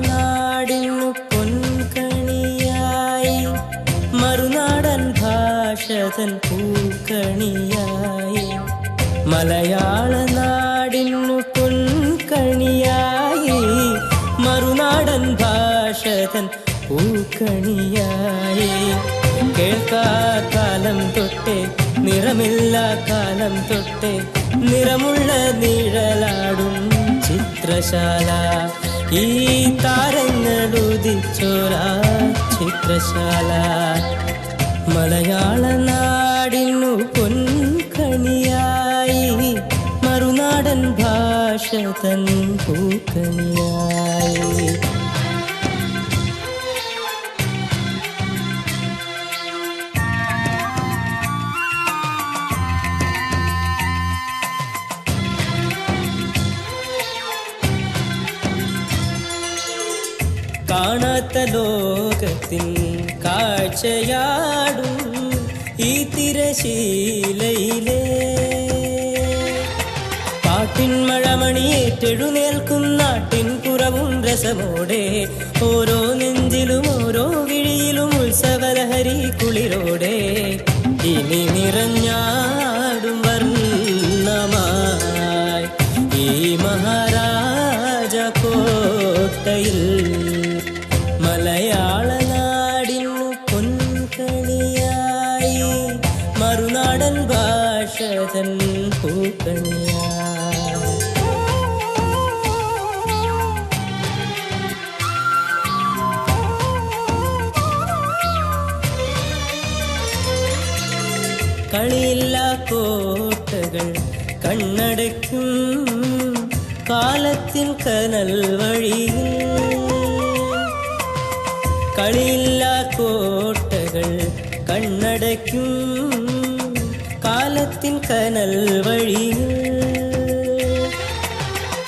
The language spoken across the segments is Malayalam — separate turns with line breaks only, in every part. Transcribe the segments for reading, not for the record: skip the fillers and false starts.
നാടിനു പൊൻകണിയായി മറുനാടൻ ഭാഷതൻ പൂക്കണിയായി മലയാള നാടിനു പൊൻകണിയായി മറുനാടൻ ഭാഷതൻ പൂക്കണിയായി കേൾക്കാക്കാലം തൊട്ടേ നിറമില്ലാ കാലം തൊട്ടേ നിറമുള്ള നിഴലാടും ചിത്രശാല ഈ താരങ്ങളുദിച്ചോരാ ചിത്രശാല മലയാള നാടിനു പൊൻകണിയായി മറുനാടൻ ഭാഷ തൻ പൂക്കണിയായി. കാണാത്ത ലോകത്തിൻ കാഴ്ചയാടും ഈ തിരശീലയിലെ പാട്ടിൻ മഴമണിയേറ്റെഴുന്നേൽക്കും നാട്ടിൻ പുറവും രസമോടെ ഓരോ നെഞ്ചിലും ഓരോ വിഴിയിലും ഉത്സവലഹരി കുളിരോടെ ഇനി നിറഞ്ഞാടും വർണ്ണമായി ഈ മഹാരാജ കോട്ടയിൽ മലയാള നാടിനു പൊൻകണിയായി മറുനാടൻ ഭാഷ തൻ പൂക്കണിയായി. കളിയില്ലാ കോട്ടകൾ കണ്ണടയ്ക്കും കാലത്തിൻ കനൽ വഴിയിൽ കളിയില്ലാ കോട്ടകൾ കണ്ണടയ്ക്കും കാലത്തിൻ കനൽ വഴിയിൽ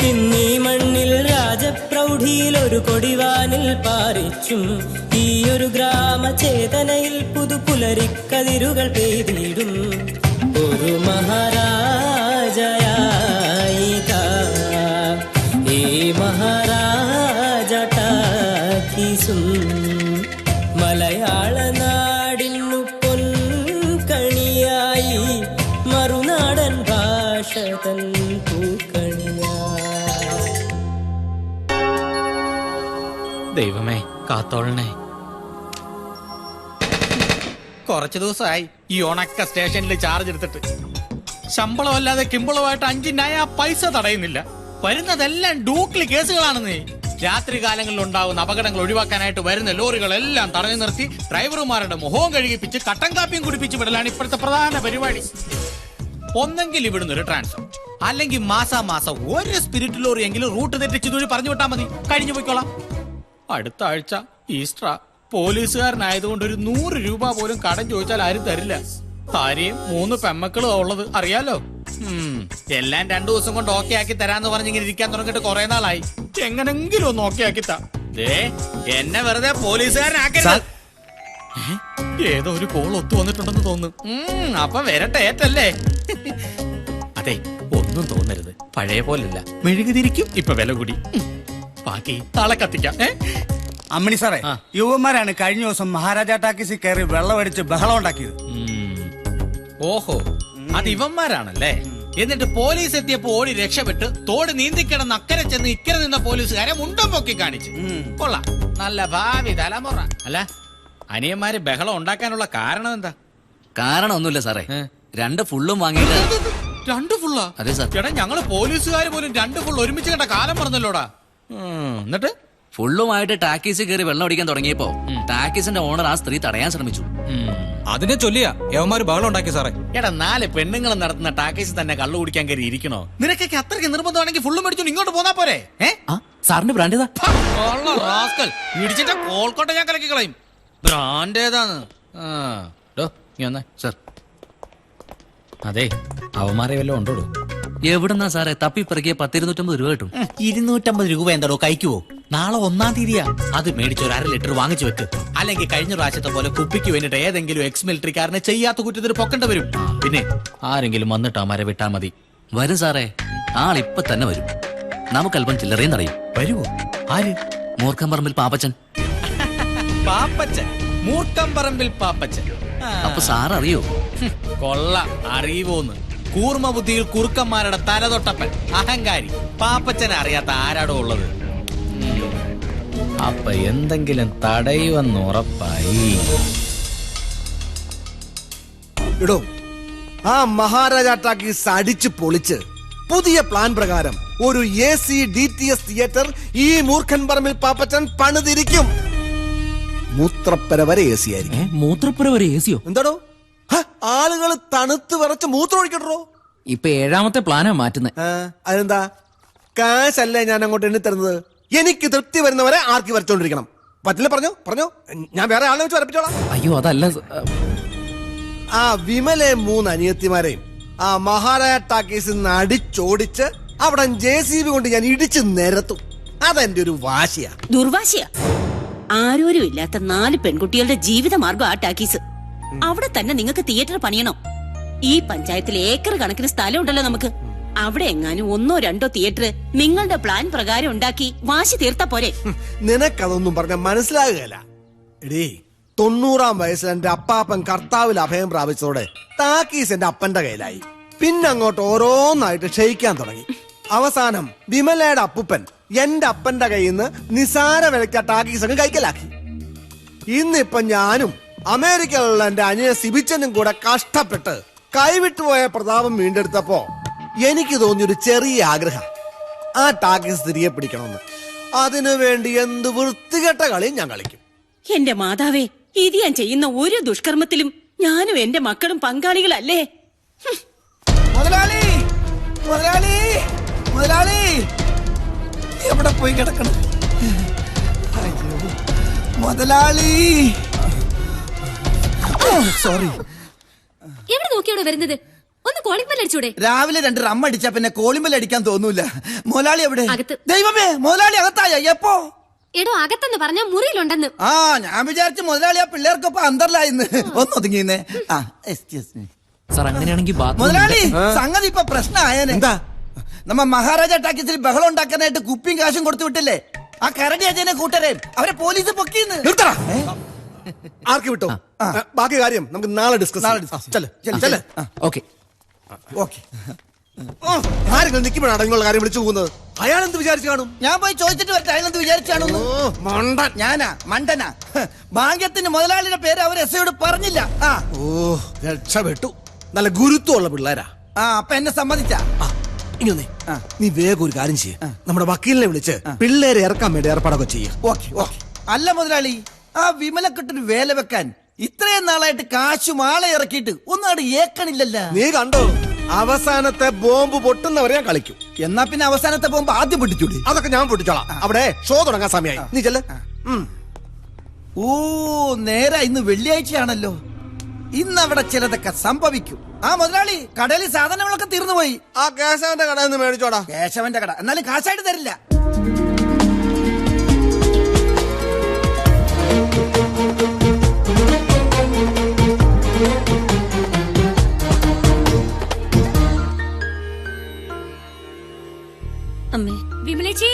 ഇന്നീ മണ്ണിൽ രാജപ്രൗഢിയിൽ ഒരു കൊടിവാനിൽ പാറിച്ചും ഈ ഒരു ഗ്രാമചേതനയിൽ പുതുപുലരിക്കതിരുകൾ പെയ്തിടും ഒരു മഹാരാജയായി ഈ മഹാരാജ ടാക്കീസും മലയാള നാടിനു പൊൻകണിയായി മറുനാടൻ ഭാഷ തൻ പൂക്കണിയായി.
ദൈവമേ കാത്തോളണേ. കുറച്ചു ദിവസമായി ഈ ഉണക്ക സ്റ്റേഷനിൽ ചാർജ് എടുത്തിട്ട് ശമ്പളം അല്ലാതെ കിമ്പളമായിട്ട് 5 നയ പൈസ തടയുന്നില്ല. വരുന്നതെല്ലാം ഡൂപ്ലി കേസുകളാണെന്നേ. രാത്രി കാലങ്ങളിൽ ഉണ്ടാവുന്ന അപകടങ്ങൾ ഒഴിവാക്കാനായിട്ട് വരുന്ന ലോറികളെല്ലാം തടഞ്ഞു നിർത്തി ഡ്രൈവർമാരുടെ മുഖവും കഴുകിപ്പിച്ച് കട്ടൻ കാപ്പിയും കുടിപ്പിച്ച് വിടലാണ് ഇപ്പോഴത്തെ പ്രധാന പരിപാടി. ഒന്നെങ്കിൽ ഇവിടുന്ന് ഒരു ട്രാൻസ്ഫർ, അല്ലെങ്കിൽ മാസാമാസം ഒരു സ്പിരിറ്റ് ലോറി എങ്കിലും റൂട്ട് തെറ്റിച്ച് തൊഴി പറഞ്ഞു വിട്ടാൽ മതി, കഴിഞ്ഞു പോയിക്കോളാം. അടുത്ത ആഴ്ച ഈസ്റ്റർ. പോലീസുകാരനായതുകൊണ്ട് ഒരു 100 രൂപ പോലും കടം ചോദിച്ചാൽ ആരും തരില്ല. ഭാര്യയും 3 പെമ്മക്കളും ഉള്ളത് അറിയാലോ. എല്ലാം 2 ദിവസം കൊണ്ട് ഓക്കെ ആക്കി തരാന്ന് പറഞ്ഞിങ്ങനെ ഇരിക്കാൻ തുടങ്ങിയിട്ട് കുറെ നാളായി. എങ്ങനെങ്കിലും ഒന്ന് ഓക്കെ ആക്കി താ. എന്നെ വെറുതെ പോലീസുകാരനാക്കരുത്. ഏതോ ഒരു കോൾ ഒത്തു വന്നിട്ടുണ്ടെന്ന് തോന്നുന്നു. അപ്പൊ വരട്ടെ ഏറ്റല്ലേ. അതെ, ഒന്നും തോന്നരുത്, പഴയ പോലല്ല, മെഴുകുതിരിക്കും ഇപ്പൊ വില കൂടി. ബാക്കി താളെ കത്തിക്കാം.
അമ്മണി സാറേ, യുവന്മാരാണ് കഴിഞ്ഞ ദിവസം മഹാരാജ ടാക്കീസിൽ കയറി വെള്ളമടിച്ച് ബഹളം ഉണ്ടാക്കിയത്.
ഓഹോ, അത് ഇവന്മാരാണല്ലേ. എന്നിട്ട് പോലീസ് എത്തിയപ്പോ ഓടി രക്ഷപ്പെട്ട് തോട് നീന്തിക്കിടന്ന് അക്കരെ ചെന്ന് ഇക്കരെ നിന്ന പോലീസുകാരെ മുണ്ടും പൊക്കി കാണിച്ചു. കൊള്ളാം, നല്ല ഭാവി തലമുറ. അല്ല, അനിയന്മാര് ബഹളം ഉണ്ടാക്കാനുള്ള കാരണം എന്താ?
കാരണം ഒന്നുമില്ല സാറേ, 2 ഫുള്ളും വാങ്ങിയില്ല.
2 ഫുള്ളാ?
അതെ സാർ.
ചേട്ടാ, ഞങ്ങള് പോലീസുകാര് പോലും 2 ഫുൾ ഒരുമിച്ച് കണ്ട കാലം പറഞ്ഞല്ലോടാ. എന്നിട്ട്
ഫുള്ളുമായിട്ട് ടാക്കീസിൽ കയറി വെള്ളം അടിക്കാൻ തുടങ്ങിയപ്പോ ടാക്കീസിന്റെ ഓണർ ആ സ്ത്രീ തടയാൻ ശ്രമിച്ചു.
അതിനെ ചൊല്ലിയാ യവന്മാര് ബഹളം ഉണ്ടാക്കി സാറേ.
എടാ, 4 പെണ്ണുങ്ങൾ നടത്തുന്ന ടാക്കീസിൽ തന്നെ കള്ളു കുടിക്കാൻ കയറി ഇരിക്കണോ? നിനക്കൊക്കെ അത്രയ്ക്ക് നിർബന്ധമാണെങ്കിൽ ഫുള്ള് മേടിച്ചു ഇങ്ങോട്ട് പോന്നാ പോരെ?
സാറിന്റെ ബ്രാൻഡ് ഏതാ?
ഇടിച്ചിട്ട് കോൾക്കോട്ട ഞാൻ കലക്കി കളയും. ബ്രാൻഡ് ഏതാന്ന്?
സാർ,
അതെ, അവന്മാരെ വല്ലതും ഉണ്ടോ?
എവിടെന്നാ സാറേ തപ്പിപ്പിറക്കിയ 10-250 രൂപ കിട്ടും.
250 രൂപ എന്താടോ കഴിക്കുവോ? നാളെ 1-ാം തീയതിയാ. അത് മേടിച്ച് ഒരു 1/2 ലിറ്റർ വാങ്ങിച്ചു വെക്ക്. അല്ലെങ്കിൽ കഴിഞ്ഞ പ്രാവശ്യത്തെ പോലെ കുപ്പിക്ക് വേണ്ടിട്ട് ഏതെങ്കിലും എക്സ് മിലിറ്ററിക്കാരനെ ചെയ്യാത്ത കുറ്റത്തിന് പൊക്കേണ്ട വരും. പിന്നെ ആരെങ്കിലും വന്നിട്ട് അമാരെ വിട്ടാ മതി.
വരും സാറേ, ആളിപ്പൊ തന്നെ വരും. നമുക്ക് അല്പം ചില്ലറയും തടയും.
വരുവോ? ആര്?
മൂർഖംപറമ്പിൽ പാപ്പച്ചൻ.
പാപ്പച്ചൻ, മൂർക്കമ്പറമ്പിൽ പാപ്പച്ചൻ.
അപ്പൊ സാർ അറിയോ?
കൊള്ള അറിയുവോന്ന്. കൂർമ്മ ബുദ്ധിയിൽ കുറുക്കന്മാരുടെ തലതൊട്ടപ്പൻ, അഹങ്കാരി. പാപ്പച്ചനെ അറിയാത്ത ആരാടോ ഉള്ളത്? അപ്പൊ എന്തെങ്കിലും തടയുവെന്ന് ഉറപ്പായി.
ഇടോ, ആ മഹാരാജ ടാക്കീസ് അടിച്ച് പൊളിച്ച് പുതിയ പ്ലാൻ പ്രകാരം ഒരു AC DTS തിയേറ്റർ ഈ മൂർഖൻ പറമ്പിൽ പാപ്പച്ചൻ പണിതിരിക്കും. മൂത്രപ്പര വരെ AC ആയിരിക്കും.
മൂത്രപ്പുര വരെ ഏസിയോ?
എന്താടോ, ആളുകൾ തണുത്ത് വിറച്ച് മൂത്രം ഒഴിക്കട്ടോ.
ഇപ്പൊ 7ാമത്തെ പ്ലാനാ മാറ്റുന്നത്.
അതെന്താ? കാശല്ലേ ഞാൻ അങ്ങോട്ട് എണ്ണി തരുന്നത്. എനിക്ക് തൃപ്തി വരുന്നവരെ ആർക്കി വരച്ചോണ്ടിരിക്കണം. പറ്റില്ല, പറഞ്ഞോ പറഞ്ഞോ, ഞാൻ വേറെ ആളെ വെച്ച് വരപ്പിച്ചോളാം.
അയ്യോ അതല്ല.
ആ വിമലെ 3 അനിയത്തിമാരെയും ആ മഹാരാജ ടാക്കീസിൽ നിന്ന് അടിച്ചോടിച്ച് അവിടെ JCB കൊണ്ട് ഞാൻ ഇടിച്ച് നിരത്തും. അതെന്റെ ഒരു വാശിയാ.
ദുർവാശിയാ. ആരോരും ഇല്ലാത്ത 4 പെൺകുട്ടികളുടെ ജീവിതമാർഗം ആ ടാക്കീസ്. അവിടെ തന്നെ നിങ്ങൾക്ക് തിയേറ്റർ പണിയണം. ഈ പഞ്ചായത്തിൽ ഏക്കർ കണക്കിന് സ്ഥലം ഉണ്ടല്ലോ നമുക്ക്. അവിടെ എങ്ങാനും 1ഓ 2ഓ തിയേറ്റർ നിങ്ങളുടെ പ്ലാൻ പ്രകാരം ഉണ്ടാക്കി വാശി തീർത്താ പോരെ.
നിനക്കതൊന്നും പറഞ്ഞ മനസ്സിലാകുകയല്ല. എടീ, 90-ാം വയസ്സിൽ എന്റെ അപ്പാപ്പൻ കർത്താവിൽ അഭയം പ്രാപിച്ചതോടെ ടാക്കീസ് എന്റെ അപ്പന്റെ കയ്യിലായി. പിന്നെ അങ്ങോട്ട് ഓരോന്നായിട്ട് ക്ഷയിക്കാൻ തുടങ്ങി. അവസാനം വിമലയുടെ അപ്പുപ്പൻ എന്റെ അപ്പന്റെ കയ്യിൽ നിന്ന് നിസാര വിലയ്ക്ക് ടാക്കീസ് അങ്ങ് കൈക്കലാക്കി. ഇന്നിപ്പൊ ഞാനും അമേരിക്കയിലുള്ള എന്റെ അനിയ സിബിച്ചനും കൂടെ കഷ്ടപ്പെട്ട് കൈവിട്ടുപോയ പ്രതാപം വീണ്ടെടുത്തപ്പോ എനിക്ക് തോന്നിയൊരു ചെറിയ ആഗ്രഹം, ആ ടാക്കീസ് തിരികെ പിടിക്കണമെന്ന്. അതിനു വേണ്ടി എന്ത് വൃത്തികെട്ട കളിയും ഞാൻ കളിക്കും.
എന്റെ മാതാവേ, ഇത് ഞാൻ ചെയ്യുന്ന ഒരു ദുഷ്കർമ്മത്തിലും ഞാനും എന്റെ മക്കളും പങ്കാളികളല്ലേ?
മുതലാളി, മുതലാളി, മുതലാളി, എവിടെ പോയി കിടക്കണം? മുതലാളി, സോറി.
എവിടെ നോക്കിയോടെ വരുന്നത്? ഒന്ന് കോളിംഗ് ബെൽ അടിച്ചൂടെ?
രാവിലെ 2 റം അടിച്ചാ പിന്നെ കോളിംബെൽ അടിക്കാൻ തോന്നൂല. മുതലാളി എവിടെ?
അകത്ത്.
ദൈവമേ, മുതലാളി അകത്തായ? എപ്പോ?
എടോ, അകത്തെന്ന് പറഞ്ഞ മുറിയിലുണ്ടെന്ന്.
ആ, ഞാൻ വിചാരിച്ചു മുതലാളി ആ പിള്ളേർക്കൊപ്പം അന്തർലായിന്ന്. ഒന്ന് ഒതുങ്ങിന്നേ. ആ, എക്സ്ക്യൂസ് മീ.
സാർ അങ്ങനെയാണെങ്കിൽ
മുതലാളി, സംഗതി ഇപ്പൊ പ്രശ്നമായേനെ. എന്താ? നമ്മ മഹാരാജ ടാക്കീസിൽ ബഹളം ഉണ്ടാക്കാനായിട്ട് കുപ്പിയും കാശും കൊടുത്തു വിട്ടില്ലേ? ആ കരടി അജയനെ കൂട്ടരെ അവരെ പോലീസ് പൊക്കിന്ന്.
ആർക്ക് വിട്ടോ? ബാക്കി കാര്യം നമുക്ക് നാളെ ഡിസ്കസ്.
ഓക്കെ.
ആരെങ്കിലും നിൽക്കുമ്പോഴാണ് നിങ്ങളുടെ കാര്യം വിളിച്ചു പോകുന്നത്. അയാൾ എന്ത് വിചാരിച്ചു കാണും?
ഞാൻ പോയി ചോദിച്ചിട്ട് വരട്ടെ അയാൾ എന്ത് വിചാരിച്ചു കാണും. ഞാനാ മണ്ടനാ? ഭാഗ്യത്തിന് മുതലാളിയുടെ പേര് അവർ എസ്ഐയോട് പറഞ്ഞില്ല.
ഓ, രക്ഷപ്പെട്ടു. നല്ല ഗുരുത്വമുള്ള പിള്ളേരാ.
അപ്പൊ എന്നെ സമ്മതിച്ചാ?
ഇങ്ങനെ നീ വേഗം ഒരു കാര്യം ചെയ്യ, നമ്മുടെ വക്കീലിനെ വിളിച്ച് പിള്ളേരെ ഇറക്കാൻ വേണ്ടി ഏർപ്പാടൊക്കെ ചെയ്യും.
അല്ല മുതലാളി, ആ വിമലക്കെട്ടൊരു വേല വെക്കാൻ ഇത്രയും നാളായിട്ട് കാശും ആളെ ഇറക്കിയിട്ട് ഒന്നും ഏക്കണില്ലല്ലോ.
നീ കണ്ടോ? അവസാനത്തെ ബോംബ് പൊട്ടുന്നവരെ ഞാൻ കളിക്കും.
എന്നാ പിന്നെ അവസാനത്തെ ബോംബ് ആദ്യം പൊട്ടിച്ചൂടി?
അതൊക്കെ ഞാൻ പൊട്ടിച്ചോളാം. അവിടെ ഷോ തുടങ്ങാൻ സമയമായി. നീ ചെല്ല്.
ഓ, നേരെ ഇന്ന് വെള്ളിയാഴ്ചയാണല്ലോ. ഇന്ന് അവിടെ ചിലതൊക്കെ സംഭവിക്കും. ആ മുതലാളി, കടയിൽ സാധനങ്ങളൊക്കെ തീർന്നുപോയി.
ആ കേശവന്റെ കടയിൽ നിന്ന് മേടിച്ചോടാ.
കേശവന്റെ കട എന്നാലും കാശായിട്ട് തരില്ല.
അമ്മേ,
വിമലേച്ചി,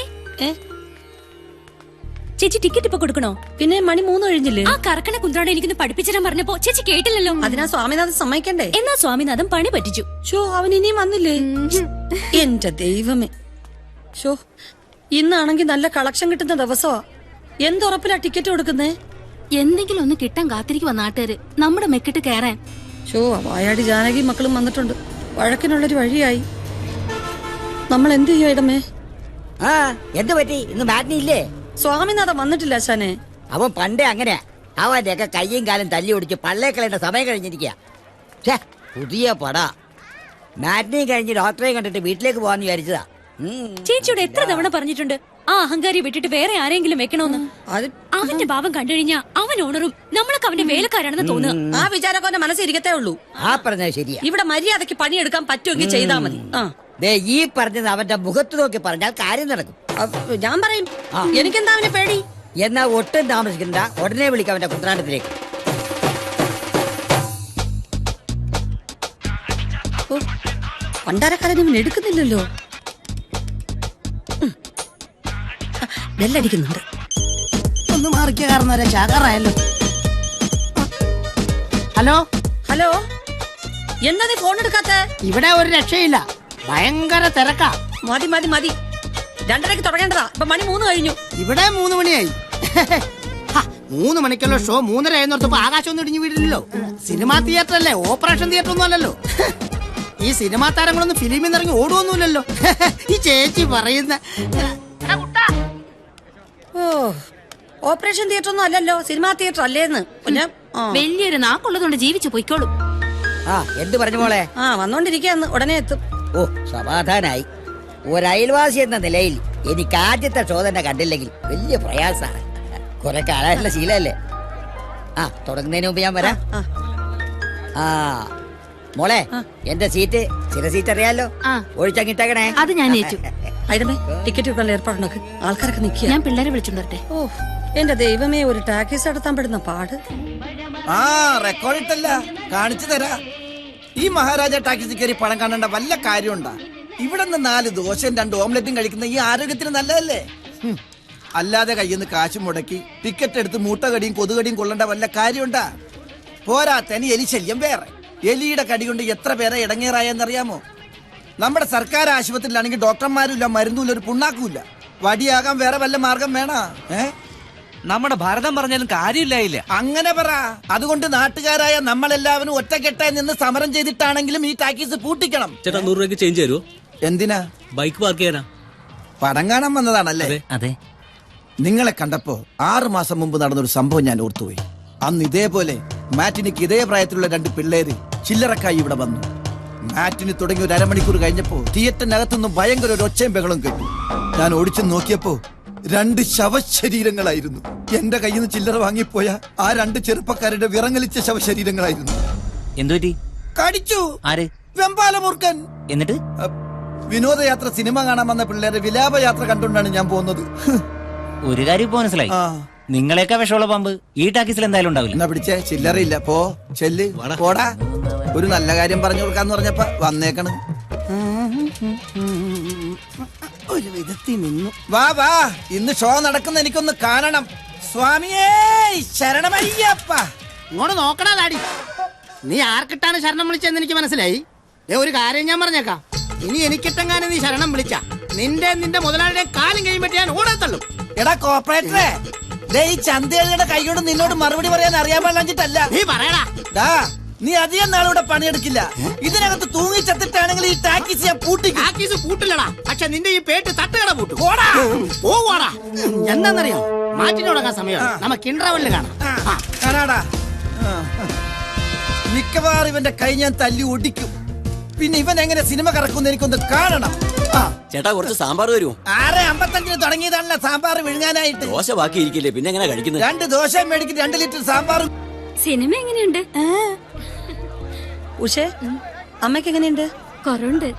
ചേച്ചി ടിക്കറ്റ് ഇപ്പൊ കൊടുക്കണോ? പിന്നെ മണി 3 കഴിഞ്ഞില്ലേ?
ആ കറക്കണ കുന്ത്രോടെ എനിക്കൊന്ന് പഠിപ്പിച്ചിടാൻ പറഞ്ഞപ്പോ ചേച്ചി കേട്ടില്ലല്ലോ.
അതിനാ സ്വാമിനാഥൻ സമ്മതിക്കണ്ടേ?
എന്നാ സ്വാമിനാഥൻ പണി പറ്റിച്ചു.
ഷോ, അവൻ ഇനിയും വന്നില്ലേ? എന്റെ ദൈവമേ. ഷോ, ഇന്നാണെങ്കിൽ നല്ല കളക്ഷൻ കിട്ടുന്ന ദിവസമാ. എന്തുറപ്പിലാ ടിക്കറ്റ് കൊടുക്കുന്നേ?
എന്തെങ്കിലും ഒന്ന് കിട്ടാൻ കാത്തിരിക്കുവാ നാട്ടുകാര് നമ്മുടെ മെക്കിട്ട് കയറാൻ.
ഷോ, വായാടി ജാനകി മക്കളും വന്നിട്ടുണ്ട്. വഴക്കിനുള്ളൊരു വഴിയായി. നമ്മൾ എന്ത് ചെയ്യോ ഇടമേ?
എന്ത് പറ്റി? ഇന്ന് മാറ്റിനില്ലേ?
സ്വാമിനാഥൻ വന്നിട്ടില്ല ആശാനെ.
അവൻ പണ്ടേ അങ്ങനെയാ. അവന്റെയൊക്കെ കയ്യും കാലും തല്ലി ഓടിച്ച് പള്ളേക്കളേണ്ട സമയം കഴിഞ്ഞിരിക്കുക. പുതിയ പട മാറ്റിനി കഴിഞ്ഞ് ഡോക്ടറെ കണ്ടിട്ട് വീട്ടിലേക്ക് പോവാന്ന് വിചാരിച്ചതാ.
ചേച്ചിയോട് എത്ര തവണ പറഞ്ഞിട്ടുണ്ട് ആ അഹങ്കാരി വിട്ടിട്ട് വേറെ ആരെങ്കിലും വെക്കണോന്ന്. അവന്റെ ഭാവം കണ്ടുകഴിഞ്ഞാ അവൻ ഓണറും നമ്മളൊക്കെ അവന്റെ വേലക്കാരാണെന്ന് തോന്നുക.
ആ വിചാരമൊക്കെ അവന്റെ മനസ്സിരിക്കത്തേ ഉള്ളൂ.
ആ പറഞ്ഞത് ശരിയാ.
ഇവിടെ മര്യാദക്ക് പണിയെടുക്കാൻ പറ്റുമെങ്കിൽ ചെയ്താൽ മതി.
ഈ പറഞ്ഞത് അവന്റെ മുഖത്ത് നോക്കി പറഞ്ഞാൽ കാര്യം നടക്കും.
ഞാൻ പറയും. എനിക്കെന്താ അവനെ പേടി?
എന്നാ ഒട്ടും താമസിക്കണ്ട, ഉടനെ വിളിക്കാം അവന്റെ കുത്രാണ്ടത്തിലേക്ക്.
പണ്ടാരക്കാരൻ എടുക്കുന്നില്ലല്ലോ. ബെല്ലടിക്കുന്നുണ്ട്.
ഒന്ന് മാറിക്ക കാരണം ചാകാറായല്ലോ. ഹലോ
ഹലോ, എന്താ നീ ഫോൺ എടുക്കാത്ത?
ഇവിടെ ഒരു രക്ഷയില്ല, ഭയങ്കര തിരക്കാ.
മതി മതി മതി, 2:30 തുടങ്ങേണ്ടതാ. ഇപ്പൊ മണി 3 കഴിഞ്ഞു.
ഇവിടെ 3 മണിയായി. 3 മണിക്കുള്ള ഷോ 3:30 ആയെന്നോർത്തപ്പോ ആകാശം ഒന്നും ഇടിഞ്ഞു വീടില്ലല്ലോ. സിനിമാ തിയേറ്റർ അല്ലേ, ഓപ്പറേഷൻ തിയേറ്റർ ഒന്നും അല്ലല്ലോ. ഈ സിനിമാ താരങ്ങളൊന്നും ഫിലിമിൽ നിന്ന് ഇറങ്ങി ഓടുവൊന്നുമില്ലല്ലോ. ഈ ചേച്ചി പറയുന്ന
ഓ, ഓപ്പറേഷൻ തിയേറ്റർ ഒന്നും അല്ലല്ലോ, സിനിമാ തിയേറ്റർ അല്ലേന്ന്.
വലിയൊരു നാക്കുള്ളതുകൊണ്ട് ജീവിച്ചു പോയിക്കോളും.
എന്ത് പറഞ്ഞു മോളെ?
വന്നോണ്ടിരിക്കാന്ന്, ഉടനെ എത്തും.
ഓ, സമാധാനായി. ഒരയൽവാസി എന്ന നിലയിൽ എനിക്ക് ആദ്യത്തെ ഷോ തന്നെ കണ്ടില്ലെങ്കിൽ വലിയ പ്രയാസാണ്. കുറെ കാലമായിട്ടുള്ള ശീലല്ലേ. തുടങ്ങുന്നതിന് മുമ്പ് ഞാൻ വരാം. മോളെ, എന്റെ സീറ്റ് ചില സീറ്റ് അറിയാലോ, ഒഴിച്ചങ്ങിട്ടേക്കണേ.
അത് ഞാൻ ഏറ്റു.
ടിക്കറ്റ് വെക്കാനുള്ള ഏർപ്പാടുണ്ടാക്കും. ആൾക്കാരൊക്കെ നിൽക്കുക.
ഞാൻ പിള്ളേരെ വിളിച്ചോണ്ടേ.
ഓ, എന്റെ ദൈവമേ, ഒരു ടാക്സി നടത്താൻ പെടുന്ന പാട്.
റെക്കോർഡ് ഇട്ടല്ല, കാണിച്ചു തരാ. ഈ മഹാരാജ ടാക്സി കയറി പണം കാണേണ്ട വല്ല കാര്യമുണ്ടാ? ഇവിടെ നിന്ന് 4 ദോശയും 2 ഓംലെറ്റും കഴിക്കുന്ന ഈ ആരോഗ്യത്തിന് നല്ലതല്ലേ? അല്ലാതെ കയ്യിൽ നിന്ന് കാശ് മുടക്കി ടിക്കറ്റ് എടുത്ത് മൂട്ടകടിയും കൊതുകടിയും കൊള്ളേണ്ട വല്ല കാര്യമുണ്ടാ? പോരാത്തനി എലി ശല്യം വേറെ. എലിയുടെ കടി കൊണ്ട് എത്ര പേരെ ഇടങ്ങേറായെന്നറിയാമോ? നമ്മുടെ സർക്കാർ ആശുപത്രിയിലാണെങ്കിൽ ഡോക്ടർമാരുമില്ല, മരുന്നുമില്ല, ഒരു പുണ്ണാക്കുമില്ല. വടിയാകാൻ വേറെ വല്ല മാർഗം വേണോ?
നമ്മുടെ ഭാരതം പറഞ്ഞാലും കാര്യമില്ലായില്ല.
അങ്ങനെ പറ. അതുകൊണ്ട് നാട്ടുകാരായ നമ്മളെല്ലാവരും ഒറ്റക്കെട്ടായി നിന്ന് സമരം ചെയ്തിട്ടാണെങ്കിലും ഈ ടാക്കീസ് പൂട്ടിക്കണം.
ചേട്ടാ 100 രൂപയ്ക്ക് ചേഞ്ച് തരുമോ?
എന്തിനാ?
ബൈക്ക് പാർക്ക് ചെയ്യാനാ.
പടം കാണാൻ വന്നതാണല്ലേ?
അതെ.
നിങ്ങളെ കണ്ടപ്പോ 6 മാസം മുമ്പ് നടന്നൊരു സംഭവം ഞാൻ ഓർത്തുപോയി. അന്ന് ഇതേപോലെ മാറ്റിനിക്ക് ഇതേ പ്രായത്തിലുള്ള 2 പിള്ളേര് ചില്ലറക്കായി ഇവിടെ വന്നു. മാറ്റിന് തുടങ്ങി ഒരു അരമണിക്കൂർ കഴിഞ്ഞപ്പോ തിയേറ്ററിനകത്തുനിന്ന് ഭയങ്കര ഒരു ഒച്ചയും ബഹളം കേട്ടു. ഞാൻ ഓടിച്ചു നോക്കിയപ്പോ 2 ശവശരീരങ്ങളായിരുന്നു. എന്റെ കയ്യിൽ നിന്ന് ചില്ലറ വാങ്ങിപ്പോയ ആ 2 ചെറുപ്പക്കാരുടെ വിറങ്ങലിച്ച ശവശരീരങ്ങളായിരുന്നു.
എന്തുപറ്റി?
കടിച്ചു.
ആര്?
വെമ്പാലമൂർഖൻ.
എന്നിട്ട്
വിനോദയാത്ര സിനിമ കാണാൻ വന്ന പിള്ളേരെ വിലാപയാത്ര കണ്ടുകൊണ്ടാണ് ഞാൻ പോകുന്നത്.
ഒരു കാര്യം ഇപ്പൊ മനസ്സിലായി, നിങ്ങളെയൊക്കെ വിഷമുള്ള പാമ്പ് ഈ ടാക്കീസിൽ എന്തായാലും ഉണ്ടാവില്ല.
എന്നാ പിടിച്ചേ, ചില്ലറയില്ല. പോ, ചെല്ല്, പോടാ. ഒരു നല്ല കാര്യം പറഞ്ഞു കൊടുക്കാന്ന് പറഞ്ഞപ്പോ വന്നേക്കണ്. ഒരു വിധത്തിൽ നിന്നു. വാ വാ, ഇന്ന് ഷോ നടക്കുന്ന എനിക്കൊന്ന് കാണണം. സ്വാമിയേ ശരണമയ്യപ്പ.
ഇങ്ങോട്ട് നോക്കണ ഡാഡി, നീ ആർക്കിട്ടാണ് ശരണം വിളിച്ചെന്ന് എനിക്ക് മനസ്സിലായി. ഒരു കാര്യം ഞാൻ പറഞ്ഞേക്കാം, ഇനി എനിക്കിട്ടെങ്ങാനും നീ ശരണം വിളിച്ച നിന്റെ മുതലാളിയുടെ കാലും കഴിയുമ്പോ ഞാൻ ഓടത്തുള്ളൂ.
എടാ കോപ്പറേറ്ററെ, ഈ ചന്തയുടെ കൈകൊണ്ട് നിന്നോട് മറുപടി പറയാൻ അറിയാൻ പാടില്ല.
നീ പറയടാ.
നീ അധികം നാളിവിടെ പണിയെടുക്കില്ല. ഇതിനകത്ത് തൂങ്ങി ചത്തിട്ടാണെങ്കിൽ ഈ ടാക്കീസ് ഞാൻ പൂട്ടിക്കും.
ടാക്കീസ് പൂട്ടില്ലടാ, പക്ഷെ നിന്റെ ഈ പേട്ട് തട്ടുകട പൂട്ടും. പോവാടാ. എന്താന്നറിയോ, മാറ്റിന് തുടങ്ങാൻ സമയം, നമുക്ക് ഇന്റർവെല്ലിൽ
കാണാടാ. മിക്കവാറും ഇവന്റെ കൈ ഞാൻ തല്ലി ഒടിക്കും. പിന്നെ ഇവൻ എങ്ങനെ സിനിമ കറക്കുന്ന എനിക്കൊന്ന് കാണണം.
ചേട്ടാ കുറച്ച് സാമ്പാർ വരുമോ?
6:55 തുടങ്ങിയതാണല്ലോ സാമ്പാർ വിഴുങ്ങാനായിട്ട്.
ദോശ ബാക്കി ഇരിക്കില്ലേ, പിന്നെ എങ്ങനെ കഴിക്കുന്നത്?
2 ദോശ മേടിക്കും, 2 ലിറ്റർ സാമ്പാറും.
സിനിമ എങ്ങനെയുണ്ട്?
ഉഷേ, അമ്മയ്ക്ക് എങ്ങനെയുണ്ട്?
കുറവുണ്ട്.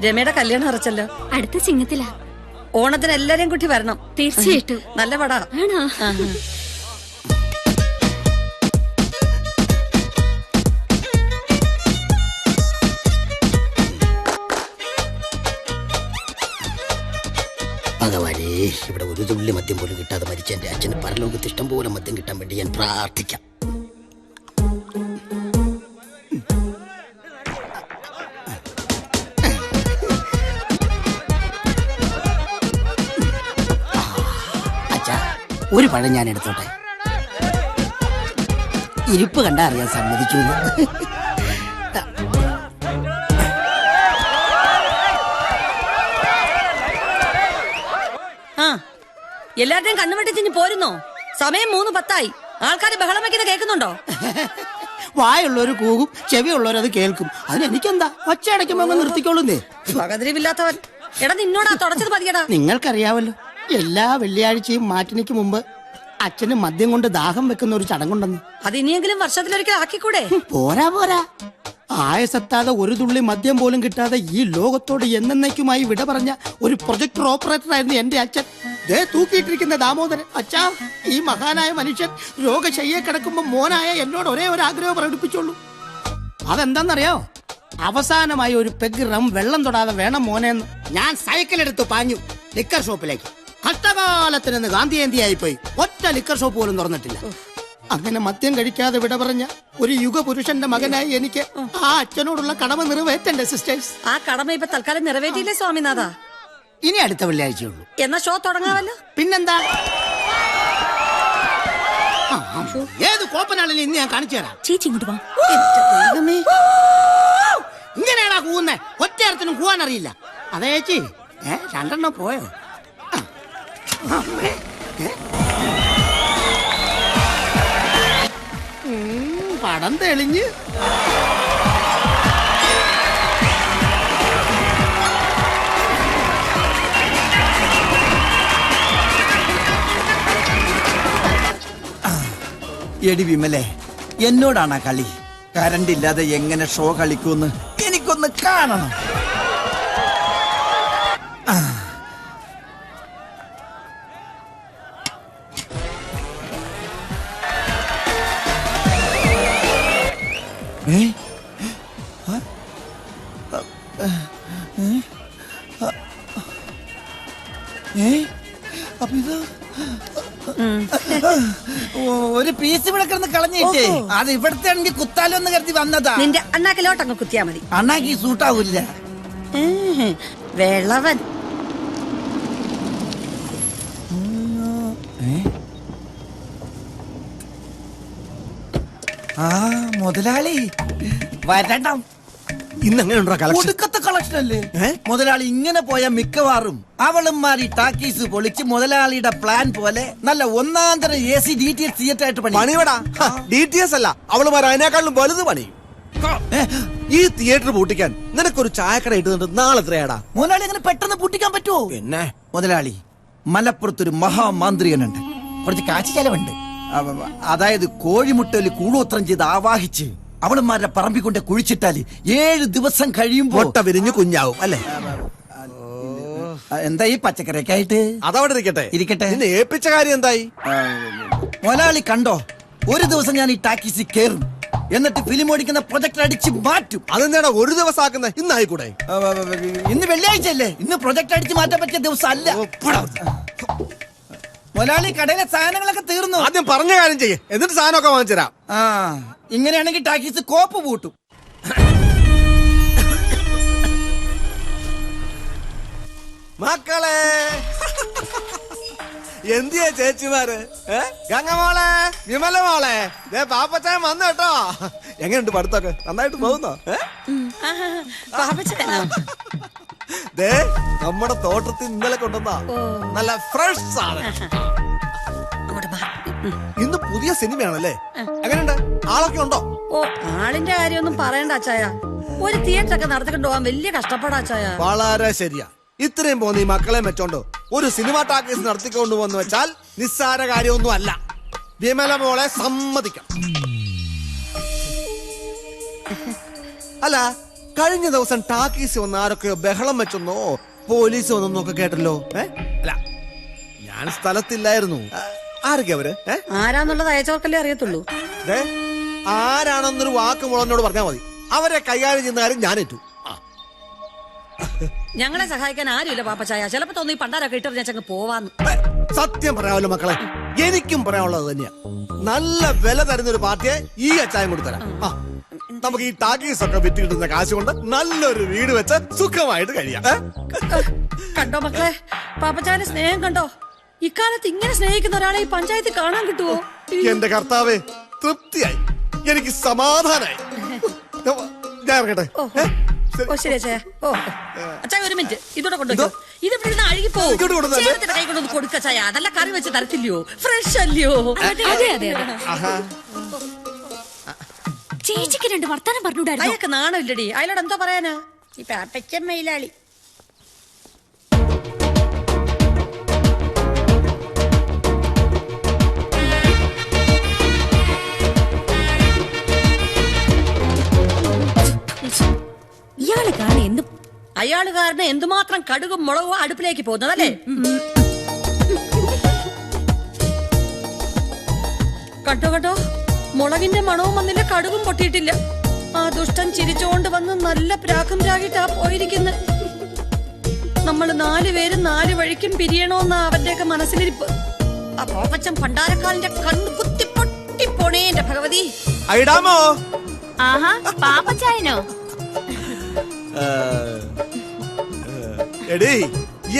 രമയുടെ കല്യാണം അറച്ചല്ലോ,
അടുത്ത ചിങ്ങത്തിലാ.
ഓണത്തിന് എല്ലാരെയും കൂട്ടി വരണം.
തീർച്ചയായിട്ടും.
നല്ല പടാ.
ആണോ?
ഭഗവാനേ, ഇവിടെ ഒരു തുള്ളി മദ്യം പോലും കിട്ടാതെ മരിച്ച എന്റെ അച്ഛന് പരലോകത്ത് ഇഷ്ടം പോലെ മദ്യം കിട്ടാൻ വേണ്ടി ഞാൻ പ്രാർത്ഥിക്കാം. അച്ഛാ, ഒരു പഴം ഞാൻ എടുത്തോട്ടെ. ഇരിപ്പ് കണ്ടാ അറിയാൻ സമ്മതിച്ചു.
എല്ലാവരുടെയും കണ്ണുവെട്ടിച്ചിഞ്ഞ് പോരുന്നോ? സമയം 3:10. ആൾക്കാർ ബഹളം വെക്കുന്ന കേൾക്കുന്നുണ്ടോ?
വായുള്ളവര് കൂകും, ചെവിയുള്ളവരത് കേൾക്കും. അതിനെനിക്കെന്താ, ഒച്ചയടയ്ക്കുമ്പോ നിർത്തിക്കോളുന്നേ.
പകതിരിവില്ലാത്തവൻ. എടാ, നിന്നോടാ തുടച്ചത് മതിയടാ.
നിങ്ങൾക്കറിയാവല്ലോ, എല്ലാ വെള്ളിയാഴ്ചയും മാറ്റിനിക്ക് മുമ്പ് അച്ഛന് മദ്യം കൊണ്ട് ദാഹം വെക്കുന്ന ഒരു ചടങ്ങുണ്ടെന്ന്.
അത് ഇനിയെങ്കിലും വർഷത്തിലൊരിക്കൽ ആക്കിക്കൂടെ?
പോരാ. ആയസെത്താതെ ഒരു തുള്ളി മദ്യം പോലും കിട്ടാതെ ഈ ലോകത്തോട് എന്നേക്കുമായി വിട പറഞ്ഞ ഒരു പ്രൊജക്ടർ ഓപ്പറേറ്റർ ആയിരുന്നു എന്റെ അച്ഛൻ. തൂക്കിയിട്ടിരിക്കുന്ന ദാമോദരൻ. അച്ഛാ, ഈ മഹാനായ മനുഷ്യൻ രോഗശയ്യെ കിടക്കുമ്പോ മോനായ എന്നോട് ഒരേ ഒരു ആഗ്രഹം പ്രകടിപ്പിച്ചോളൂ. അതെന്താന്നറിയോ? അവസാനമായി ഒരു പെഗ് റം വെള്ളം തൊടാതെ വേണം മോനെന്ന്. ഞാൻ സൈക്കിൾ എടുത്ത് പാഞ്ഞു ലിക്കർ ഷോപ്പിലേക്ക്. കഷ്ടകാലത്തിനെന്ന് ഗാന്ധി ജയന്തിയായി പോയി. ഒറ്റ ലിക്കർ ഷോപ്പ് പോലും തുറന്നിട്ടില്ല. അങ്ങനെ മദ്യം കഴിക്കാതെ വിട പറഞ്ഞ ഒരു യുഗപുരുഷന്റെ മകനായി എനിക്ക് ആ അച്ഛനോടുള്ള കടമ നിറവേറ്റണ്ടേ സിസ്റ്റേഴ്സ്?
ആ കടമ ഇപ്പൊ തൽക്കാലം നിറവേറ്റിയില്ലേ സ്വാമിനാഥ?
ഇനി അടുത്ത വെള്ളിയാഴ്ചയുള്ളൂ.
എന്നാ ഷോ തുടങ്ങാമല്ലോ.
പിന്നെന്താ, ഏത് കോപ്പനാണെങ്കിലും ഇന്ന് ഞാൻ കാണിച്ചു തരാം.
ചേച്ചി ഇങ്ങോട്ട് വാ.
ഇങ്ങനെയാണാ കൂവുന്നേ? ഒറ്റയരത്തിനും കൂവാൻ അറിയില്ല. അതെ ചേച്ചി, രണ്ടെണ്ണം പോയോ? പടം തെളിഞ്ഞ്
എടി വിമലെ, എന്നോടാണ് കളി. കറണ്ട് ഇല്ലാതെ എങ്ങനെ ഷോ കളിക്കൂന്ന് എനിക്കൊന്ന് കാണണം. അപ്പൊ ഇത് ഒരു പീസ് ഇവിടെ കിടന്ന് കളഞ്ഞിട്ടേ അത് ഇവിടുത്തെ ആണെങ്കിൽ കുത്താലോ എന്ന് കരുതി വന്നതാ.
നിന്റെ അണ്ണാക്കിലോട്ട് അങ്ങ് കുത്തിയാ മതി.
അണ്ണാക്കി സൂട്ടാവൂല്ല.
വെള്ളവൻ
ആ മുതലാളി വരണം.
ഇന്ന് എങ്ങനെയുണ്ടോ കളക്ഷൻ?
ഒടുക്കത്തെ കളക്ഷൻ അല്ലേ മുതലാളി? ഇങ്ങനെ പോയ മിക്കവാറും അവളുമാരി ടാക്കീസ് പൊളിച്ച് മുതലാളിയുടെ പ്ലാൻ പോലെ നല്ല ഒന്നാന്തര AC DTS തിയേറ്റർ ആയിട്ട്
പണിയടാ. DTS അല്ല, അവളുമാർ അതിനേക്കാളും വലുത് പണിയും. ഈ തിയേറ്റർ പൂട്ടിക്കാൻ നിനക്കൊരു ചായക്കട ഇട്ടുന്നുണ്ട്. നാളെ എത്രയാടാ?
മുതലാളി അങ്ങനെ പെട്ടെന്ന് പൂട്ടിക്കാൻ പറ്റുമോ?
പിന്നെ
മുതലാളി, മലപ്പുറത്തൊരു മഹാമാന്ത്രികനുണ്ട്. കുറച്ച് കാശ് ചെലവുണ്ട്. അതായത് കോഴിമുട്ടയിൽ കൂടോത്രം ചെയ്ത് ആവാഹിച്ച് അവളുമാരുടെ പറമ്പിക്കൊണ്ട് കുഴിച്ചിട്ടാല് 7 ദിവസം കഴിയുമ്പോ
മുട്ട വിരിഞ്ഞ് കുഞ്ഞാവും അല്ലേ?
എന്താ ഈ പച്ചക്കറിയൊക്കെ ആയിട്ട്?
അതവിടെ ഇരിക്കട്ടെ. നിന്നെ ഏൽപ്പിച്ച കാര്യം എന്തായി?
മുതലാളി കണ്ടോ, ഒരു ദിവസം ഞാൻ ഈ ടാക്കീസിൽ കയറും, എന്നിട്ട് ഫിലിം ഓടിക്കുന്ന പ്രൊജക്ടർ അടിച്ച് മാറ്റും.
അതെന്താടാ ഒരു ദിവസം ആക്കുന്നത്? ഇന്നായിക്കൂടെ?
ഇന്ന് വെള്ളിയാഴ്ച അല്ലേ? ഇന്ന് പ്രൊജക്ടർ അടിച്ച് മാറ്റാൻ പറ്റിയ ദിവസം അല്ല. മുതലാളി, കടയിലെ സാധനങ്ങളൊക്കെ തീർന്നു.
ആദ്യം പറഞ്ഞ കാര്യം ചെയ്യേ, എന്നിട്ട് സാധനമൊക്കെ വാങ്ങിച്ചുതരാം.
ഇങ്ങനെയാണെങ്കിൽ ടാക്കീസ് കോപ്പ് പൂട്ടും.
മക്കളെ എന്തിയാ ചേച്ചിമാര്? ഗംഗമോളെ, വിമല മോളെ, പാപ്പച്ചാൻ വന്നു കേട്ടോ. എങ്ങനെയുണ്ട് പഠിത്തൊക്കെ? നന്നായിട്ട് പോകുന്നോ? ദേ, നമ്മുടെ തോട്ടത്തിൽ ഇന്നലെ കൊണ്ടുവന്നാ നല്ല ഫ്രഷ് സാധനം. ഇന്ന് പുതിയ സിനിമയാണല്ലേ? എങ്ങനെയുണ്ട്? ആളൊക്കെ ഉണ്ടോ?
ഓ, ആളിന്റെ കാര്യമൊന്നും പറയണ്ട അച്ചായ. ഒരു തിയേറ്റർ ഒക്കെ നടത്തിക്കൊണ്ട് പോകാൻ വലിയ കഷ്ടപ്പാടാ അച്ചായ.
വളരെ ശരിയാ. ഇത്രയും പോന്ന ഈ മക്കളെ വെച്ചോണ്ടോ ഒരു സിനിമ ടാക്കീസ് നടത്തിക്കൊണ്ടു വന്ന് വെച്ചാൽ നിസ്സാര കാര്യമൊന്നും അല്ല. വിമല മോളെ സമ്മതിക്കാം. അല്ല, കഴിഞ്ഞ ദിവസം ടാക്കീസ് വന്ന് ആരൊക്കെയോ ബഹളം വെച്ചെന്നോ പോലീസ് വന്നെന്നൊക്കെ കേട്ടല്ലോ. അല്ല, ഞാൻ സ്ഥലത്തില്ലായിരുന്നു. ആരൊക്കെ അവര്?
ആരാന്നുള്ളത് അയച്ചവർക്കല്ലേ അറിയത്തുള്ളൂ.
ആരാണെന്നൊരു വാക്ക് മുളനോട് പറഞ്ഞാൽ മതി. അവരെ കൈകാര്യം ചെയ്യുന്ന കാര്യം ഞാനേറ്റു.
ഞങ്ങളെ സഹായിക്കാൻ ആരുമില്ല പാപ്പച്ചായ. ചിലപ്പോ തോന്നി പണ്ടാരൊക്കെ ഇട്ടെറിഞ്ഞങ്ങ് പോവാന്ന്.
സത്യം പറയാമല്ലോ മക്കളെ, എനിക്കും പറയാനുള്ളത് തന്നെയാ. നല്ല വില തരുന്ന ഒരു പാർട്ടിയെ ഈ അച്ചായം കൊടുത്തരാം. നമുക്ക് ഈ ടാക്കീസ് ഒക്കെ വിറ്റ് കിട്ടുന്ന കാശ് കൊണ്ട് നല്ലൊരു വീട് വെച്ച് സുഖമായിട്ട് കഴിയാം.
കണ്ടോ മക്കളെ, പാപ്പച്ചായന്റെ സ്നേഹം കണ്ടോ? ഇക്കാലത്ത് ഇങ്ങനെ സ്നേഹിക്കുന്ന ഒരാളെ ഈ പഞ്ചായത്തിൽ കാണാൻ കിട്ടുവോ?
എന്റെ കർത്താവേ, തൃപ്തിയായി, എനിക്ക് സമാധാനായി. ഞാൻ ഇറങ്ങട്ടെ.
ഓ ശരി അച്ഛാ. ഓ അച്ഛാ, ഒരു മിനിറ്റ്, ഇതോടെ കൊണ്ടുവയ്ക്കോ. ഇത് ഇവിടെ നിന്ന് അഴുകി പോകും. കൈ കൊണ്ടൊന്ന് കൊടുക്കച്ചായ. അതല്ല കറി വെച്ച് തരത്തില്ലയോ? ഫ്രഷ് അല്ലയോ?
അതെ അതെ അതെ. ചേച്ചിക്ക് 2 വർത്താനം പറഞ്ഞൂടായിരുന്നു?
അതൊക്കെ നാണമില്ലടി. അയാളോട് എന്തോ പറയാനാ ഈ പാപ്പയ്ക്കൻ മയിലാളി. അയാള് കാരണം എന്തുമാത്രം കടുകും മുളകും അടുപ്പിലേക്ക് പോകുന്നതല്ലേ? കണ്ടോ കണ്ടോ, മുളകിന്റെ മണവും വന്നില്ല, കടുകും പൊട്ടിയിട്ടില്ല. ആ ദുഷ്ടൻ ചിരിച്ചോണ്ട് വന്ന് നല്ല പ്രാക്കും രാഗിട്ടാ പോയിരിക്കുന്നത്. നമ്മള് 4 പേരും 4 വഴിക്കും പിരിയണോന്നാ അവന്റെയൊക്കെ മനസ്സിലിരിപ്പ്. ആ പാപ്പച്ചൻ പണ്ടാരക്കാലിന്റെ കണ്ണ് കുത്തി പൊട്ടിപ്പോണേ എന്റെ ഭഗവതി.
ഐഡാമോ
ആഹാ പാപ്പച്ചായനോ?
എടീ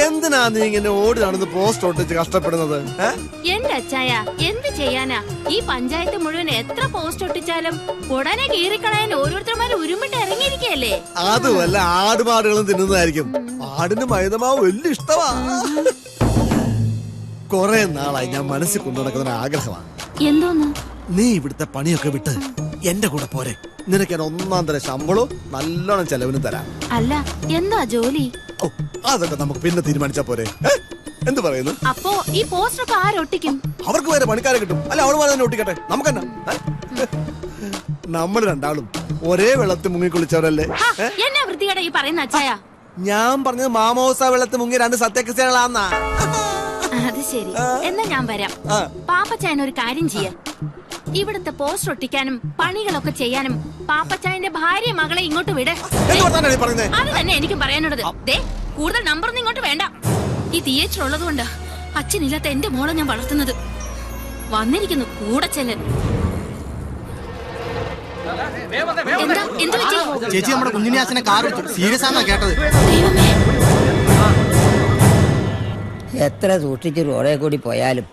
എന്തിനാ നീ ഇങ്ങനെ ഓടി നടന്ന് പോസ്റ്റ് ഒട്ടിച്ച് കഷ്ടപ്പെടുന്നത്?
എന്റെ അച്ചായ എന്ത് ചെയ്യാനാ? ഈ പഞ്ചായത്ത് മുഴുവൻ എത്ര പോസ്റ്റ് ഒട്ടിച്ചാലും ഉടനെ കീറിക്കളയാൻ ഓരോരുത്തർമാരും ഉരുമിട്ട് ഇറങ്ങിയിരിക്കല്ലേ.
അത് വല്ല ആടുപാടുകളും തിന്നുന്നതായിരിക്കും. ആടിന് മൈദമാവ് വലിയ ഇഷ്ടമാ. കൊറേ നാളായി ഞാൻ മനസ്സിൽ കൊണ്ടു നടക്കുന്ന ആഗ്രഹമാണ്.
എന്തോന്ന്?
നീ ഇവിടുത്തെ പണിയൊക്കെ വിട്ട് എന്റെ കൂടെ പോരെ. നിനക്ക് 1 തരം ശമ്പളവും നല്ലോണം ചെലവിന് തരാം.
അല്ല എന്താ ജോലി?
ഓ, അതൊക്കെ നമുക്ക് പിന്നെ തീരുമാനിച്ചാ പോരെ. എന്ത് പറയുന്നു?
അപ്പോ ഈ പോസ്റ്ററൊക്കെ ആരൊട്ടിക്കും?
അവർക്ക് വേറെ പണിക്കാരെ കിട്ടും. അല്ല അവളുമാരെ തന്നെ ഒട്ടിക്കട്ടെ. നമുക്കെന്നാ? നമ്മൾ രണ്ടാളും ഒരേ വെള്ളത്തിൽ മുങ്ങിക്കുളിച്ചവരല്ലേ?
എന്നാ വൃത്തികേടാ ഈ പറയുന്ന അച്ചായ?
ഞാൻ പറഞ്ഞത് മാമോസ വെള്ളത്തിൽ മുങ്ങി 2 സത്യക്രിസ്ത്യാനികളാന്നാ.
അത് ശരി, എന്നാ ഞാൻ വരാം. പാപ്പച്ചായൻ ഒരു കാര്യം ചെയ്യാം. ഇവിടുത്തെ പോസ്റ്റർ ഒട്ടിക്കാനും പണികളൊക്കെ ചെയ്യാനും പാപ്പച്ചായന്റെ ഭാര്യ മകളെ ഇങ്ങോട്ട് വിട്. അത് തന്നെ എനിക്കും പറയാനുള്ളത്. കൂടുതൽ നമ്പറൊന്നും ഇങ്ങോട്ട് വേണ്ട. ഈ തിയേറ്റർ ഉള്ളത് കൊണ്ടാ അച്ഛനില്ലാത്ത എന്റെ മോളെ ഞാൻ വളർത്തുന്നത്. വന്നിരിക്കുന്നു കൂടെ ചെല്ലൻ.
ചേച്ചി നമ്മുടെ കുഞ്ഞിനെ കാർ സീരിയസ് ആണെന്നാ കേട്ടത്.
എത്ര സൂക്ഷിച്ച് റോഡേ കൂടി പോയാലും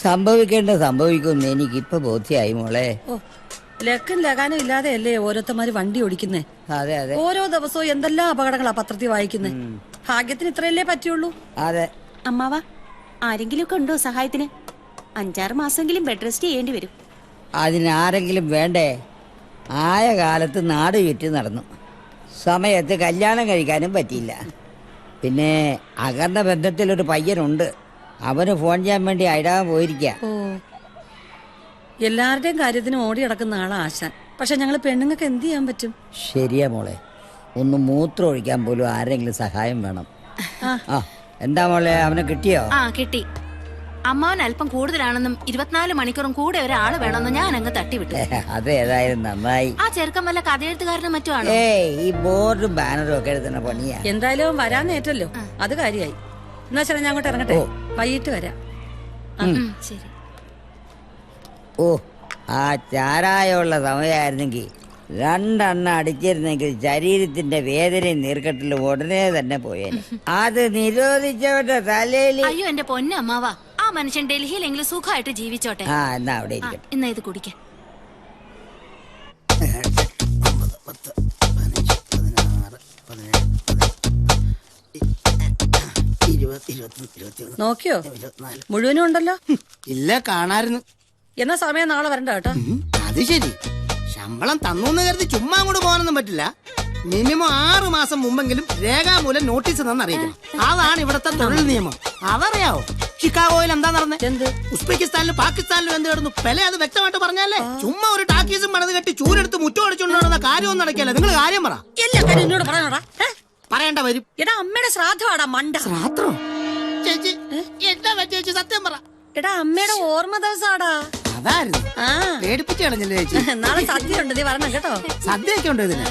സംഭവിക്കേണ്ട സംഭവിക്കുമെന്ന് എനിക്കിപ്പോ ബോധ്യമായി മോളെ.
ലക്കും ലകാനും ഇല്ലാതെ അല്ലേ ഓരോരുത്തന്മാര് വണ്ടി ഓടിക്കുന്നേ.
അതെ അതെ,
ഓരോ ദിവസവും എന്തെല്ലാം അപകടങ്ങളാ പത്രത്തിൽ വായിക്കുന്നേ. ഭാഗ്യത്തിന് ഇത്രയല്ലേ പറ്റുള്ളൂ.
അതെ.
അമ്മാവാ ആരെങ്കിലും ഒക്കെ ഉണ്ടോ സഹായത്തിന്? 5-6 മാസമെങ്കിലും ബെഡ് റെസ്റ്റ് ചെയ്യേണ്ടി വരും.
അതിനാരെങ്കിലും വേണ്ടേ? ആയ കാലത്ത് നാട് ചുറ്റി നടന്നു. സമയത്ത് കല്യാണം കഴിക്കാനും പറ്റിയില്ല. പിന്നെ അകർന്ന ബന്ധത്തിലൊരു പയ്യനുണ്ട്. അവന് ഫോൺ ചെയ്യാൻ വേണ്ടി ഐഡാൻ പോയിരിക്ക.
ഓ, എല്ലാവരുടെയും കാര്യത്തിന് ഓടി നടക്കുന്ന ആളാ ആശാൻ. പക്ഷെ ഞങ്ങള് പെണ്ണുങ്ങൾക്ക് എന്ത് ചെയ്യാൻ പറ്റും?
ശരിയാ മോളെ, ഒന്ന് മൂത്രം ഒഴിക്കാൻ പോലും ആരെങ്കിലും സഹായം വേണം. ആ എന്താ മോളെ, അവനെ കിട്ടിയോ?
ആ കിട്ടി. അമ്മാവൻ അല്പം കൂടുതലാണെന്നും 24 മണിക്കൂറും കൂടെ ഒരാള് വേണമെന്നും ഞാൻ അങ്ങ് തട്ടിവിട്ടു.
അതേതായാലും നന്നായി.
ആ ചെറുക്കൻ വല്ല കഥയെഴുത്തുകാരനും മറ്റുമാണ്.
ഈ ബോർഡും ബാനറും ഒക്കെ എഴുതുന്ന പണിയാ.
എന്തായാലും വരാൻ നേറ്റല്ലോ, അത് കാര്യായി. എന്നാ ശരി, ഞാൻ അങ്ങോട്ട് ഇറങ്ങട്ടെ. വൈകിട്ട് വരാം.
ശരി.
ഓ, ആ ചാരായമുള്ള സമയമായിരുന്നെങ്കിൽ 2 അടിച്ചിരുന്നെങ്കിൽ ശരീരത്തിന്റെ വേദനയും നീർക്കെട്ടിലും ഉടനെ തന്നെ പോയേനെ. അത് നിരോധിച്ചവരുടെ തലയിൽ.
അയ്യോ എന്റെ പൊന്നെ അമ്മാവാ, ആ മനുഷ്യൻ ഡൽഹിയിലെങ്കിലും സുഖമായിട്ട് ജീവിച്ചോട്ടെ.
എന്നാ അവിടെ ഇരിക്കട്ടെ.
എന്നാ ഇത് കുടിക്കാൻ.
20
നോക്കിയോ? മുഴുവനും ഉണ്ടല്ലോ.
ഇല്ല, കാണായിരുന്നു.
എന്നാ സമയം നാളെ വരണ്ട കേട്ടോ.
അത് ശരി. ശമ്പളം തന്നു കരുതി ചുമ്മാ അങ്ങോട്ട് പോകാനൊന്നും പറ്റില്ല. മിനിമം 6 മാസം മുമ്പെങ്കിലും രേഖാമൂലം നോട്ടീസ് തന്നറിയിക്കണം. അതാണ് ഇവിടത്തെ തൊഴിൽ നിയമം. അതറിയാവോ? ഷിക്കാഗോയിൽ എന്താ നടന്നത്? എന്ത്? ഉസ്ബെക്കിസ്ഥാനിലും പാകിസ്ഥാനിലും എന്ത് കിടന്നു? പെലെ അത് വ്യക്തമായിട്ട് പറഞ്ഞാലേ. ചുമ്മാ ഒരു ടാക്കീസും പണിത് കെട്ടി ചൂരെടുത്ത് മുറ്റോടിച്ചുകൊണ്ടുവരുന്ന കാര്യമൊന്നും നടക്കില്ല. നിങ്ങൾ കാര്യം പറ.
എല്ലാ കാര്യം എന്നോട് പറയണോടാ.
പറയേണ്ട വരും.
എടാ അമ്മയുടെ ശ്രാദ്ധമാടാ മണ്ട.
ശ്രാദ്ധോ? ചേച്ചി എന്താ ചേച്ചി സത്യം പറ.
എടാ അമ്മയുടെ ഓർമ്മ ദിവസാടാ.
അതായിരുന്നു. പേടിപ്പിച്ചു കളഞ്ഞല്ലേ ചേച്ചി.
നാളെ സദ്യ ഉണ്ട്, നീ വരണം കേട്ടോ.
സദ്യയൊക്കെ ഉണ്ട് ഇതിന്.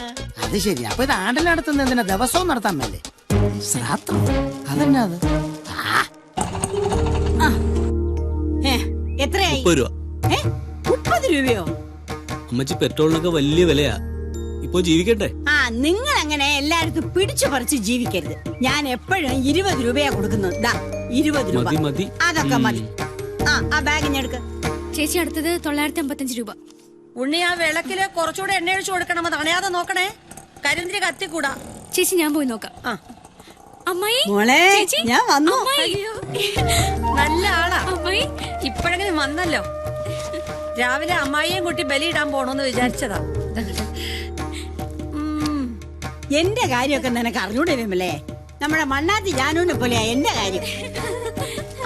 അത് ശരി. അപ്പൊ ഇത് ആണ്ടിൽ നടത്തുന്ന എന്തിനാ? ദിവസവും നടത്താൻ മേലെ. ശ്രാദ്ധം അതെന്നാ? അത്
എത്രയായി?
30 രൂപ.
30 രൂപയോ?
അമ്മച്ചി പെട്രോളിനൊക്കെ വലിയ വിലയാ. ഇപ്പൊ ജീവിക്കട്ടെ.
നിങ്ങൾ അങ്ങനെ എല്ലായിടത്തും പിടിച്ചു പറിച്ച് ജീവിക്കരുത്. ഞാൻ എപ്പോഴും 20 രൂപയാ കൊടുക്കുന്നത്. 20 രൂപ
മതി.
അതൊക്കെ മതി. ആ ബാഗിനെടുക്ക.
ചേച്ചി അടുത്തത് 955 രൂപ.
ഉണ്ണി ആ വിളക്കില് കുറച്ചുകൂടെ എണ്ണ ഒഴിച്ചു കൊടുക്കണം. അത് അണയാതെ നോക്കണേ, കരിന്തിരി കത്തിക്കൂടാ.
ചേച്ചി ഞാൻ പോയി നോക്കാം. അമ്മായി
മോളെ, ഞാൻ വന്നു.
നല്ല ആളാ അമ്മായി. ഇപ്പോഴെങ്കിലും വന്നല്ലോ. രാവിലെ അമ്മായിയും കുട്ടി ബലിയിടാൻ പോണോന്ന് വിചാരിച്ചതാ.
എന്റെ കാര്യമൊക്കെ നിനക്ക് അറിഞ്ഞൂടെ വിമലേ? നമ്മുടെ മണ്ണാത്തി ജാനൂനെ പോലെയാ എന്റെ കാര്യം.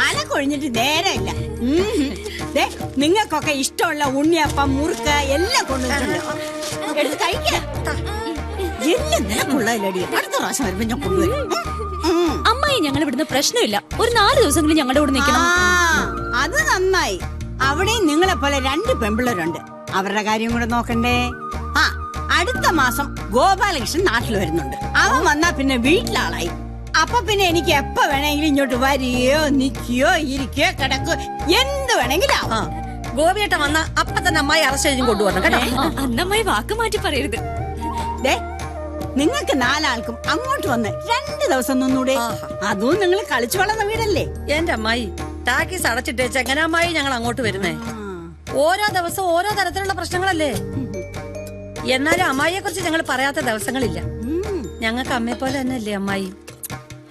അലക്കൊഴിഞ്ഞിട്ട് നേരമില്ല. നിങ്ങൾക്കൊക്കെ ഇഷ്ടമുള്ള ഉണ്ണിയപ്പം, മുറുക്ക് എല്ലാം കൊണ്ടുവന്നിട്ടുണ്ട്. എടുത്ത് കഴിക്കാം. എല്ലാം നിനക്കുള്ളതിലടി. അടുത്ത പ്രാവശ്യം വരുമ്പോ ഞാൻ കൊണ്ടുവരും.
അമ്മായി ഞങ്ങൾ ഇവിടുന്ന് പ്രശ്നമില്ല. ഒരു 4 ദിവസമെങ്കിലും ഞങ്ങളുടെ കൂടെ നിൽക്കണം.
അത് നന്നായി. അവിടെയും നിങ്ങളെ പോലെ 2 പെമ്പിള്ളേരുണ്ട്. അവരുടെ കാര്യം കൂടെ നോക്കണ്ടേ? അടുത്ത മാസം ഗോപാലകൃഷ്ണൻ നാട്ടിൽ വരുന്നുണ്ട്. അവൻ വന്നാ പിന്നെ വീട്ടിലാളായി.
അപ്പൊ പിന്നെ എനിക്ക് എപ്പ വേണമെങ്കിലും ഇങ്ങോട്ട് വരികയോ നിൽക്കുകയോ ഇരിക്കുകയോ കിടക്കുകയോ എന്ത് വേണമെങ്കിലും ആവാം.
ഗോപിയേട്ട വന്ന അപ്പൊ തന്നെ അമ്മായി അറസ്റ്റ് ചെയ്തും കൊണ്ടുവരണം കേട്ടോ.
അന്നമ്മായി വാക്ക് മാറ്റി പറയരുത്.
ദേ നിങ്ങൾക്ക് 4 ആൾക്കും അങ്ങോട്ട് വന്ന് 2 ദിവസം നിന്നൂടെ? അതും നിങ്ങൾ കളിച്ചു വളർന്ന വീടല്ലേ.
എന്റെ അമ്മായി ടാക്കീസ് അടച്ചിട്ടേച്ച് എങ്ങനെ അമ്മായി ഞങ്ങൾ അങ്ങോട്ട് വരുന്നേ? ഓരോ ദിവസവും ഓരോ തരത്തിലുള്ള പ്രശ്നങ്ങളല്ലേ. എന്നാലും അമ്മായിയെ കുറിച്ച് ഞങ്ങൾ പറയാത്ത ദിവസങ്ങളില്ല. ഞങ്ങൾക്ക് അമ്മയെ പോലെ തന്നെ അല്ലേ അമ്മായി?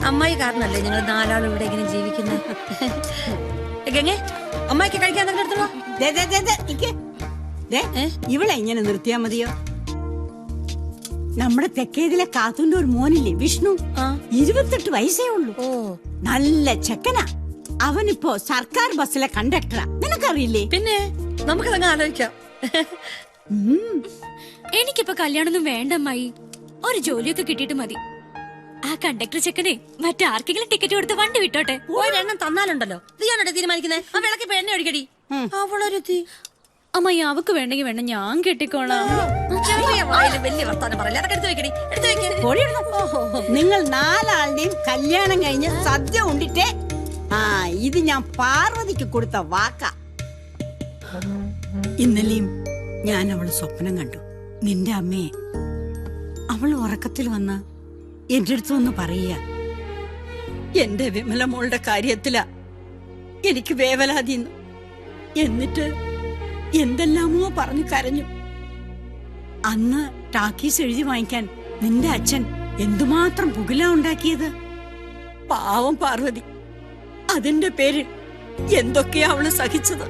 അമ്മായി കാരണല്ലേ ഞങ്ങൾ 4 ആളും ഇവിടെ ഇങ്ങനെ ജീവിക്കുന്നത്. ഗംഗേ, അമ്മായിക്ക് കഴിക്കാൻ എന്തെങ്കിലും എടുത്തോ?
ഇവിടെ ഇങ്ങനെ നിർത്തിയാ മതിയോ? നമ്മുടെ തെക്കേതിലെ കാത്തുന്റെ ഒരു മോനില്ലേ വിഷ്ണു, 28 വയസ്സേ ഉള്ളൂ. നല്ല ചെക്കനാ. അവനിപ്പോ സർക്കാർ ബസ്സിലെ കണ്ടക്ടറാ. നിനക്കറിയില്ലേ?
പിന്നെ നമുക്കതങ്ങ് ആലോചിക്കാം.
എനിക്കിപ്പോ കല്യാണമൊന്നും വേണ്ട അമ്മായി. ഒരു ജോലിയൊക്കെ കിട്ടിയിട്ട് മതി. ആ കണ്ടക്ടർ ചെക്കനെ മറ്റാർക്കെങ്കിലും ടിക്കറ്റ് കൊടുത്ത് വണ്ടി വിട്ടോട്ടെ.
ഒരെണ്ണം തന്നാലുണ്ടല്ലോ. നീയാണോ തീരുമാനിക്കുന്നേ? ആ വിളക്കിപ്പോ എണ്ണ ഒഴിക്കടി. അവളൊരുത്തി
അമ്മായി അവക്ക് വേണ്ടെങ്കിൽ വേണ്ട, ഞാൻ കെട്ടിക്കോളാം.
ചെറിയ വായില് വലിയ വർത്താനം പറയല്ലേ. അതൊക്കെ എടുത്ത് വെക്കടി, എടുത്ത് വെക്കേ.
നിങ്ങൾ 4 ആളുടെയും കല്യാണം കഴിഞ്ഞ് സദ്യ ഉണ്ടിട്ടേ. ഇത് ഞാൻ പാർവതിക്ക് കൊടുത്ത വാക്കാ. ഇന്നലെയും ഞാൻ അവള് സ്വപ്നം കണ്ടു. നിന്റെ അമ്മയെ അവൾ ഉറക്കത്തിൽ വന്ന് എന്റെ അടുത്ത് വന്ന് പറയുക, എന്റെ വിമല മോളുടെ കാര്യത്തിലാ എനിക്ക് വേവലാതിന്നു. എന്നിട്ട് എന്തെല്ലാമോ പറഞ്ഞു കരഞ്ഞു. അന്ന് ടാക്കീസ് എഴുതി വാങ്ങിക്കാൻ നിന്റെ അച്ഛൻ എന്തുമാത്രം പുകില ഉണ്ടാക്കിയത്. പാവം പാർവതി, അതിന്റെ പേരിൽ എന്തൊക്കെയാ അവള് സഹിച്ചത്.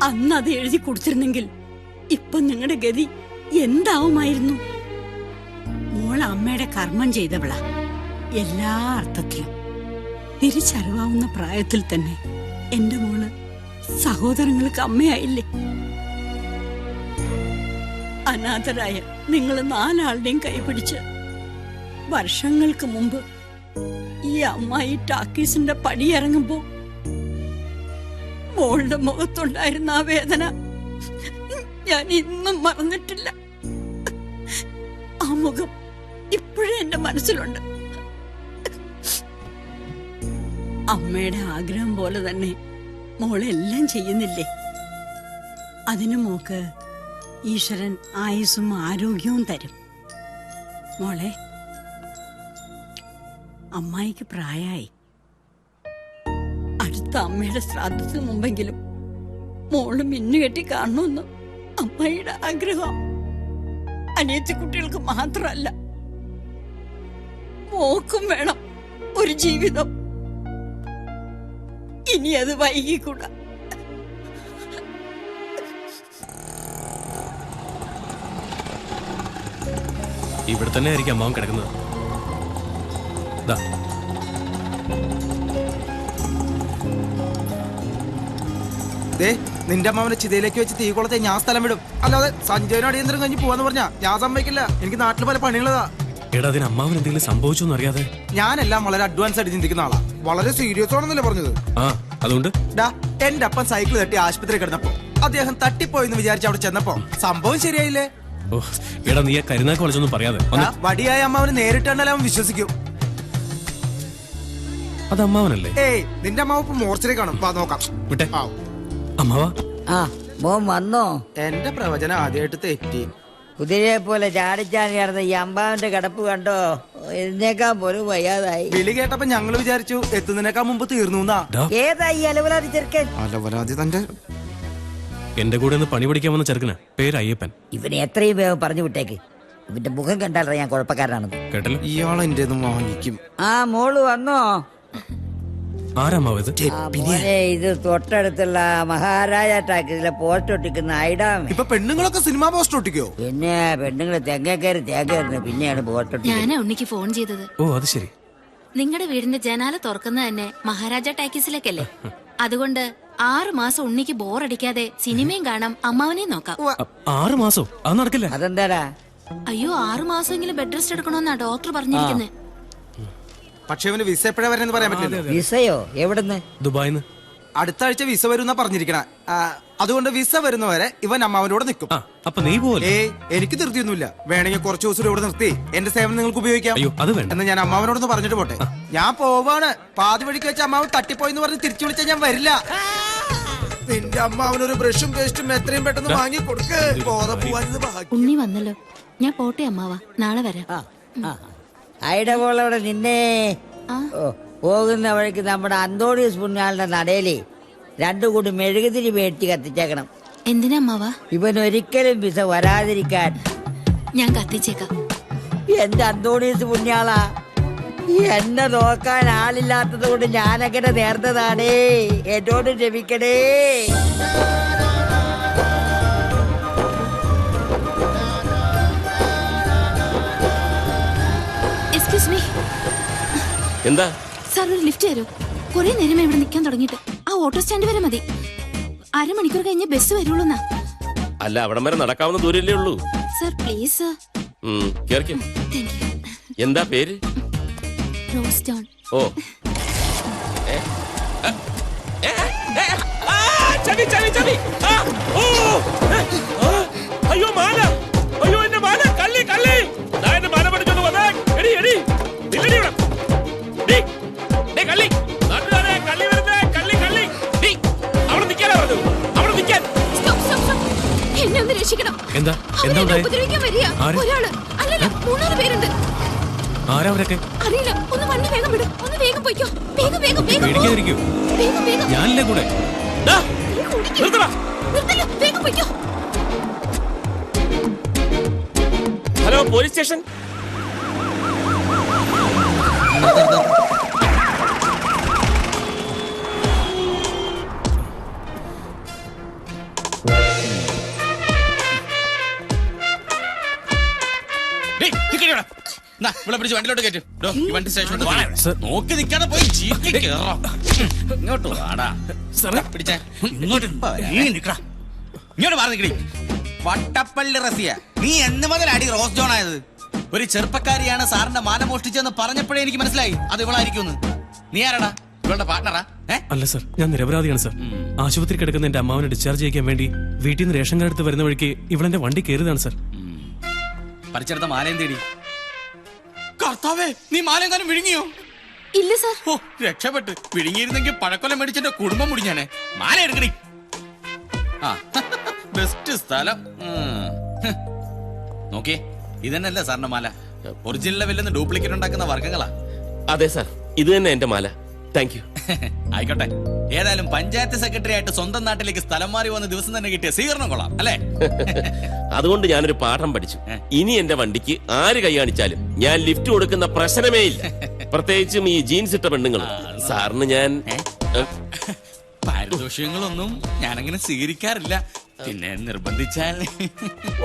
അന്ന് അത് എഴുതി കൊടുത്തിരുന്നെങ്കിൽ ഇപ്പൊ നിങ്ങളുടെ ഗതി എന്താവുമായിരുന്നു? മോൾ അമ്മയുടെ കർമ്മം ചെയ്തവളാ. എല്ലാ അർത്ഥത്തിലും തിരിച്ചറിവാവുന്ന പ്രായത്തിൽ തന്നെ എന്റെ മോള് സഹോദരങ്ങൾക്ക് അമ്മയായില്ലേ. അനാഥരായ നിങ്ങൾ 4 ആളുടെയും കൈപിടിച്ച് വർഷങ്ങൾക്ക് മുമ്പ് ഈ അമ്മായി ടാക്കീസിന്റെ പടിയിറങ്ങുമ്പോ മോളുടെ മുഖത്തുണ്ടായിരുന്ന ആ വേദന ഞാൻ ഇന്നും മറന്നിട്ടില്ല. ആ മുഖം ഇപ്പോഴും എന്റെ മനസ്സിലുണ്ട്. അമ്മയുടെ ആഗ്രഹം പോലെ തന്നെ മോളെല്ലാം ചെയ്യുന്നില്ലേ? അതിനു മോക്ക് ഈശ്വരൻ ആയുസ്സും ആരോഗ്യവും തരും. മോളെ, അമ്മായിക്ക് പ്രായമായി. അടുത്ത അമ്മയുടെ ശ്രാദ്ധത്തിന് മുമ്പെങ്കിലും മോള് മിന്നുകെട്ടി കാണണമെന്ന് അമ്മായിയുടെ ആഗ്രഹം. അനിയത്തി കുട്ടികൾക്ക് മാത്രമല്ല, മോക്കും വേണം ഒരു ജീവിതം. ഇനി അത് വൈകിക്കൂടാ.
ഇവിടെ തന്നെ ആയിരിക്കും അമ്മാവൻ കിടക്കുന്നത്.
നിന്റെ അമ്മാവനെ ചിതയിലേക്ക് വെച്ച് തീ കൊളത്തെ ഞാൻ സ്ഥലം വിടും. അല്ലാതെ സഞ്ജയനും അടിയന്തരം കഴിഞ്ഞ് പോവാന്ന് പറഞ്ഞാ ഞാൻ സമ്മതിക്കില്ല. എനിക്ക് നാട്ടിൽ പല പണികളതാ.
എടാ, അതിന് അമ്മാവൻ എന്തെങ്കിലും സംഭവിച്ചോന്ന് അറിയാതെ.
ഞാനെല്ലാം വളരെ അഡ്വാൻസ് ആയിട്ട് ചിന്തിക്കുന്ന ആളാ. വളരെ സീരിയസ് ആണെന്നല്ലേ പറഞ്ഞത്?
അതുകൊണ്ട്
എന്റെ അപ്പൻ സൈക്കിൾ തട്ടി ആശുപത്രി കിടന്നപ്പോ അദ്ദേഹം തട്ടിപ്പോയെന്ന് വിചാരിച്ച് അവിടെ ചെന്നപ്പോ സംഭവം ശരിയായില്ലേ?
എടാ, നീ കരുനാക്ക് വിളിച്ചൊന്നും പറയാതെ.
വടിയായ അമ്മാവന് നേരിട്ട് കണ്ടാലും അവൻ വിശ്വസിക്കും.
അത് അമ്മാവനല്ലേ?
ഏയ്, നിന്റെ അമ്മാവ് ഇപ്പൊ മോർച്ചറി കാണും. നോക്കാം.
വിട്ടെ. അമ്മാവാ,
മോൻ വന്നോ?
എന്റെ പ്രവചനം ആദ്യമായിട്ട് തെറ്റി.
കുതിരയെ പോലെ ചാടിച്ചാടി നടന്ന ഈ അമ്പാവിന്റെ കിടപ്പ് കണ്ടോ? എഴുന്നേക്കാൻ പോലും വയ്യാതായി.
വിളി കേട്ടപ്പോ ഞങ്ങൾ വിചാരിച്ചു എത്തുന്നതിനേക്കാൾ മുമ്പ് തീർന്നു.
ഏതായി അലവലാതി ചെറുക്കൻ?
അലവലാതി തന്റെ
എന്റെ കൂടെ ഒന്ന് പണി പഠിക്കാൻ വന്ന ചെറുക്കന് പേര് അയ്യപ്പൻ.
ഇവനെ എത്രയും വേഗം പറഞ്ഞു വിട്ടേക്ക്. ഇവന്റെ മുഖം കണ്ടാലോ ഞാൻ കുഴപ്പക്കാരനാണെന്ന്.
കേട്ടല്ലോ?
ഇയാളെന്റെ വാങ്ങിക്കും.
മോള് വന്നോ?
ആരാമാവത്?
ഇത് തൊട്ടടുത്തുള്ള മഹാരാജ ടാക്കീസിലെ പോസ്റ്റ് ഒട്ടിക്കുന്ന ഐഡാമ.
ഇപ്പൊ പെണ്ണുങ്ങളൊക്കെ സിനിമാ പോസ്റ്റ് ഒട്ടിക്കോ?
പിന്നെ പെണ്ണുങ്ങള് തെങ്ങേക്കയറി തേക്കയറുന്നു. പിന്നെയാണ് പോസ്റ്റ് ഒട്ടിക്കുന്നത്.
ഞാനാ ഉണ്ണിക്ക് ഫോൺ ചെയ്തത്.
ഓ, അത് ശരി.
നിങ്ങളുടെ വീടിന്റെ ജനാല തുറക്കുന്നത് തന്നെ മഹാരാജ ടാക്കീസിലേക്കല്ലേ? അതുകൊണ്ട് 6 മാസം ഉണ്ണിക്ക് ബോറടിക്കാതെ സിനിമയും കാണാം, അമ്മാവനെയും നോക്കാം.
6 മാസോ? അത് നടക്കില്ല.
അതെന്താടാ?
അയ്യോ, 6 മാസമെങ്കിലും ബെഡ് റെസ്റ്റ് എടുക്കണമെന്നാ ഡോക്ടർ പറഞ്ഞിരിക്കുന്നത്.
പക്ഷെ അവന് വിസ എപ്പോഴാ വരുന്നത് പറയാൻ പറ്റില്ല.
വിസയോ? എവിടുന്ന്?
ദുബായിന്ന്.
അടുത്ത ആഴ്ച വിസ വരുന്ന പറഞ്ഞിരിക്കണ. അതുകൊണ്ട് വിസ വരുന്നവരെ ഇവൻ അമ്മാവനോട് നിൽക്കും.
അപ്പൊ നീ പോലെ
എനിക്ക് ധൃതിയൊന്നുമില്ല. വേണമെങ്കിൽ കുറച്ച് ദിവസം ഇവിടെ നിർത്തി എന്റെ സേവനം നിങ്ങൾക്ക് ഉപയോഗിക്കാം.
അയ്യോ അത് വേണ്ട.
എന്ന് ഞാൻ അമ്മാവനോടൊന്ന് പറഞ്ഞിട്ട് പോട്ടെ. ഞാൻ പോവാണ്. പാതി വഴിക്ക് വെച്ച് അമ്മാവൻ തട്ടിപ്പോയിന്ന് പറഞ്ഞ് തിരിച്ചു വിളിച്ചാൽ ഞാൻ വരില്ല. നിന്റെ അമ്മാവനൊരു ബ്രഷും പേസ്റ്റും എത്രയും പെട്ടെന്ന് വാങ്ങി കൊടുക്ക്.
ഉണ്ണി വന്നല്ലോ. ഞാൻ പോട്ടെ അമ്മാവ, നാളെ വരാം.
ആയിടെ പോളവിടെ നിന്നെ പോകുന്ന വഴിക്ക് നമ്മുടെ അന്തോണിയസ് പുണ്യാളുടെ നടയില് 2 കൂടി മെഴുകുതിരി മേടിച്ച് കത്തിച്ചേക്കണം.
എന്തിനാ അമ്മാവ?
ഇവൻ ഒരിക്കലും വിസ വരാതിരിക്കാൻ.
ഞാൻ കത്തിച്ചേക്കാം.
എന്റെ അന്തോണിയസ് പുണ്യാളാ, എന്നെ നോക്കാൻ ആളില്ലാത്തത് കൊണ്ട് ഞാനങ്ങനെ നേർന്നതാണേ. എന്നോട് ക്ഷമിക്കണേ.
Excuse me.
എന്താ
സാർ, ഒരു ലിഫ്റ്റ് തരൂ. കുറെ നേരമേ ഇവിടെ നിൽക്കാൻ തുടങ്ങിയിട്ട്. ആ ഓട്ടോ സ്റ്റാൻഡ് വരെ മതി. 1/2 മണിക്കൂർ കഴിഞ്ഞ് ബസ് വരുള്ളൂ.
അല്ല, അവിടം വരെ നടക്കാവുന്ന ദൂരല്ലേ ഉള്ളൂ.
Sir please sir.
കേറിക്കോ. എന്താ പേര്?
റോസ് ജോൺ.
ഓ ചവി ചവി ചവി. അയ്യോ മാല, അയ്യോ എന്റെ മാല. കള്ളി കള്ളി, എന്റെ മാല പഠിച്ചോണ്ട് വന്നേ. എടി എടി ഇല്ലടി ഇവിടെ. കള്ളി നാട്ടുകാരെ, കള്ളി വരുന്നേ. കള്ളി കള്ളി. അവിടെ നിൽക്കാനാ പറഞ്ഞു, അവിടെ നിൽക്കാൻ.
എന്നെ ഒന്ന് രക്ഷിക്കണം.
എന്താ എന്താ ഉണ്ടായി?
ഉപദ്രവിക്കാൻ വരിക ഒരാള്. അല്ലല്ല, 3 പേരുണ്ട്.
ആരാ അവരൊക്കെ?
അറിയില്ല. ഒന്ന് വണ്ടി വേഗം വിടും. ഒന്ന് വേഗം പോയിക്കോ. വേഗം വേഗം വേഗം
പേടിക്കാതിരിക്കൂ.
വേഗം വേഗം.
ഞാനില്ലേ കൂടെ.
നിർത്തില്ല, വേഗം പോയിക്കോ.
Hello, police station.
വണ്ടിലോട്ട് കയറ്റും. വണ്ടി സ്റ്റേഷൻ നോക്കി നിൽക്കാതെ പോയി ജീപ്പിൽ കേറാം. ഇങ്ങോട്ട് വാടാ. പിടിച്ചേ. ഇങ്ങോട്ട് മാറി നിൽക്കണി. വട്ടപ്പള്ളി റസിയ, നീ എന്ന് മുതലാടി റോസ് ജോൺ ആയത്? ഒരു ചെറുപ്പക്കാരിയാണ് സാറിന്റെ മാല മോഷ്ടിച്ചെന്ന് പറഞ്ഞപ്പോഴേ എനിക്ക് മനസ്സിലായി അത് ഇവളായിരിക്കും. നീ ആരാടാ? ഇവളുടെ പാർട്ണറാ?
അല്ല സർ, ഞാൻ നിരപരാധിയാണ് സർ. ആശുപത്രി കിടക്കുന്ന എന്റെ അമ്മാവനെ ഡിസ്ചാർജ് ചെയ്യാൻ വേണ്ടി വീട്ടിൽ നിന്ന് റേഷൻ കാർഡ് എടുത്ത് വരുന്ന വഴിക്ക് ഇവളെന്റെ വണ്ടി കയറിയതാണ് സർ.
പറിച്ചെടുത്ത മാലയും തേടി. കർത്താവേ, നീ മാലയെങ്ങാനും വിഴുങ്ങിയോ?
ഇല്ല സർ.
ഓ, രക്ഷപ്പെട്ട്. വിഴുങ്ങിയിരുന്നെങ്കിൽ പഴക്കൊല്ലം മേടിച്ചെന്റെ കുടുംബം മുടിഞ്ഞാനെ. മാല എടുക്കണി. ആ, ബെസ്റ്റ് സ്ഥലം. നോക്കിയേ, ഇതന്നെയല്ലേ സാറിന്റെ മാല? ഒറിജിനൽ ലെവലിൽ ഡ്യൂപ്ലിക്കേറ്റ് ഉണ്ടാക്കുന്ന വർഗ്ഗങ്ങളാ.
അതെ സാർ, ഇത് തന്നെ എന്റെ മാല. Thank you.
ആയിക്കോട്ടെ. ഏതായാലും പഞ്ചായത്ത് സെക്രട്ടറി ആയിട്ട് സ്വന്തം നാട്ടിലേക്ക് സ്ഥലം മാറി വന്ന ദിവസം തന്നെ കിട്ടിയ സ്വീകരണം കൊള്ളാം അല്ലേ?
അതുകൊണ്ട് ഞാനൊരു പാഠം പഠിച്ചു. ഇനി എന്റെ വണ്ടിക്ക് ആര് കൈ കാണിച്ചാലും ഞാൻ ലിഫ്റ്റ് കൊടുക്കുന്ന പ്രശ്നമേ ഇല്ല. പ്രത്യേകിച്ചും ഈ ജീൻസ് ഇട്ട പെണ്ണുങ്ങൾ. സാറിന് ഞാൻ
പാരിതോഷികങ്ങളൊന്നും ഞാനങ്ങനെ സ്വീകരിക്കാറില്ല. പിന്നെ നിർബന്ധിച്ചാൽ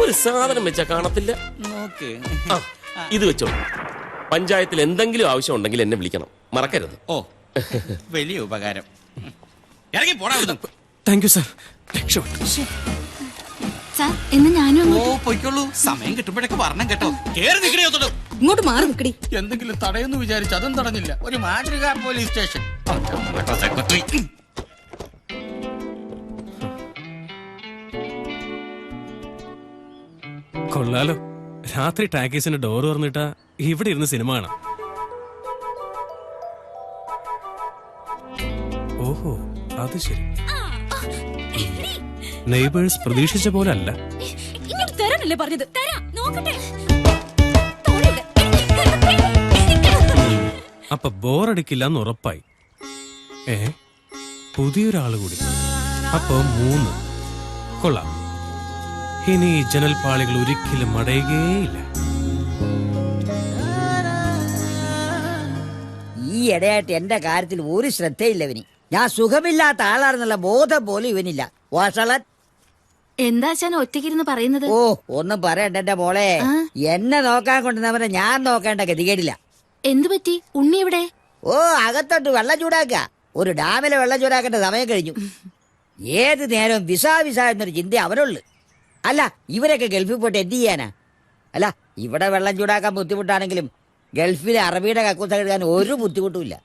ഒരു സാധനം വെച്ചാ കാണത്തില്ല.
നോക്ക്,
ഇത് വെച്ചോ. പഞ്ചായത്തിൽ എന്തെങ്കിലും ആവശ്യം ഉണ്ടെങ്കിൽ എന്നെ വിളിക്കണം, മറക്കരുത്.
ഓ, വലിയ ഉപകാരം. ഇറങ്ങി പോടാ.
Thank you sir. രക്ഷപ്പെട്ടു.
സാർ, എന്ന് ഞാനും.
ഓ, പൊയ്ക്കോളൂ. സമയം കിട്ടുമ്പോഴൊക്കെ വരണം കേട്ടോ. കേറി നിൽക്കണോ?
ഇങ്ങോട്ട് മാറി നിൽക്കടി.
എന്തെങ്കിലും തടയെന്ന് വിചാരിച്ചു, അതും തടഞ്ഞില്ല. ഒരു മാതൃകാ പോലീസ് സ്റ്റേഷൻ. സെക്രട്ടറി
കൊള്ളാലോ. രാത്രി ടാക്കീസിന്റെ ഡോർ തുറന്നിട്ടാ ഇവിടെ ഇരുന്ന് സിനിമ കാണാം. ഓഹോ, അത് ശരി. നെയ്ബേഴ്സ് പ്രതീക്ഷിച്ച പോലെ അല്ല.
ഇങ്ങോട്ട് തരാനല്ലേ പറഞ്ഞത്? തരാം, നോക്കട്ടെ.
അപ്പൊ ബോറടിക്കില്ലെന്ന് ഉറപ്പായി. പുതിയൊരാള് കൂടി. അപ്പൊ 3. കൊള്ളാം. ഇനി ഈ ജനൽപ്പാളികൾ ഒരിക്കലും അടയുകയില്ല.
ഈ ഇടയായിട്ട് എന്റെ കാര്യത്തിൽ ഒരു ശ്രദ്ധയില്ലവന്. ഞാൻ സുഖമില്ലാത്ത ആളാണെന്നുള്ള ബോധം പോലും ഇവനില്ല. വാഷളൻ.
എന്താ അച്ഛൻ ഒറ്റയ്ക്കിരുന്ന് പറയുന്നത്?
ഓ, ഒന്നും പറയണ്ട എന്റെ മോളെ. എന്നെ നോക്കാൻ കൊണ്ടുവന്നവനെ ഞാൻ നോക്കേണ്ട ഗതികേടില്ല.
എന്തു പറ്റി? ഉണ്ണി എവിടെ?
ഓ, അകത്തോട്ട് വെള്ളം ചൂടാക്കുക. ഒരു ഡാമിലെ വെള്ളം ചൂടാക്കേണ്ട സമയം കഴിഞ്ഞു. ഏത് നേരവും വിസ വിസ എന്നൊരു ചിന്ത അവനുള്ളു. അല്ല, ഇവരൊക്കെ ഗൾഫിൽ പോയിട്ട് എന്ത് ചെയ്യാനാ? അല്ല, ഇവിടെ വെള്ളം ചൂടാക്കാൻ ബുദ്ധിമുട്ടാണെങ്കിലും ഗൾഫിലെ അറബിയുടെ കക്കൂസ കഴുകാൻ ഒരു ബുദ്ധിമുട്ടുമില്ല.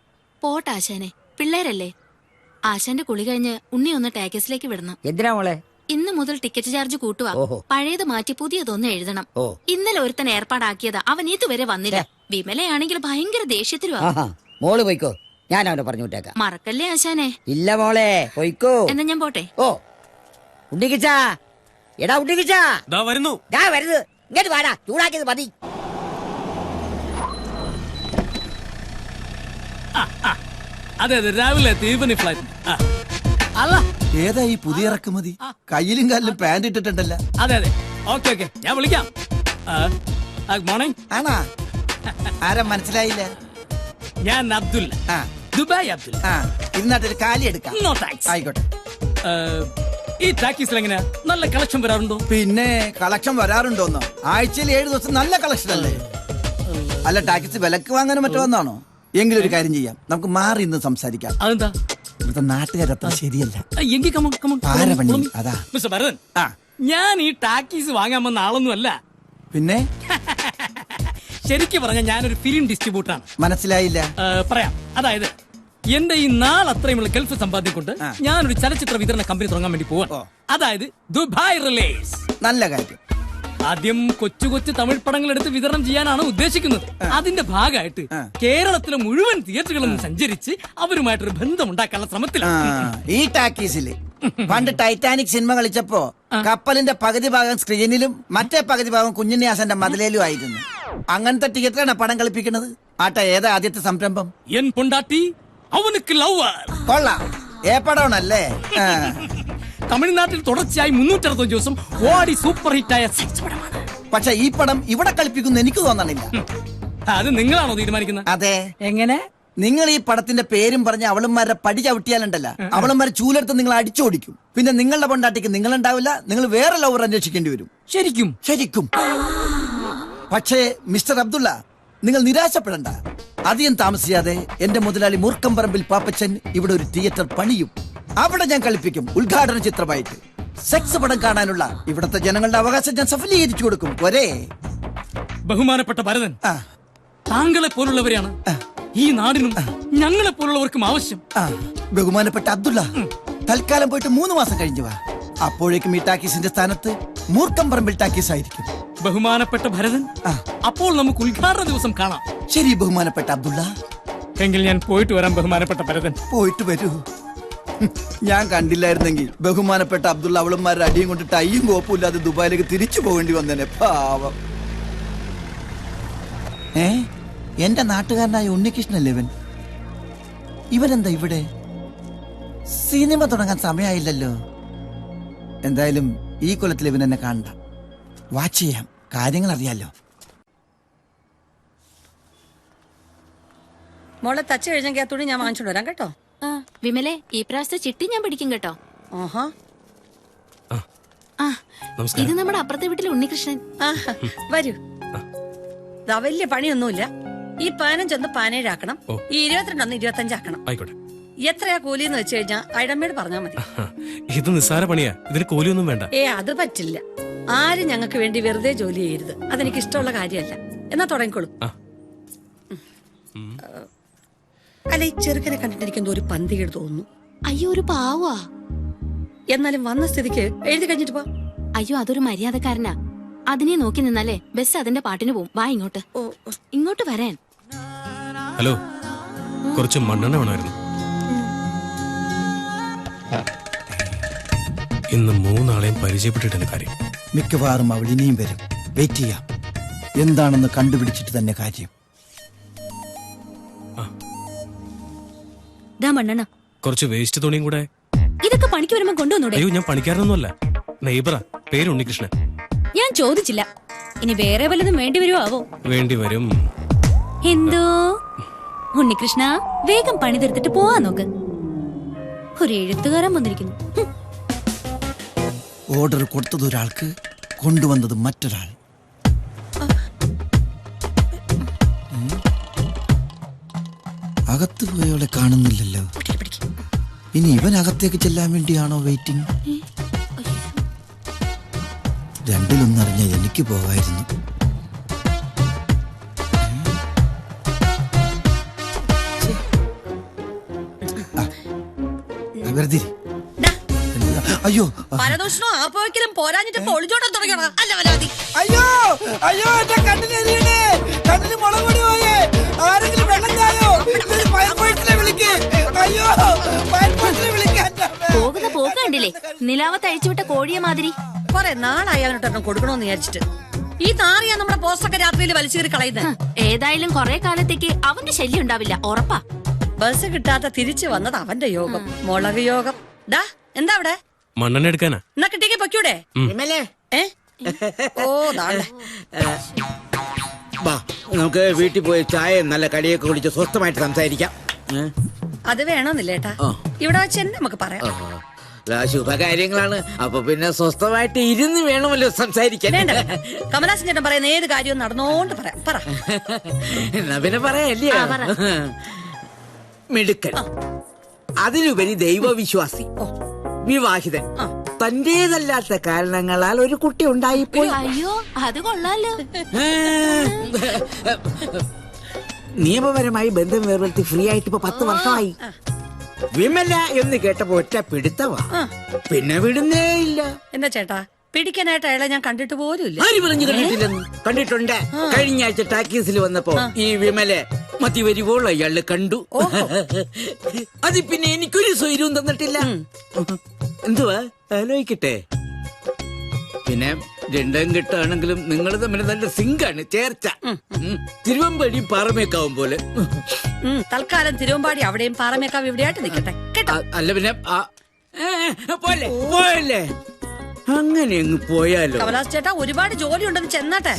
പോട്ടാശാനെ, പിള്ളേരല്ലേ. ആശാന്റെ കുളി കഴിഞ്ഞ് ഉണ്ണി ഒന്ന് ടാക്കീസിലേക്ക് വിടണം.
എന്തിനാ മോളെ?
ഇന്ന് മുതൽ ടിക്കറ്റ് ചാർജ് കൂട്ടുവാ. പഴയത് മാറ്റി പുതിയതൊന്ന് എഴുതണം. ഇന്നലെ ഒരുത്തൻ ഏർപ്പാടാക്കിയതാ, അവൻ ഇതുവരെ വന്നില്ല. വിമലയാണെങ്കിൽ ഭയങ്കര ദേഷ്യത്തിലുവാ.
മോള് പോയിക്കോ, ഞാൻ അവനെ പറഞ്ഞു വിട്ടേക്കാം.
മറക്കല്ലേ ആശാനെ.
ഇല്ല മോളെ, പോയിക്കോ.
എന്നാ ഞാൻ പോട്ടെ.
ഓ ഉണ്ണിക്കിച്ചാ, എടാ ഉണ്ണിക്കിച്ചാ,
വരുന്നു.
വരുന്നു, ഇങ്ങോട്ട് വാടാ, ചൂടാക്കിയത് മതി.
അതെ അതെ, രാവിലെ തീവനി ഫ്ലൈറ്റ്.
അല്ല ഏതാ ഈ പുതിയ ഇറക്കുമതി? കയ്യിലും കാലിലും പാന്റ് ഇട്ടിട്ടുണ്ടല്ലോ.
അതെ അതെ, ഓക്കെ ഓക്കെ, ഞാൻ വിളിക്കാം. മോർണിംഗ്.
ആണാ? ആരാ മനസ്സിലായില്ല?
ഞാൻ അബ്ദുൽ, ദുബായ് അബ്ദുൽ.
ഇരുന്നാട്ടൊരു കാലി എടുക്കാം.
No thanks.
ആയിക്കോട്ടെ.
ഈ ടാക്കീസിൽ എങ്ങനെ നല്ല കളക്ഷൻ വരാറുണ്ടോ?
പിന്നെ കളക്ഷൻ വരാറുണ്ടോന്നോ? ആഴ്ചയിൽ 7 ദിവസം നല്ല കളക്ഷൻ അല്ലേ? അല്ല, ടാക്കീസ് വിലക്ക് വാങ്ങാനും മറ്റോ വന്നാണോ? എങ്കിലും ഒരു കാര്യം ചെയ്യാം, നമുക്ക് മാറി ഇന്ന് സംസാരിക്കാം.
അതെന്താ?
ഇവിടുത്തെ നാട്ടുകാരത്ര ശരിയല്ല.
എങ്കിൽ
അതാ
മിസ്റ്റർ ഭരതൻ, ഞാൻ ഈ ടാക്കീസ് വാങ്ങാൻ വന്ന ആളൊന്നും അല്ല.
പിന്നെ
ശരിക്കും പറഞ്ഞ ഞാനൊരു ഫിലിം ഡിസ്ട്രിബ്യൂട്ടറാണ്.
മനസ്സിലായില്ല.
പറയാം. അതായത് എന്റെ ഈ നാളത്രയുമുള്ള ഗൾഫ് സമ്പാദ്യം കൊണ്ട് ഞാനൊരു ചലച്ചിത്ര വിതരണ കമ്പനി തുടങ്ങാൻ വേണ്ടി പോവാ. അതായത് ദുബായ് റിലീസ്.
നല്ല കാര്യം.
ആദ്യം കൊച്ചു കൊച്ചു തമിഴ് പടങ്ങൾ എടുത്ത് വിതരണം ചെയ്യാനാണ് ഉദ്ദേശിക്കുന്നത്. അതിന്റെ ഭാഗമായിട്ട് കേരളത്തിലെ മുഴുവൻ തിയേറ്ററുകളും സഞ്ചരിച്ച് അവരുമായിട്ടൊരു ബന്ധം ഉണ്ടാക്കാനുള്ള ശ്രമത്തിലാണ്.
ഈ ടാക്കീസില് പണ്ട് ടൈറ്റാനിക് സിനിമ കളിച്ചപ്പോ കപ്പലിന്റെ പകുതി ഭാഗം സ്ക്രീനിലും മറ്റേ പകുതി ഭാഗം കുഞ്ഞുണ്ണിയാസന്റെ മതിലേലും ആയിരുന്നു. അങ്ങനത്തെ തിയേറ്ററാണ് പടം കളിപ്പിക്കുന്നത്. ആട്ടെ, ഏതാ ആദ്യത്തെ സംരംഭം?
എൻ പൊണ്ടാട്ടി അവനുക്ക് ലവർ.
കൊള്ളാം. ഏ പടമാണല്ലേ?
തമിഴ്നാട്ടിൽ തുടർച്ചയായി 365 ദിവസം ഓടി സൂപ്പർ ഹിറ്റായ സെക്സ് പടമാണ്.
പക്ഷെ ഈ പടം ഇവിടെ കളിപ്പിക്കുന്നു എനിക്ക് തോന്നണില്ല.
അത് നിങ്ങളാണോ തീരുമാനിക്കുന്നത്?
അതെ.
എങ്ങനെ?
നിങ്ങൾ ഈ പടത്തിന്റെ പേരും പറഞ്ഞ് അവളുമാരുടെ പടി ചവിട്ടിയാലുണ്ടല്ല, അവളുമാരെ ചൂലെടുത്ത് നിങ്ങൾ അടിച്ചോടിക്കും. പിന്നെ നിങ്ങളുടെ പൊണ്ടാട്ടിക്ക് നിങ്ങളുണ്ടാവില്ല, നിങ്ങൾ വേറെ ലവർ അന്വേഷിക്കേണ്ടി വരും.
ശരിക്കും?
ശരിക്കും. പക്ഷേ മിസ്റ്റർ അബ്ദുള്ള, നിങ്ങൾ നിരാശപ്പെടണ്ട. അധികം താമസിയാതെ എന്റെ മുതലാളി മൂർക്കമ്പറമ്പിൽ പാപ്പച്ചൻ ഇവിടെ ഒരു തിയേറ്റർ പണിയും. അവിടെ ഞാൻ കളിപ്പിക്കും ഉദ്ഘാടന ചിത്രമായിട്ട്. സെക്സ് പടം കാണാനുള്ള ഇവിടുത്തെ ജനങ്ങളുടെ അവകാശം ഞാൻ സഫലീകരിച്ചു കൊടുക്കും. ഒരേ
ബഹുമാനപ്പെട്ട ഭരതൻ, താങ്കളെ പോലുള്ളവരെയാണ് ഈ നാടിനും ഞങ്ങളെ പോലുള്ളവർക്കും ആവശ്യം.
ബഹുമാനപ്പെട്ട അബ്ദുള്ള, തൽക്കാലം പോയിട്ട് 3 മാസം കഴിഞ്ഞു വാ. അപ്പോഴേക്കും ഈ ടാക്കീസിന്റെ സ്ഥാനത്ത് മൂർക്കമ്പറമ്പിൽ ടാക്കീസ് ആയിരിക്കും.
ബഹുമാനപ്പെട്ട ഭരതൻ, അപ്പോൾ നമുക്ക് ഉദ്ഘാടന ദിവസം കാണാം.
ശരി ബഹുമാനപ്പെട്ട അബ്ദുള്ള.
എങ്കിൽ ഞാൻ പോയിട്ട് വരാം ബഹുമാനപ്പെട്ട ഭരതൻ.
പോയിട്ട് വരൂ. ഞാൻ കണ്ടില്ലായിരുന്നെങ്കിൽ ബഹുമാനപ്പെട്ട അബ്ദുള്ള അവളുമാരുടെ അടിയും കൊണ്ട് ടൈയും കോപ്പും ഇല്ലാതെ ദുബായിലേക്ക് തിരിച്ചു പോകേണ്ടി വന്നേനെ. പാവം. എന്റെ നാട്ടുകാരനായ ഉണ്ണികൃഷ്ണല്ലേ ഇവൻ? ഇവനെന്താ ഇവിടെ? സിനിമ തുടങ്ങാൻ സമയമായില്ലല്ലോ. എന്തായാലും ഈ കൊല്ലത്തിൽ ഇവൻ എന്നെ കാണണ്ട. വാച്ച് ചെയ്യാം, കാര്യങ്ങൾ അറിയാലോ.
മോളെ തച്ച് കഴിഞ്ഞെങ്കിൽ ആ തുണി ഞാൻ വാങ്ങിച്ചോണ്ട് വരാം കേട്ടോ.
വിമലെ, ഈ പ്രാവശ്യത്തെ ചിട്ടി ഞാൻ പിടിക്കും കേട്ടോ. ഇത് നമ്മുടെ അപ്പുറത്തെ വീട്ടിലെ ഉണ്ണികൃഷ്ണൻ.
വരൂ. വലിയ പണിയൊന്നുമില്ല. ഈ 15 17 ആക്കണം, ഈ 22 25 ആക്കണം. എത്രയാ കൂലിന്ന് വെച്ച് കഴിഞ്ഞാ അയടമ്മയോട് പറഞ്ഞാ മതി.
ഇത് നിസ്സാര പണിയാ, ഇതിന് കൂലിയൊന്നും വേണ്ട.
അത് പറ്റില്ല. ആരും ഞങ്ങൾക്ക് വേണ്ടി വെറുതെ ജോലി ചെയ്യരുത്. അതെനിക്ക് ഇഷ്ടമുള്ള കാര്യമല്ല. എന്നാ തുടങ്ങിക്കോളൂ. അല്ല, ഈ ചെറുക്കനെ കണ്ടിട്ട് എനിക്ക് എന്തോ ഒരു പന്തികേട് തോന്നുന്നു.
അയ്യോ, ഒരു പാവാ.
എന്നാലും വന്ന സ്ഥിതിക്ക് എഴുതി കഴിഞ്ഞിട്ട് പോ.
അയ്യോ, അതൊരു മര്യാദക്കാരനാ. അതിനെ നോക്കി നിന്നാലേ ബസ് അതിന്റെ പാട്ടിന് പോവും. വാ ഇങ്ങോട്ട്. ഇങ്ങോട്ട് വരാൻ.
ഹലോ, കുറച്ച് മണ്ണെണ്ണ വേണമായിരുന്നു. ഇന്ന് 3 ആളെയും പരിചയപ്പെട്ടിട്ടുണ്ട് കാര്യം.
മിക്കവാറും അവൾ ഇനിയും വരും. വെയിറ്റ് ചെയ്യാം. എന്താണെന്ന് കണ്ടുപിടിച്ചിട്ട് തന്നെ കാര്യം.
മണ്ണെണ്ണ,
കുറച്ച് വേസ്റ്റ് തുണിയും കൂടെ.
ഇതൊക്കെ പണിക്ക് വരുമ്പോ കൊണ്ടുവന്നൂടെ?
അയ്യോ, ഞാൻ പണിക്കാരനൊന്നുമല്ല, നെയ്ബറാ. പേര് ഉണ്ണികൃഷ്ണൻ.
ഞാൻ ചോദിച്ചില്ല. ഇനി വേറെ വല്ലതും വേണ്ടി വരുവോ?
വേണ്ടി വരും.
എന്തോ? ഉണ്ണികൃഷ്ണ, വേഗം പണി തീർത്തിട്ട് പോവാ നോക്ക്. ഒരു എഴുത്തുകാരൻ വന്നിരിക്കുന്നു.
ഓർഡർ കൊടുത്തത് ഒരാൾക്ക്, കൊണ്ടുവന്നത് മറ്റൊരാൾ. അകത്ത് പോയവളെ കാണുന്നില്ലല്ലോ. ഇനി ഇവൻ അകത്തേക്ക് ചെല്ലാൻ വേണ്ടിയാണോ വെയിറ്റിംഗ്? രണ്ടിലൊന്നറിഞ്ഞ എനിക്ക് പോകായിരുന്നു. വെറുതെ അയ്യോ
പരദൂഷണോ ആർപ്പോയ്ക്കലും പോരാഞ്ഞിട്ട് ഒളിച്ചോട്ടാൻ തുടങ്ങണ അല്ല വരാതി.
അയ്യോ അയ്യോ എന്റെ കണ്ണിലെരിയണേ, കണ്ണിന് മുളക് പൊടി പോയേ, ആരെങ്കിലും വെള്ളം ചായോ, ഫയർഫോഴ്സിനെ വിളിക്ക്, അയ്യോ ഫയർഫോഴ്സിനെ വിളിക്കാൻ.
പോകുന്ന പോക്ക് കണ്ടില്ലേ, നിലാവത്ത് അഴിച്ചുവിട്ട കോഴിയെ മാതിരി.
കൊറേ നാളായി അവനോട്ടൊരെണ്ണം കൊടുക്കണോന്ന് വിചാരിച്ചിട്ട്. ഈ നാറിയാ നമ്മുടെ പോസ്റ്റൊക്കെ രാത്രിയിൽ വലിച്ചേറി കളയുന്നത്.
ഏതായാലും കൊറേ കാലത്തേക്ക് അവന്റെ ശല്യം ഉണ്ടാവില്ല, ഉറപ്പാ.
ബസ് കിട്ടാത്ത തിരിച്ചു വന്നത് അവന്റെ യോഗം, മുളക് യോഗം. ഡാ എന്താ അവിടെ?
മണ്ണെണ്ണ എടുക്കാനാ?
എന്നാ കിട്ടിയേക്ക് പൊക്കൂടെ? ഓ ദാണ്ടെ.
നമുക്ക് വീട്ടിൽ പോയി ചായ നല്ല കടിയൊക്കെ കുടിച്ച് സ്വസ്ഥമായിട്ട് സംസാരിക്കാം.
അത് വേണമെന്നില്ലേട്ടാ, ഇവിടെ വെച്ച് തന്നെ നമുക്ക് പറയാം.
ശുഭകാര്യങ്ങളാണ്, അപ്പൊ പിന്നെ സ്വസ്ഥമായിട്ട് ഇരുന്ന് വേണമല്ലോ സംസാരിക്കാൻ.
കമലാസൻ ചേട്ടൻ പറയുന്ന ഏത് കാര്യവും നടന്നോണ്ട് പറയാം. പറ.
എന്നാ പിന്നെ പറയാല്ലേ. മിടുക്കൻ, അതിലുപരി ദൈവവിശ്വാസി, വിവാഹിതൻ, തന്റേതല്ലാത്ത കാരണങ്ങളാൽ ഒരു കുട്ടി ഉണ്ടായിപ്പോയി.
അയ്യോ അത് കൊള്ളാലോ.
നിയമപരമായി ബന്ധം വേർപെടുത്തി ഫ്രീ ആയിട്ട് ഇപ്പൊ 10 വർഷമായി. വിമല എന്ന് കേട്ടപ്പോ ഒറ്റ പിടുത്തവാ, പിന്നെ വിടുന്നേ ഇല്ല.
എന്താ ചേട്ടാ, പിടിക്കാനായിട്ട് അയാളെ ഞാൻ കണ്ടിട്ട് പോലും ഇല്ല.
ആര് പറഞ്ഞു കണ്ടിട്ടില്ലെന്ന്? കണ്ടിട്ടുണ്ട്. കഴിഞ്ഞ ആഴ്ച ടാക്കീസിൽ വന്നപ്പോ ഈ വിമലെ മതിവരിവോളം അയാള് കണ്ടു. അത് പിന്നെ എനിക്കൊരു സ്വൈര്യവും തന്നിട്ടില്ല. എന്തുവാ ആലോചിക്കട്ടെ. പിന്നെ രണ്ടും കിട്ടാണെങ്കിലും നിങ്ങൾ തമ്മിൽ നല്ല സിങ്കാണ്, ചേർച്ച. തിരുവമ്പാടി പാറമേക്കാവും പോലെ.
തൽക്കാലം തിരുവമ്പാടി അവിടെയും പാറമേക്കാവ് ഇവിടെയായിട്ട് നിൽക്കട്ടെ കേട്ടോ.
അല്ല പിന്നെ പോലെ പോയല്ലേ, അങ്ങനെ അങ്ങ് പോയാലോ.
കമലാസ് ചേട്ടാ, ഒരുപാട് ജോലി ഉണ്ടെന്ന് ചെന്നാട്ടെ.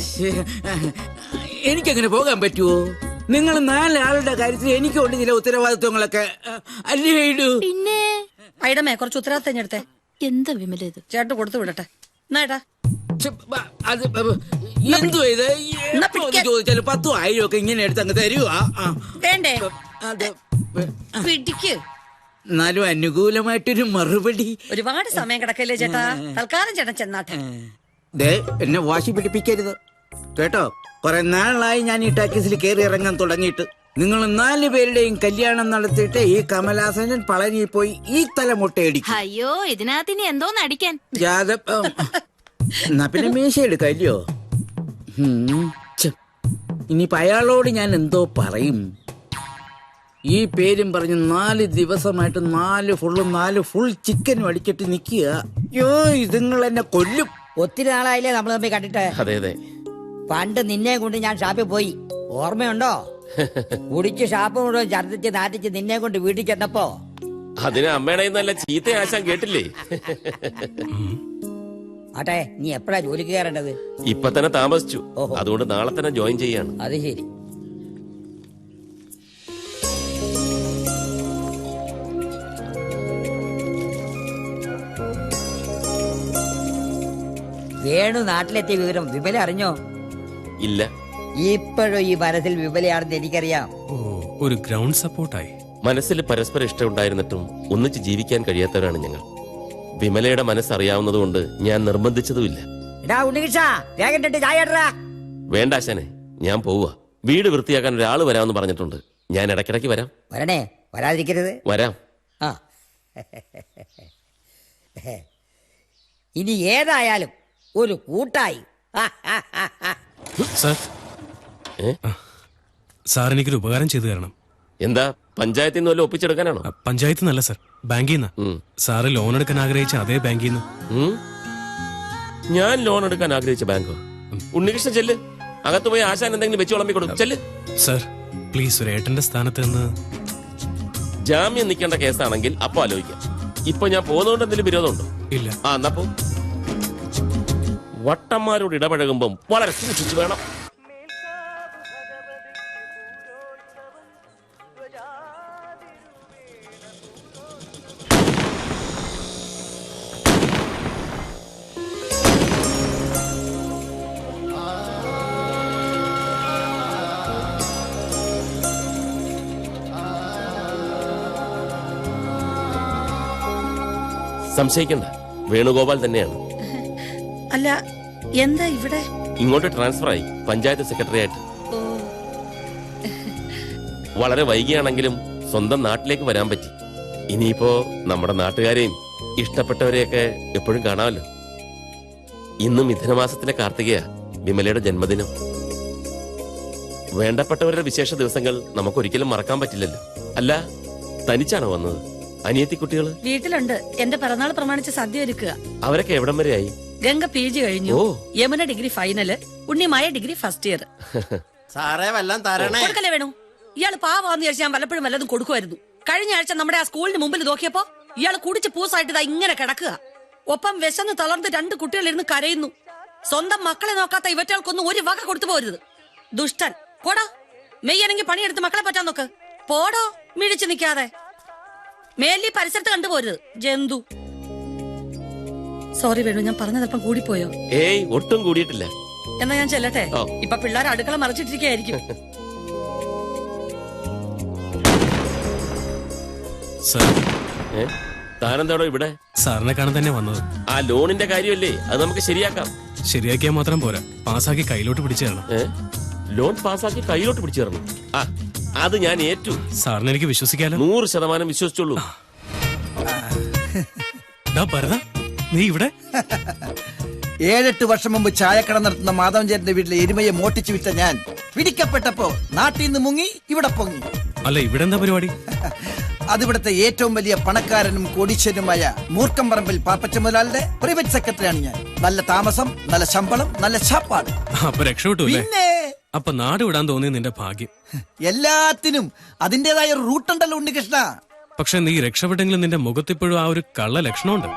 എനിക്കങ്ങനെ പോകാൻ പറ്റുമോ? നിങ്ങൾ 4 ആളുടെ കാര്യത്തിൽ എനിക്കുണ്ട് ചില ഉത്തരവാദിത്വങ്ങളൊക്കെ അല്ലേ.
പിന്നെ
ഐഡമേ കുറച്ച് ഉത്തരവാദിത്തം എടുത്തേ.
എന്താ വിമല ഇത്?
ചേട്ടൻ കൊടുത്തു വിടട്ടെ. എന്നാ
അത് എന്തോ ഇത് ചോദിച്ചാല് 10,000 10,000 ഒക്കെ ഇങ്ങനെ എടുത്ത് അങ്ങ് തരുവാ.
വേണ്ടേ? പിടിക്ക്.
എന്നാലും അനുകൂലമായിട്ടൊരു മറുപടി.
ഒരുപാട് സമയം കിടക്കല്ലേ ചേട്ടാ, തൽക്കാലം ചേട്ടൻ ചെന്നാട്ടെ.
എന്നെ വാശി പിടിപ്പിക്കരുത് കേട്ടോ. കുറെ നാളായി ഞാൻ ഈ ടാക്കീസിൽ കയറി ഇറങ്ങാൻ തുടങ്ങിയിട്ട്. നിങ്ങൾ 4 പേരുടെയും കല്യാണം നടത്തിയിട്ട് ഈ കമലാസനൻ പളനി പോയി ഈ തലമുട്ടയടിക്കും.
അയ്യോ ഇതിനകത്ത് ഇനി എന്തോന്ന് അടിക്കാൻ.
എന്നാ പിന്നെ മീശ എടുക്കല്ലോ. ഇനിയിപ്പോ അയാളോട് ഞാൻ എന്തോ പറയും. ഈ പേരും പറഞ്ഞ് 4 ദിവസമായിട്ട് 4 ഫുൾ ചിക്കനും അടിച്ചിട്ട് നിക്കുക. അയ്യോ ഇതുങ്ങൾ എന്നെ കൊല്ലും.
ഒത്തിരി നാളായില്ലേ നമ്മൾ തമ്മിൽ കണ്ടിട്ട്.
അതെ അതെ.
പണ്ട് നിന്നെ കൊണ്ട് ഞാൻ ഷാപ്പിൽ പോയി, ഓർമ്മയുണ്ടോ? കുടിച്ച് ഷാപ്പ് മുഴുവൻ ഛർദിച്ച് നാട്ടിച്ച് നിന്നെ കൊണ്ട് വീട്ടിൽ ചെന്നപ്പോ
അതിന് അമ്മയുടെ നല്ല ചീത്ത ആശാൻ കേട്ടില്ലേ?
ആട്ടെ, നീ എപ്പോഴാ ജോലിക്ക് കയറേണ്ടത്?
ഇപ്പൊ തന്നെ താമസിച്ചു, അതുകൊണ്ട് നാളെ തന്നെ ജോയിൻ ചെയ്യാണ്.
അത് ശരി. വേണു നാട്ടിലെത്തിയ വിവരം വിമല അറിഞ്ഞോ?
ഇല്ല.
ഇപ്പോഴും ഈ മനസ്സിൽ വിമലയാണെന്ന് എനിക്കറിയാം.
ഒരു ഗ്രൗണ്ട് സപ്പോർട്ടായി.
മനസ്സിൽ പരസ്പരം ഇഷ്ടമുണ്ടായിരുന്നിട്ടും ഒന്നിച്ച് ജീവിക്കാൻ കഴിയാത്തവരാണ് ഞങ്ങൾ. വിമലയുടെ മനസ്സറിയാവുന്നതുകൊണ്ട് ഞാൻ നിർബന്ധിച്ചതുമില്ല. വേണ്ട ആശാനെ, ഞാൻ പോവുക. വീട് വൃത്തിയാക്കാൻ ഒരാൾ വരാമെന്ന് പറഞ്ഞിട്ടുണ്ട്. ഞാൻ ഇടയ്ക്കിടയ്ക്ക് വരാം.
വരണേ, വരാതിരിക്കരുത്.
വരാം.
ഇനി ഏതായാലും ഒരു കൂട്ടായി.
സാർ എനിക്കൊരു ഉപകാരം ചെയ്തു തരണം.
എന്താ, പഞ്ചായത്തിൽ നിന്ന് വല്ലതും ഒപ്പിച്ചെടുക്കാനാണോ?
പഞ്ചായത്തിൽ നിന്നല്ല സാർ, ബാങ്കിൽ നിന്ന്. സാറ് ലോൺ എടുക്കാൻ ആഗ്രഹിച്ച അതേ ബാങ്കിൽ നിന്ന്.
ഞാൻ ലോൺ എടുക്കാൻ ആഗ്രഹിച്ച ബാങ്കോ? ഉണ്ണികൃഷ്ണൻ ചെല്ല്, അകത്ത് പോയി ആശാൻ എന്തെങ്കിലും വെച്ച് വിളമ്പി കൊടുക്കും. ചെല്ല്.
സാർ പ്ലീസ്, ഒരു ഏട്ടന്റെ സ്ഥാനത്ത് നിന്ന്.
ജാമ്യം നിൽക്കേണ്ട കേസാണെങ്കിൽ അപ്പൊ ആലോചിക്കാം. ഇപ്പൊ ഞാൻ പോകുന്നതുകൊണ്ട് എന്തെങ്കിലും വിരോധമുണ്ടോ?
ഇല്ല.
എന്നാ പോ. വട്ടന്മാരോട് ഇടപഴകുമ്പം വളരെ സൂക്ഷിച്ചു വേണം. സംശയിക്കണ്ട, വേണുഗോപാൽ തന്നെയാണ്.
അല്ല, എന്താ ഇവിടെ?
ഇങ്ങോട്ട് ട്രാൻസ്ഫർ ആയി, പഞ്ചായത്ത് സെക്രട്ടറി ആയിട്ട്. വളരെ വൈകിയാണെങ്കിലും സ്വന്തം നാട്ടിലേക്ക് വരാൻ പറ്റി. ഇനിയിപ്പോ നമ്മുടെ നാട്ടുകാരെയും ഇഷ്ടപ്പെട്ടവരെയൊക്കെ എപ്പോഴും കാണാമല്ലോ. ഇന്ന് മിഥുനമാസത്തിലെ കാർത്തികയ വിമലയുടെ ജന്മദിനം. വേണ്ടപ്പെട്ടവരുടെ വിശേഷ ദിവസങ്ങൾ നമുക്കൊരിക്കലും മറക്കാൻ പറ്റില്ലല്ലോ. അല്ല, തനിച്ചാണോ വന്നത്? അനിയത്തി കുട്ടികള്
വീട്ടിലുണ്ട്. എന്റെ പിറന്നാൾ പ്രമാണിച്ച് സദ്യ ഒരുക്കുക.
അവരൊക്കെ എവിടം വരെയായി?
ഗംഗ PG കഴിഞ്ഞു, Yamuna degree final, Unnimaya degree first year.
സാറേ വല്ലം തരണേ.
കൊടുക്കല്ലേ വേണു. ഇയാള് പാവാന്ന് വിചാരിച്ച് ഞാൻ വല്ലപ്പോഴും വല്ലതും കൊടുക്കുമായിരുന്നു. കഴിഞ്ഞ ആഴ്ച നമ്മുടെ ആ സ്കൂളിന് മുമ്പിൽ നോക്കിയപ്പോ ഇയാള് കുടിച്ച് പൂസായിട്ട് ഇതാ ഇങ്ങനെ കിടക്കുക. ഒപ്പം വിശന്ന് തളർന്ന് 2 കുട്ടികളിരുന്ന് കരയുന്നു. സ്വന്തം മക്കളെ നോക്കാത്ത ഇവറ്റകൾക്കൊന്നും ഒരു വക കൊടുത്തു പോരുത്. ദുഷ്ടൻ. പോടാ, മെയ്യാണെങ്കിൽ പണിയെടുത്ത് മക്കളെ പറ്റാൻ നോക്ക്. പോടോ, മിഴിച്ചു നിൽക്കാതെ. മേലി പരിസരത്ത് കണ്ടുപോരുത്, ജന്തു. സോറി വേണു, ഞാൻ പറഞ്ഞതല്പം കൂടിപ്പോയോ?
ഏയ്, ഒട്ടും കൂടിയിട്ടില്ല.
എന്നാ ഞാൻ ചെല്ലട്ടെ. ഇപ്പൊ പിള്ളേർ അടുക്കള മറിച്ചിട്ടിരിക്കായിരിക്കും.
താനെന്താടോ ഇവിടെ?
സാറിനെ കാണാൻ തന്നെ വന്നത്.
ആ ലോണിന്റെ കാര്യമല്ലേ, അത് നമുക്ക് ശരിയാക്കാം.
ശരിയാക്കിയാൽ മാത്രം പോരാ, പാസ്സാക്കി കയ്യിലോട്ട് പിടിച്ചു തരണം.
ലോൺ പാസ്സാക്കി കയ്യിലോട്ട് പിടിച്ചു തരണം? ആ, അത് ഞാൻ ഏറ്റു.
സാറിന് എനിക്ക് വിശ്വസിക്കാലോ?
100% വിശ്വസിച്ചോളൂ.
നീ ഇവിടെ
7-8 വർഷം മുമ്പ് ചായക്കട നടത്തുന്ന മാധവൻ ചേട്ടന്റെ വീട്ടിലെ എരുമയെ മോട്ടിച്ചു വിറ്റ ഞാൻ പിടിക്കപ്പെട്ടപ്പോ നാട്ടിൽ നിന്ന് മുങ്ങി ഇവിടെ പൊങ്ങി.
അല്ല, ഇവിടെ എന്താ പരിപാടി?
അതിവിടുത്തെ ഏറ്റവും വലിയ പണക്കാരനും കോടീശ്വരനുമായ മൂർക്കമ്പറമ്പിൽ പാപ്പച്ച മുതലാളിയുടെ പ്രൈവറ്റ് സെക്രട്ടറിയാണ് ഞാൻ. നല്ല താമസം, നല്ല ശമ്പളം, നല്ല ചാപ്പാട്.
അപ്പൊ രക്ഷപ്പെട്ടു അല്ലേ?
പിന്നെ
അപ്പൊ നാട് വിടാൻ തോന്നിയ നിന്റെ ഭാഗ്യം.
എല്ലാത്തിനും അതിന്റേതായ ഒരു റൂട്ടുണ്ടല്ലോ ഉണ്ണികൃഷ്ണ.
പക്ഷെ നീ രക്ഷപ്പെട്ടെങ്കിലും നിന്റെ മുഖത്തിപ്പോഴും ആ ഒരു കള്ള ലക്ഷണമുണ്ട്.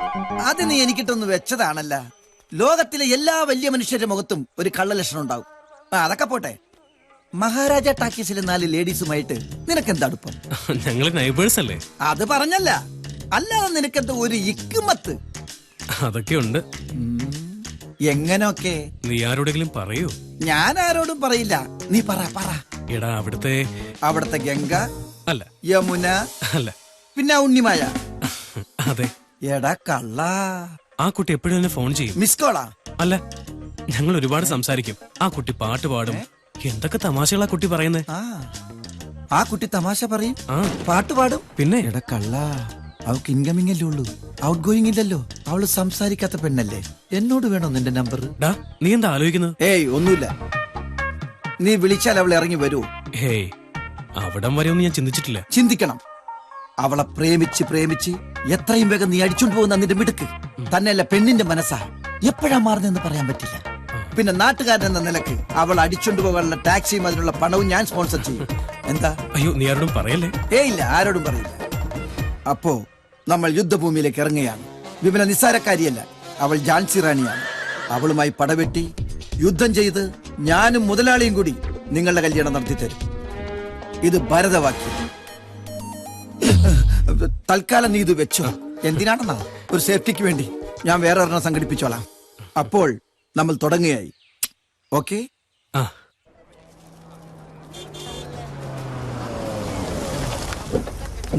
അത് നീ എനിക്കിട്ടൊന്ന് വെച്ചതാണല്ല. ലോകത്തിലെ എല്ലാ വലിയ മനുഷ്യരുടെ മുഖത്തും ഒരു കള്ള ലക്ഷണം ഉണ്ടാവും. അതൊക്കെ പോട്ടെ, മഹാരാജ ടാക്കീസിലെ 4 ലേഡീസുമായിട്ട് നിനക്കെന്താ അടുപ്പം?
ഞങ്ങള് നൈബേഴ്സ് അല്ലേ?
അത് പറഞ്ഞല്ല, അല്ലാതെ നിനക്കെന്താ ഒരു ഇക്കുമത്ത്?
അതൊക്കെ ഉണ്ട്.
എങ്ങനൊക്കെ?
നീ ആരോടെങ്കിലും പറയൂ?
ഞാൻ ആരോടും പറയില്ല. നീ പറ.
എടാ,
അവിടുത്തെ ഗംഗ
അല്ല,
യമുന
അല്ല,
പിന്നെ ഉണ്ണിമായ.
അതെ.
എടാ കള്ള,
ആ കുട്ടി എപ്പോഴും എന്നെ ഫോൺ ചെയ്യും.
മിസ് കോളാ?
അല്ല, ഞങ്ങൾ ഒരുപാട് സംസാരിക്കും. ആ കുട്ടി പാട്ട് പാടും. എന്തൊക്കെ തമാശകളാ കുട്ടി പറയുന്നത്.
ആ കുട്ടി തമാശ പറയും, പാട്ട് പാടും.
പിന്നെ
എടാ കള്ള, അവൾക്ക് ഇൻകമിംഗ് അല്ലേ ഉള്ളൂ, ഔട്ട് ഗോയിങ് ഇല്ലല്ലോ. അവള് സംസാരിക്കാത്ത പെണ്ണല്ലേ. എന്നോട് വേണോ നിന്റെ നമ്പർ?
നീ എന്താ ആലോചിക്കുന്നത്?
ഏയ്, ഒന്നുമില്ല. നീ വിളിച്ചാൽ അവൾ ഇറങ്ങി വരൂ?
ഹേയ്, അവിടം വരെയൊന്നും ഞാൻ ചിന്തിച്ചിട്ടില്ല.
ചിന്തിക്കണം. അവളെ പ്രേമിച്ച് എത്രയും വേഗം നീ അടിച്ചോണ്ട് പോകുന്ന നിന്റെ മിടുക്ക് തന്നെയല്ല, പെണ്ണിന്റെ മനസ്സാ എപ്പോഴാ മാറുന്നെന്ന് പറയാൻ പറ്റില്ല. പിന്നെ നാട്ടുകാരൻ എന്ന നിലക്ക് അവൾ അടിച്ചോണ്ട് പോകാനുള്ള ടാക്സിയും അതിനുള്ള പണവും ഞാൻ സ്പോൺസർ ചെയ്യും. എന്താ?
അയ്യോ, നീ ആരോടും പറയല്ലേ?
ഇല്ല, ആരോടും പറയില്ല. അപ്പോ നമ്മൾ യുദ്ധഭൂമിയിലേക്ക് ഇറങ്ങുകയാണ്. വിമല നിസ്സാരക്കാരിയല്ല, അവൾ ഝാൻസി റാണിയാണ്. അവളുമായി പടവെട്ടി യുദ്ധം ചെയ്ത് ഞാനും മുതലാളിയും കൂടി നിങ്ങളുടെ കല്യാണം നടത്തി തരും. ഇത് ഭരതവാക്യം. തൽക്കാലം നീ ഇത് വെച്ചോ. എന്തിനാണെന്നാ? ഒരു സേഫ്റ്റിക്ക് വേണ്ടി ഞാൻ വേറെ ഒരെണ്ണം സംഘടിപ്പിച്ചോളാം. അപ്പോൾ നമ്മൾ തുടങ്ങുകയായി. ഓക്കെ?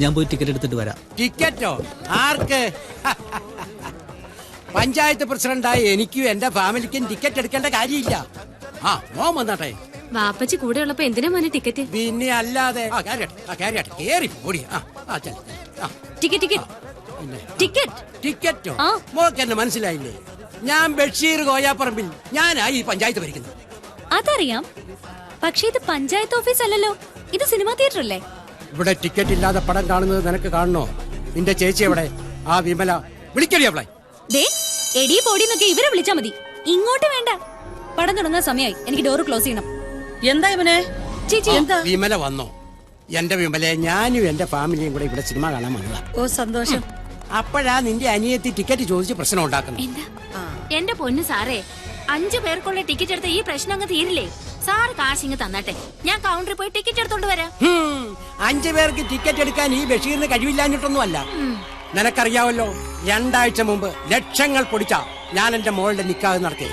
ഞാൻ പോയി ടിക്കറ്റ് എടുത്തിട്ട് വരാം.
ടിക്കറ്റോ? ആർക്ക്? പഞ്ചായത്ത് പ്രസിഡന്റായി എനിക്കും എന്റെ ഫാമിലിക്കും ടിക്കറ്റ് എടുക്കേണ്ട കാര്യമില്ല. മോൻ വന്നാട്ടെ.
വാപ്പച്ചി കൂടെ ഉള്ളപ്പോ എന്തിനാ മോനെ ടിക്കറ്റ്?
പിന്നെ അല്ലാതെ. ടിക്കറ്റോ? മോക്ക് എന്നെ മനസ്സിലായില്ലേ? ഞാൻ ബഷീർ കോയാപ്പറമ്പിൽ. ഞാനാ ഈ പഞ്ചായത്ത് ഭരിക്കുന്നത്.
അതറിയാം, പക്ഷേ ഇത് പഞ്ചായത്ത് ഓഫീസ് അല്ലല്ലോ, ഇത് സിനിമാ തിയേറ്റർ അല്ലേ?
ഇവിടെ ടിക്കറ്റ് ഇല്ലാതെ പടം കാണുന്നത് നിനക്ക് കാണണോ? നിന്റെ ചേച്ചി എവിടെ? ആ വിമല. വിളിക്കടി അവളെ.
എടി പൊടിന്നൊക്കെ ഇവരെ വിളിച്ചാ മതി, ഇങ്ങോട്ട് വേണ്ട. പടം തുടങ്ങാൻ സമയമായി, എനിക്ക് ഡോറ് ക്ലോസ് ചെയ്യണം.
എന്താ ഇവനെ? ചേച്ചി എന്താ?
വിമല വന്നോ? എന്റെ വിമലെ, ഞാനും എന്റെ ഫാമിലിയും കൂടെ ഇവിടെ സിനിമ കാണാൻ വന്നതാ.
ഓ, സന്തോഷം.
അപ്പോഴാ നിന്റെ അനിയത്തി ടിക്കറ്റ് ചോദിച്ച് പ്രശ്നം ഉണ്ടാക്കുന്നു.
എന്റെ പൊന്നു സാറേ, 5 പേർക്കുള്ള ടിക്കറ്റ് എടുത്ത ഈ പ്രശ്നം അങ്ങ് തീരില്ലേ? സാറ് കാശിങ് തന്നട്ടെ, ഞാൻ കൗണ്ടറിൽ പോയി ടിക്കറ്റ് എടുത്തോണ്ട് വരാം.
5 പേർക്ക് ടിക്കറ്റ് എടുക്കാൻ ഈ ബഷീറിന് കഴിവില്ലാഞ്ഞിട്ടൊന്നും അല്ല. നിനക്കറിയാവല്ലോ, 2 ആഴ്ച മുമ്പ് ലക്ഷങ്ങൾ പൊടിച്ച ഞാൻ എന്റെ മോളുടെ നിക്കാഹ് നടത്തി.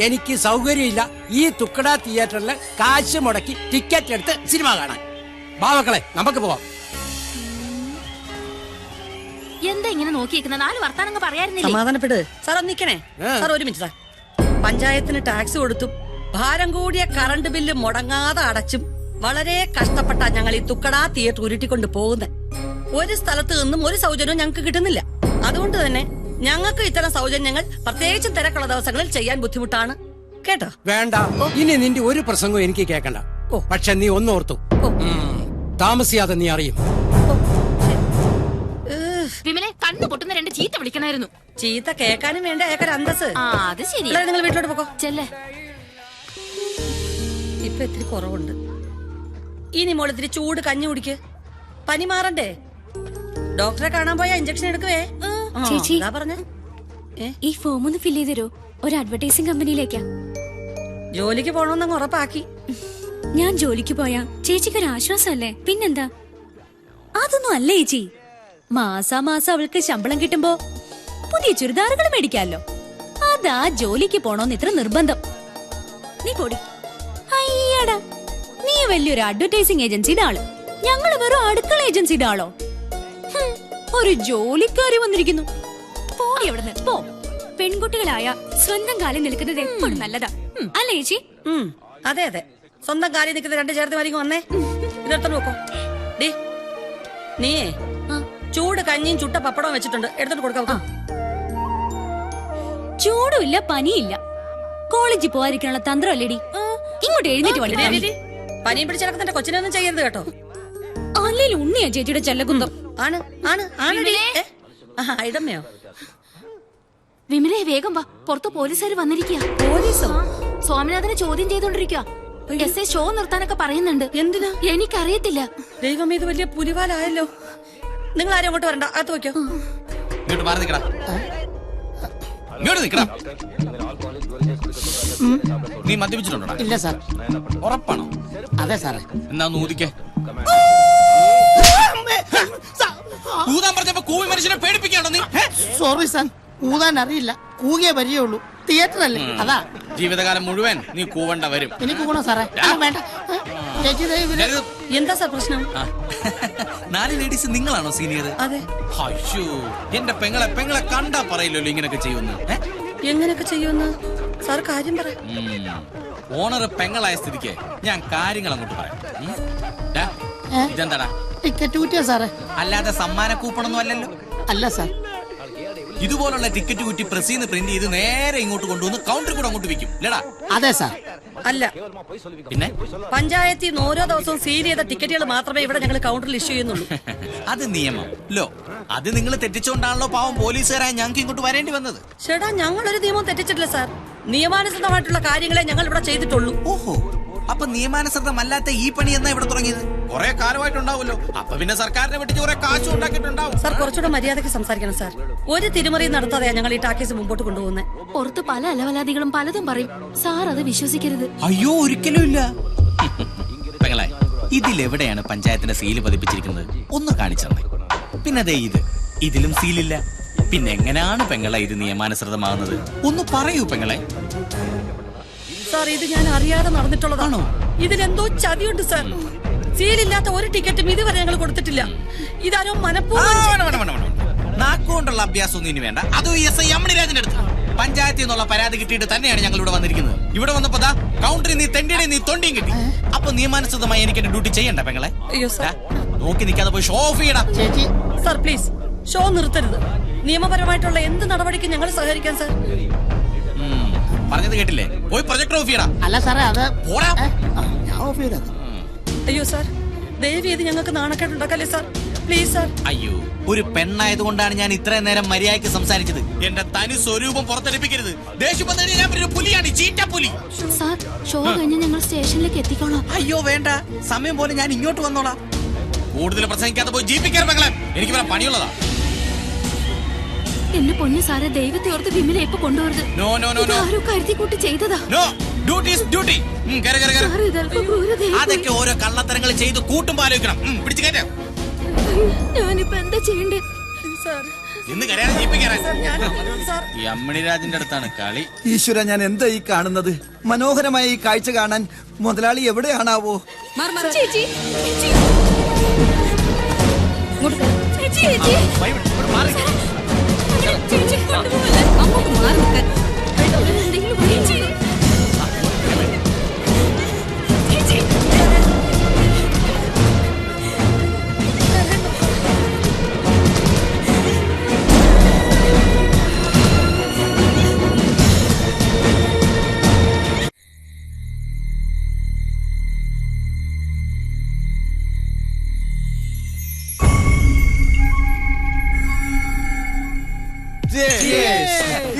എനിക്ക് സൗകര്യമില്ല ഈ തുക്കട തിയേറ്ററിൽ കാശ് മുടക്കി ടിക്കറ്റ് എടുത്ത് സിനിമ കാണാൻ. ബാവക്കളെ, നമുക്ക് പോവാം.
എന്താ ഇങ്ങനെ നോക്കിയിരിക്കുന്ന? 4 വർത്താനങ്ങൾ പറയാറുന്നില്ല.
സമാധാനപ്പെട്. സാർ നിക്കണേ. സാർ ഒരു മിനിറ്റ് സാർ. പഞ്ചായത്തിന് ടാക്സ് കൊടുത്തും ഭാരം കൂടിയ കറണ്ട് ബില്ല് മുടങ്ങാതെ അടച്ചും വളരെ കഷ്ടപ്പെട്ടാ ഞങ്ങൾ ഈ തുക്കട തിയേറ്റർ ഉരുട്ടിക്കൊണ്ട് പോകുന്നത്. ഒരു സ്ഥലത്ത് നിന്നും ഒരു സൗജന്യവും ഞങ്ങൾക്ക് കിട്ടുന്നില്ല. അതുകൊണ്ട് തന്നെ ഞങ്ങൾക്ക് ഇത്തരം സൗജന്യങ്ങൾ പ്രത്യേകിച്ചും തിരക്കുള്ള ദിവസങ്ങളിൽ ചെയ്യാൻ ബുദ്ധിമുട്ടാണ് കേട്ടോ.
വേണ്ട, ഇനി നിന്റെ ഒരു പ്രസംഗവും എനിക്ക് കേൾക്കണ്ട. പക്ഷെ നീ ഒന്നോർത്തു, താമസിയാതെ നീ അറിയും.
വിമലെ കണ്ണു പൊട്ടുന്ന 2 ചീത്ത വിളിക്കണായിരുന്നു.
ചീത്ത കേൾക്കാനും വേണ്ട അയാൾക്കൊരു അന്തസ്.
അത് ശരി.
നിങ്ങൾ വീട്ടിലോട്ട് പോക്കോ.
ചെല്ലേ.
ഇപ്പൊ ഇത്തിരി കുറവുണ്ട്. ഇനി മോൾ ഇത്തിരി ചൂട് കഞ്ഞി കുടിക്ക്. പനി മാറണ്ടേ? ഡോക്ടറെ കാണാൻ പോയാ ഇഞ്ചക്ഷൻ എടുക്കുവേ.
ചേച്ചി
പറഞ്ഞ
ഈ ഫോം ഒന്ന് ഫില്ല് ചെയ്ത് തരോ? ഒരു അഡ്വർടൈസിംഗ് കമ്പനിയിലേക്കാ.
ജോലിക്ക് പോണോന്നങ്ങ് ഉറപ്പാക്കി.
ഞാൻ ജോലിക്ക് പോയാ ചേച്ചിക്ക് ഒരു ആശ്വാസമല്ലേ? പിന്നെന്താ? അതൊന്നും അല്ല ചേച്ചി. മാസാമാസം അവൾക്ക് ശമ്പളം കിട്ടുമ്പോ പുതിയ ചുരിദാറുകൾ മേടിക്കാമല്ലോ. അതാ ജോലിക്ക് പോണോന്ന് ഇത്ര നിർബന്ധം. നീ പൊടി. അയ്യടാ, നീ വലിയൊരു അഡ്വർടൈസിംഗ് ഏജൻസിയുടെ ആള്, ഞങ്ങള് വെറും അടുക്കള ഏജൻസിയുടെ ആളോ? ഒരു ജോലിക്കാരി വന്നിരിക്കുന്നു. പോടി അവിടുന്ന് പോ. പെൺകുട്ടികളായ സ്വന്തം കാലിൽ നിൽക്കുന്നത് എപ്പോഴും നല്ലതാ അല്ലേ ചേച്ചി?
അതെ അതെ, സ്വന്തം കാലിൽ നിൽക്കുന്ന 2 ചേർത്തുമാരിക്കും വന്നേ. ഇതെടുത്തോണ്ട് നോക്കോ. ഡി നീയേ ചൂട് കഞ്ഞിയും ചുട്ട പപ്പടവും വെച്ചിട്ടുണ്ട്, എടുത്തോണ്ട് കൊടുക്കാം.
ചൂടുമില്ല പനിയില്ല, കോളേജിൽ പോവാതിരിക്കാനുള്ള തന്ത്രമല്ലേടി. ഇങ്ങോട്ട് എഴുന്നേറ്റ് വണ്ടി.
പനിയും പിടിച്ചിടക്കുന്നതിന്റെ കൊച്ചിനൊന്നും ചെയ്യരുത് കേട്ടോ.
അല്ലേലും ഉണ്ണിയാ ചേച്ചിയുടെ ചെല്ലകുന്തം.
ആണ് ആണ് ഇടമ്മയോ?
വിമലെ വേഗം വാ, പുറത്ത് പോലീസുകാർ വന്നിരിക്കുക.
പോലീസോ?
സ്വാമിനാഥനെ ചോദ്യം ചെയ്തോണ്ടിരിക്കുക. എസ് ഷോ നിർത്താനൊക്കെ പറയുന്നുണ്ട്.
എന്തിനാ?
എനിക്കറിയത്തില്ല.
ദൈവം, ഇത് വലിയ പുലിവാലായല്ലോ. നിങ്ങൾ ആരും അങ്ങോട്ട് വരണ്ട, അകത്ത് വയ്ക്കോ.
ഇങ്ങോട്ട് മാറി നിക്കടാ. ഇങ്ങോട്ട് നിക്കടാ. നീ മദ്യപിച്ചിട്ടുണ്ടോ?
ഇല്ല സാർ.
ഉറപ്പാണോ?
അതെ സാറേ.
എന്നാ ഊതിക്കേ. ഊതാൻ പറഞ്ഞപ്പോ കൂവി മനുഷ്യനെ പേടിപ്പിക്കാണോ നീ?
സോറി സാർ, ഊതാൻ അറിയില്ല, കൂകിയേ പരിചയമുള്ളൂ. തിയേറ്റർ അല്ലേ, അതാ.
ജീവിതകാലം മുഴുവൻ നീ കൂവണ്ട വരും.
എനിക്ക് കൂണോ സാറേ? വേണ്ട ചേച്ചി.
എന്താ സാർ പ്രശ്നം?
4 ലേഡീസ് നിങ്ങളാണോ സീനിയർ?
അതെ.
അയ്യോ, എന്റെ പെങ്ങളെ കണ്ടാ പറയില്ലല്ലോ ഇങ്ങനൊക്കെ ചെയ്യുമെന്ന്.
എങ്ങനെയൊക്കെ ചെയ്യുമെന്ന് സാർ കാര്യം പറ.
ഓണർ പെങ്ങളായ സ്ഥിതിക്ക് ഞാൻ കാര്യങ്ങൾ അങ്ങോട്ട് പറയാം. ഇതെന്താടാ?
ടിക്കറ്റ് കുറ്റിയാ സാറേ.
അല്ലാതെ സമ്മാന കൂപ്പണൊന്നും അല്ലല്ലോ?
അല്ല സാർ.
ഇതുപോലുള്ള ടിക്കറ്റ് കുറ്റി പ്രസിന്ന് പ്രിന്റ് ചെയ്ത് നേരെ ഇങ്ങോട്ട് കൊണ്ടുവന്ന് കൗണ്ടറിൽ കൂടെ അങ്ങോട്ട് വെക്കും അല്ലേടാ?
അതെ സാർ.
അല്ല,
പിന്നെ
പഞ്ചായത്തിൽ നിന്ന് ഓരോ ദിവസവും സീൽ ചെയ്ത ടിക്കറ്റുകൾ മാത്രമേ ഇവിടെ ഞങ്ങൾ കൗണ്ടറിൽ ഇഷ്യൂ ചെയ്യുന്നുള്ളൂ.
അത് നിയമം ലോ. അത് നിങ്ങൾ തെറ്റിച്ചോണ്ടാണല്ലോ പാവം പോലീസുകാരായ ഞങ്ങൾക്ക് ഇങ്ങോട്ട് വരേണ്ടി വന്നത്.
ചേട്ടാ, ഞങ്ങളൊരു നിയമം തെറ്റിച്ചിട്ടില്ല സാർ. നിയമാനുസൃതമായിട്ടുള്ള കാര്യങ്ങളെ ഞങ്ങൾ ഇവിടെ ചെയ്തിട്ടുള്ളൂ.
ഓഹോ, അപ്പൊ നിയമാനുസൃതമല്ലാത്ത ഈ പണി എന്നാ ഇവിടെ തുടങ്ങിയത്? കുറെ കാലമായിട്ടുണ്ടാവുമല്ലോ. അപ്പൊ പിന്നെ സർക്കാരിനെ വെട്ടിച്ച് കുറെ കാശും ഉണ്ടാക്കിയിട്ടുണ്ടാവും.
സാർ, കുറച്ചുകൂടെ മര്യാദയ്ക്ക് സംസാരിക്കണം സാർ. ഒരു തിരുമറിയും നടത്താതെയാ ഞങ്ങൾ ഈ ടാക്കീസ് മുമ്പോട്ട് കൊണ്ടുപോകുന്നത്.
പുറത്ത് പല അലവലാദികളും പലതും പറയും. സാർ അത് വിശ്വസിക്കരുത്.
അയ്യോ, ഒരിക്കലും ഇല്ല. പെങ്ങളെ, ഇതിലെവിടെയാണ് പഞ്ചായത്തിന്റെ സീല് പതിപ്പിച്ചിരിക്കുന്നത്? ഒന്ന് കാണിച്ചേ. പിന്നെ അതെ, ഇതിലും സീലില്ല. പിന്നെ എങ്ങനെയാണ് പെങ്ങളെ ഇത് നിയമാനുസൃതമാകുന്നത്? ഒന്ന് പറയൂ പെങ്ങളെ.
സാർ, ഇത് ഞാൻ അറിയാതെ നടന്നിട്ടുള്ളതാണോ? ഇതിലെന്തോ ചതിയുണ്ട് സാർ. സീലില്ലാത്ത ഒരു ടിക്കറ്റും ഇതുവരെ ഞങ്ങൾ കൊടുത്തിട്ടില്ല. ഇതാരോ മനഃപൂർവ്വം.
നാക്കുകൊണ്ടുള്ള അഭ്യാസം ഒന്നും ഇനി വേണ്ട. അതും SI അമ്മണിരാജന്റെ അടുത്ത് പഞ്ചായത്തിൽ നിന്നുള്ള പരാതി കിട്ടിയിട്ട് തന്നെയാണ് ഞങ്ങൾ ഇവിടെ വന്നിരിക്കുന്നത്. ഇവിടെ വന്നപ്പോ കൗണ്ടറിൽ നീ തെണ്ടിയുടെ നീ തൊണ്ടിയും കിട്ടി. അപ്പൊ നിയമാനുസൃതമായി എനിക്ക് എന്റെ ഡ്യൂട്ടി ചെയ്യണ്ട പെങ്ങളെ?
അയ്യോ സാർ,
നോക്കി നിൽക്കാതെ പോയി ഷോ ഓഫ് ചെയ്യണം.
ചേച്ചി സാർ, പ്ലീസ് ഷോ നിർത്തരുത്. നിയമപരമായിട്ടുള്ള എന്ത് നടപടിക്കും ഞങ്ങൾ സഹകരിക്കാൻ സാർ.
പറഞ്ഞത് കേട്ടില്ലേ? പോയി പ്രൊജക്ടർ ഓഫ് ചെയ്യണം.
അല്ല സാറേ, അത് ഞാൻ ഓഫ് ചെയ്തത്.
അയ്യോ സാർ, ദയവ് ചെയ്ത് ഞങ്ങൾക്ക് നാണക്കേടുണ്ടാക്കല്ലേ സാർ, പ്ലീസ് സാർ.
അയ്യോ, ഒരു പെണ്ണായതുകൊണ്ടാണ് ഞാൻ ഇത്രയും നേരം മര്യാദയ്ക്ക് സംസാരിച്ചത്. എന്റെ തനി സ്വരൂപം പുറത്തെടുപ്പിക്കരുത്. ദേഷ്യം ഞാൻ ഒരു പുലിയാണ്, ചീറ്റപ്പുലി.
സാർ, ഷോ കഴിഞ്ഞ് ഞങ്ങൾ സ്റ്റേഷനിലേക്ക് എത്തിക്കോളാം.
അയ്യോ വേണ്ട, സമയം പോലെ ഞാൻ ഇങ്ങോട്ട് വന്നോളാം. കൂടുതൽ പ്രസംഗിക്കാതെ പോയി ജീപ്പിക്കാൻ മകളെ, എനിക്ക് വേറെ പണിയുള്ളതാ.
എന്നെ പൊന്നു സാറെ, ദൈവത്തെ ഓർത്ത് വിമലെ ഇപ്പൊ കൊണ്ടുവരുത്.
നോ നോ നോ നോ,
ആരോ കരുതി കൂട്ടി ചെയ്തതാ.
No, duty is duty. അതൊക്കെ ഓരോ കള്ളത്തരങ്ങൾ ചെയ്ത് കൂട്ടുമ്പോ ആലോചിക്കണം. പിടിച്ചു കയറ്റാം.
ഞാനിപ്പോ എന്താ ചെയ്യണ്ടേ?
ഇന്ന് കരയാൻ ജീപ്പിക്കാനാ. ഈ അമ്മണിരാജന്റെ അടുത്താണ് കളി.
ഈശ്വര, ഞാൻ എന്താ ഈ കാണുന്നത്? മനോഹരമായ ഈ കാഴ്ച കാണാൻ മുതലാളി എവിടെയാണാവോ?
ചേച്ചി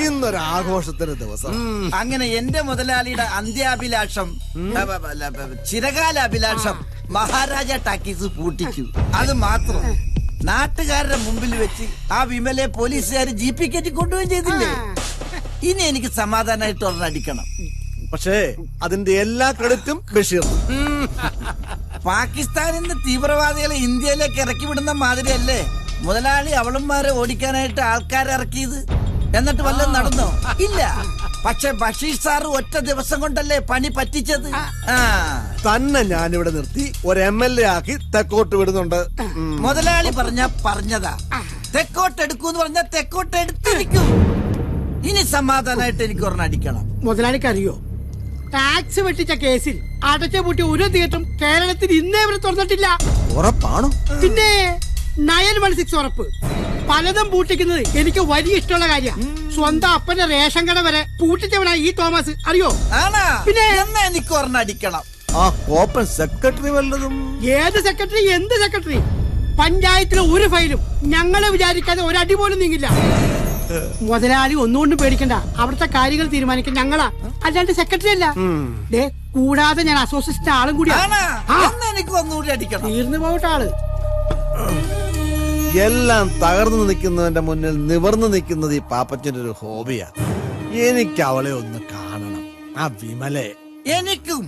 ഇന്നൊരു ആഘോഷത്തിന് ദിവസം.
അങ്ങനെ എന്റെ മുതലാളിയുടെ അന്ത്യാഭിലാഷം ചിരകാലാഭിലാഷം മഹാരാജ ടാക്കീസ് പൂട്ടിക്കൂ. അത് മാത്രം നാട്ടുകാരുടെ മുമ്പിൽ വെച്ച് ആ വിമലെ പോലീസുകാർ ജീപ്പിൽ കയറ്റി കൊണ്ടുപോയി ചെയ്തില്ലേ. ഇനി എനിക്ക് സമാധാനമായിട്ട് ഒരെണ്ണടിക്കണം.
പക്ഷേ അതിന്റെ എല്ലാ ക്രെഡിറ്റും ബഷീർ.
പാകിസ്ഥാനിൽ നിന്ന് തീവ്രവാദികളെ ഇന്ത്യയിലേക്ക് ഇറക്കി വിടുന്ന മാതിരിയല്ലേ മുതലാളി അവളന്മാരെ ഓടിക്കാനായിട്ട് ആൾക്കാരെ ഇറക്കിയത്. എന്നിട്ട് വല്ലതും നടന്നോ? ഇല്ല. പക്ഷെ ബഷീർ സാറ് ഒറ്റ ദിവസം കൊണ്ടല്ലേ പണി പറ്റിച്ചത്.
തന്നെ ഞാനിവിടെ നിർത്തി ഒരു MLA ആക്കി തെക്കോട്ട് വിടുന്നുണ്ട്.
മുതലാളി പറഞ്ഞതാ. തെക്കോട്ട് എടുക്കൂന്ന് പറഞ്ഞ തെക്കോട്ട് എടുത്തിരിക്കും. ഇനി സമാധാനമായിട്ട് എനിക്ക് ഒരെണ്ണം അടിക്കണം.
മുതലാളിക്ക് അറിയോ, ടാക്സ് വെട്ടിച്ച കേസിൽ അടച്ച പൂട്ടി ഒരു തിയേറ്ററും കേരളത്തിൽ ഇന്നേ വരെ തുറന്നിട്ടില്ല.
ഉറപ്പാണോ?
പിന്നെ 916 ഉറപ്പ്. പലതും പൂട്ടിക്കുന്നത് എനിക്ക് വലിയ ഇഷ്ടമുള്ള കാര്യമാണ്. സ്വന്തം അപ്പന്റെ റേഷൻ കട വരെ പൂട്ടിച്ചവനാ ഈ തോമസ്, അറിയോ?
പിന്നെ എനിക്ക് ഒരെണ്ണം അടിക്കണം.
ആ കോപ്പൻ സെക്രട്ടറി വല്ലതും?
ഏത് സെക്രട്ടറി? എന്ത് സെക്രട്ടറി? പഞ്ചായത്തിലെ ഒരു ഫയലും ഞങ്ങളെ വിചാരിക്കാതെ ഒരടി പോലും നീങ്ങില്ല. മുതലാളി ഒന്നുകൊണ്ടും പേടിക്കണ്ട, അവിടുത്തെ കാര്യങ്ങൾ തീരുമാനിക്കാൻ ഞങ്ങളാ, അല്ലാണ്ട് സെക്രട്ടറി അല്ല. കൂടാതെ ഞാൻ അസോസിയേഷൻ ആളും കൂടിയാണ്. തീർന്നു പോകട്ടെ ആള്.
എല്ലാം തകർന്നു നിൽക്കുന്നവന്റെ മുന്നിൽ നിവർന്നു നിൽക്കുന്നത് ഈ പാപ്പച്ചന്റെ ഒരു ഹോബിയാ. എനിക്ക് അവളെ ഒന്ന് കാണണം, ആ വിമലെ.
എനിക്കും.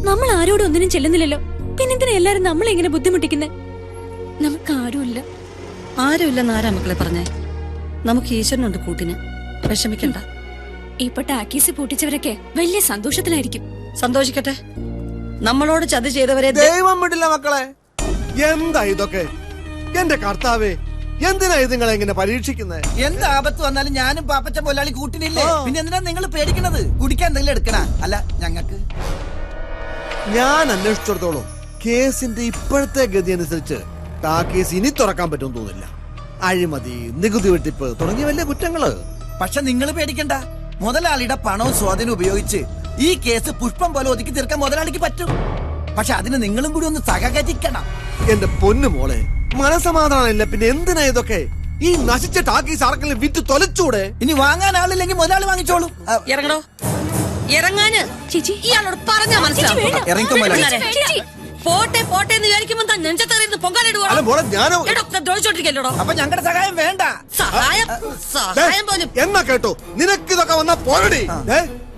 നമ്മൾ ആരോടും ഒന്നിനും ചെല്ലുന്നില്ലല്ലോ, പിന്നെന്തിനാ എല്ലാരും നമ്മളെ എങ്ങനെ ബുദ്ധിമുട്ടിക്കുന്നേ? നമുക്ക് ആരുമില്ല.
ആരുമില്ലെന്ന് ആരാ മക്കളെ പറഞ്ഞേ? നമുക്ക് ഈശ്വരനുണ്ട് കൂട്ടിന്, വിഷമിക്കണ്ട.
ഇപ്പൊ ടാക്കീസ് പൂട്ടിച്ചവരൊക്കെ വലിയ സന്തോഷത്തിലായിരിക്കും.
സന്തോഷിക്കട്ടെ. നമ്മളോട് ചതി ചെയ്തവരെ
ദൈവം വിടില്ല മക്കളെ. എന്താ ഇതൊക്കെ? എന്റെ കർത്താവേ, എന്തിനാ ഇത് നിങ്ങളെ എങ്ങനെ പരീക്ഷിക്കുന്നത്?
എന്ത് ആപത്ത് വന്നാലും ഞാനും പാപ്പച്ച മുതലാളി കൂട്ടിനില്ലേ. പിന്നെ എന്തിനാ നിങ്ങൾ പേടിക്കണത്? കുടിക്കാൻ എന്തെങ്കിലും എടുക്കണ? അല്ല ഞങ്ങൾക്ക്.
ഞാൻ അന്വേഷിച്ചിടത്തോളം കേസിന്റെ ഇപ്പോഴത്തെ ഗതി അനുസരിച്ച് ടാക്കീസ് ഇനി തുറക്കാൻ പറ്റുമെന്ന് തോന്നില്ല. അഴിമതി, നികുതി വെട്ടിപ്പ് തുടങ്ങിയ വലിയ കുറ്റങ്ങള്.
പക്ഷെ നിങ്ങൾ പേടിക്കണ്ട, മുതലാളിയുടെ പണവും സ്വാധീനം ഉപയോഗിച്ച് ഈ കേസ് പുഷ്പം പോലെ ഒതുക്കി തീർക്കാൻ മുതലാളിക്ക് പറ്റും. പക്ഷെ അതിന് നിങ്ങളും കൂടി ഒന്ന് സഹകരിക്കണം.
എന്റെ പൊന്നു മോളെ, മനസമാധാനം ഇല്ല. പിന്നെ എന്തിനാ ഇതൊക്കെ? ഈ നശിച്ച ടാക്കീസ് ആർക്കെങ്കിലും വിറ്റ് തൊലച്ചൂടെ?
ഇനി വാങ്ങാൻ ആളില്ലെങ്കിൽ മുതലാളി വാങ്ങിച്ചോളൂ.
ഇറങ്ങണോ? ഇറങ്ങാന് ഇയാളോട് പറഞ്ഞാ മനസ്സിലാവും. പോട്ടെ പോട്ടെ എന്ന് വിചാരിക്കുമ്പോ നെഞ്ചത്തറിയുന്ന പൊങ്കാലിടുവാണോ?
അപ്പൊ ഞങ്ങളുടെ സഹായം വേണ്ട.
സഹായം പോലും
എന്നാ കേട്ടോ, നിനക്കിതൊക്കെ വന്നാ പോരടി.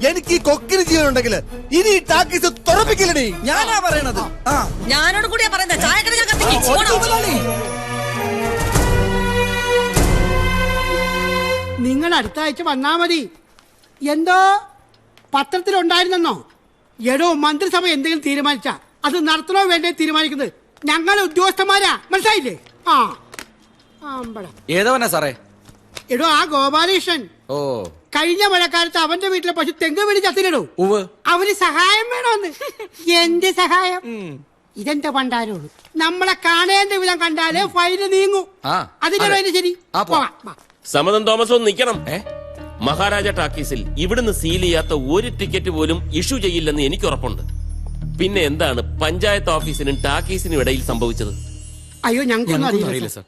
എനിക്ക് ഈ കൊക്കിന് ജീവനുണ്ടെങ്കിൽ ഇനി ഈ ടാക്കീസ് തുറപ്പിക്കില്ലടി.
ഞാനാ പറയണത്.
ഞാനോട് കൂടിയാ പറയുന്നത്. ചായക്കട ഞാൻ കത്തിക്കും.
നിങ്ങൾ അടുത്ത ആഴ്ച വന്നാ മതി. എന്തോ പത്രത്തിലുണ്ടായിരുന്നോ? എടോ, മന്ത്രിസഭ എന്തെങ്കിലും തീരുമാനിച്ചാ അത് നടത്തണോ വേണ്ടേ തീരുമാനിക്കുന്നത് ഞങ്ങളെ ഉദ്യോഗസ്ഥന്മാരാ, മനസ്സിലായില്ലേ?
ഏതവനാ സാറേ?
എടോ, ആ ഗോപാലകൃഷ്ണൻ.
ഓ,
കഴിഞ്ഞ മഴക്കാലത്ത് അവന്റെ വീട്ടിലെ പശു തെങ്ങ് വീട് ചത്തിലിടോ. അവന് സഹായം വേണോന്ന്. എന്ത് സഹായം? ഇതെന്താ പണ്ടാരോളൂ. നമ്മളെ കാണേണ്ട വിധം കണ്ടാലേ ഫൈന് നീങ്ങൂ. അതിന്റെ ശരി.
സമ്മതം തോമസ് ഒന്ന് നിൽക്കണം. മഹാരാജ ടാക്കീസിൽ ഇവിടുന്ന് സീൽ ചെയ്യാത്ത ഒരു ടിക്കറ്റ് പോലും ഇഷ്യൂ ചെയ്യില്ലെന്ന് എനിക്ക് ഉറപ്പുണ്ട്. പിന്നെ എന്താണ് പഞ്ചായത്ത് ഓഫീസിനും ടാക്കീസിനും ഇടയിൽ സംഭവിച്ചത്?
അയ്യോ, ഞങ്ങൾക്ക് അറിയില്ല
സർ.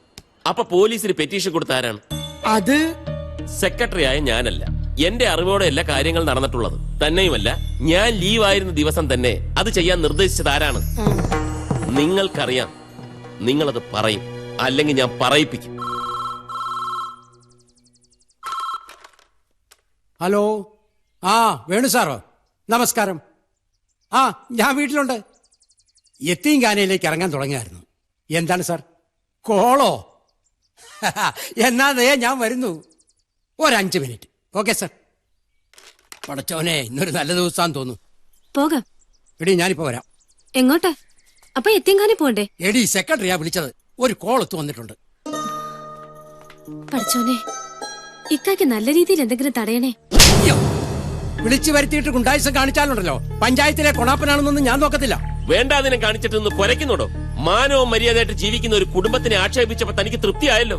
അപ്പൊ പോലീസിന് പെറ്റീഷൻ കൊടുത്ത ആരാണ്?
അത്
സെക്രട്ടറി ആയ ഞാനല്ല. എന്റെ അറിവോടെ എല്ലാ കാര്യങ്ങൾ നടന്നിട്ടുള്ളത്. തന്നെയുമല്ല, ഞാൻ ലീവായിരുന്ന ദിവസം തന്നെ അത് ചെയ്യാൻ നിർദ്ദേശിച്ചത് ആരാണ്? നിങ്ങൾക്കറിയാം. നിങ്ങളത് പറയും, അല്ലെങ്കിൽ ഞാൻ പറയിപ്പിക്കും.
ഹലോ, വേണു സാറോ? നമസ്കാരം. ഞാൻ വീട്ടിലുണ്ട്. യത്തീംഖാനയിലേക്ക് ഇറങ്ങാൻ തുടങ്ങിയായിരുന്നു. എന്താണ് സാർ, കോളോ? എന്നാ ഞാൻ വരുന്നു. ഒരു 5 മിനിറ്റ്. Okay sir. പടച്ചോനെ, ഇന്നൊരു നല്ല ദിവസമാണെന്ന് തോന്നുന്നു.
പോകാം.
എടി, ഞാനിപ്പോ വരാം.
എങ്ങോട്ടാ? അപ്പൊ യത്തീംഖാനെ പോണ്ടേ?
എടി, സെക്രട്ടറിയാ വിളിച്ചത്. ഒരു കോൾ എത്തു വന്നിട്ടുണ്ട്.
പടച്ചോനെ, ഇക്കാക്ക് നല്ല രീതിയിൽ എന്തെങ്കിലും തടയണേ.
വിളിച്ചു വരുത്തിയിട്ട് ഗുണ്ടായുസം കാണിച്ചാലുണ്ടല്ലോ, പഞ്ചായത്തിലെ കൊണാപ്പനാണെന്നൊന്നും ഞാൻ നോക്കത്തില്ല.
വേണ്ട, അതിനെ കാണിച്ചിട്ടൊന്ന് കുരയ്ക്കുന്നുണ്ടോ? മാനവും മര്യാദയായിട്ട് ജീവിക്കുന്ന ഒരു കുടുംബത്തിനെ ആക്ഷേപിച്ചപ്പോ തനിക്ക് തൃപ്തിയായല്ലോ.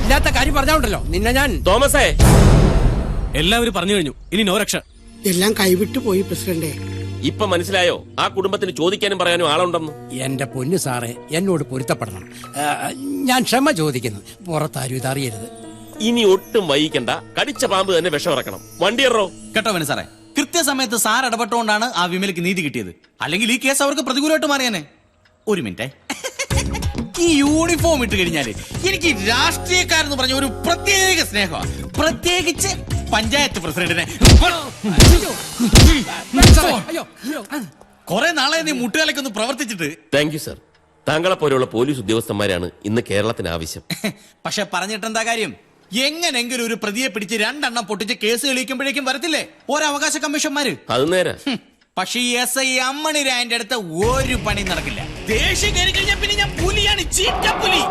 ഇല്ലാത്ത കാര്യം പറഞ്ഞാലുണ്ടല്ലോ നിന്നെ ഞാൻ.
തോമസേ,
എല്ലാവരും പറഞ്ഞു കഴിഞ്ഞു. ഇനി നോ രക്ഷ.
എല്ലാം കൈവിട്ടു പോയി പ്രസിഡന്റ്.
ഇപ്പൊ മനസ്സിലായോ ആ കുടുംബത്തിന് ചോദിക്കാനും പറയാനും ആളുണ്ടെന്ന്?
എന്റെ പൊന്നു സാറേ, എന്നോട് പൊരുത്തപ്പെടണം. ഞാൻ ക്ഷമ ചോദിക്കുന്നു. പുറത്താരും ഇതറിയരുത്.
ഇനി ഒട്ടും വൈകിക്കണ്ട, കടിച്ച പാമ്പ് തന്നെ വിഷം ഇറക്കണം. വണ്ടി ഇറോ.
കേട്ടോ വേണു സാറേ, കൃത്യസമയത്ത് സാർ ഇടപെട്ടുകൊണ്ടാണ് ആ വിമലയ്ക്ക് നീതി കിട്ടിയത്. അല്ലെങ്കിൽ ഈ കേസ് അവർക്ക് പ്രതികൂലമായിട്ട് മാറിയാനെ. ഒരു മിനിറ്റ്, ഈ യൂണിഫോം ഇട്ട് കഴിഞ്ഞാല് എനിക്ക് രാഷ്ട്രീയക്കാരെന്ന് പറഞ്ഞ ഒരു പ്രത്യേക സ്നേഹമാണ്. പ്രത്യേകിച്ച് പഞ്ചായത്ത് പ്രസിഡന്റിനെ. കുറെ നാളെ നീ മുട്ടുകാലൊക്കെ പ്രവർത്തിച്ചിട്ട്.
Thank you sir. താങ്കളെ പോലെയുള്ള പോലീസ് ഉദ്യോഗസ്ഥന്മാരാണ് ഇന്ന് കേരളത്തിന് ആവശ്യം.
പക്ഷെ പറഞ്ഞിട്ടെന്താ കാര്യം? എങ്ങനെങ്കിലും ഒരു പ്രതിയെ പിടിച്ച് 2 എണ്ണം പൊട്ടിച്ച് കേസ് തെളിയിക്കുമ്പോഴേക്കും വരത്തില്ലേ ഒരവകാശ കമ്മീഷന്മാര്.
അത് നേരെ.
പക്ഷെ ഈ SI അമ്മണി രായന്റെ അടുത്ത് ഒരു പണി നടക്കില്ല. ദേഷ്യം കയറി കഴിഞ്ഞാൽ പിന്നെ ഞാൻ പുലിയാണ്, ചീറ്റപ്പുലി.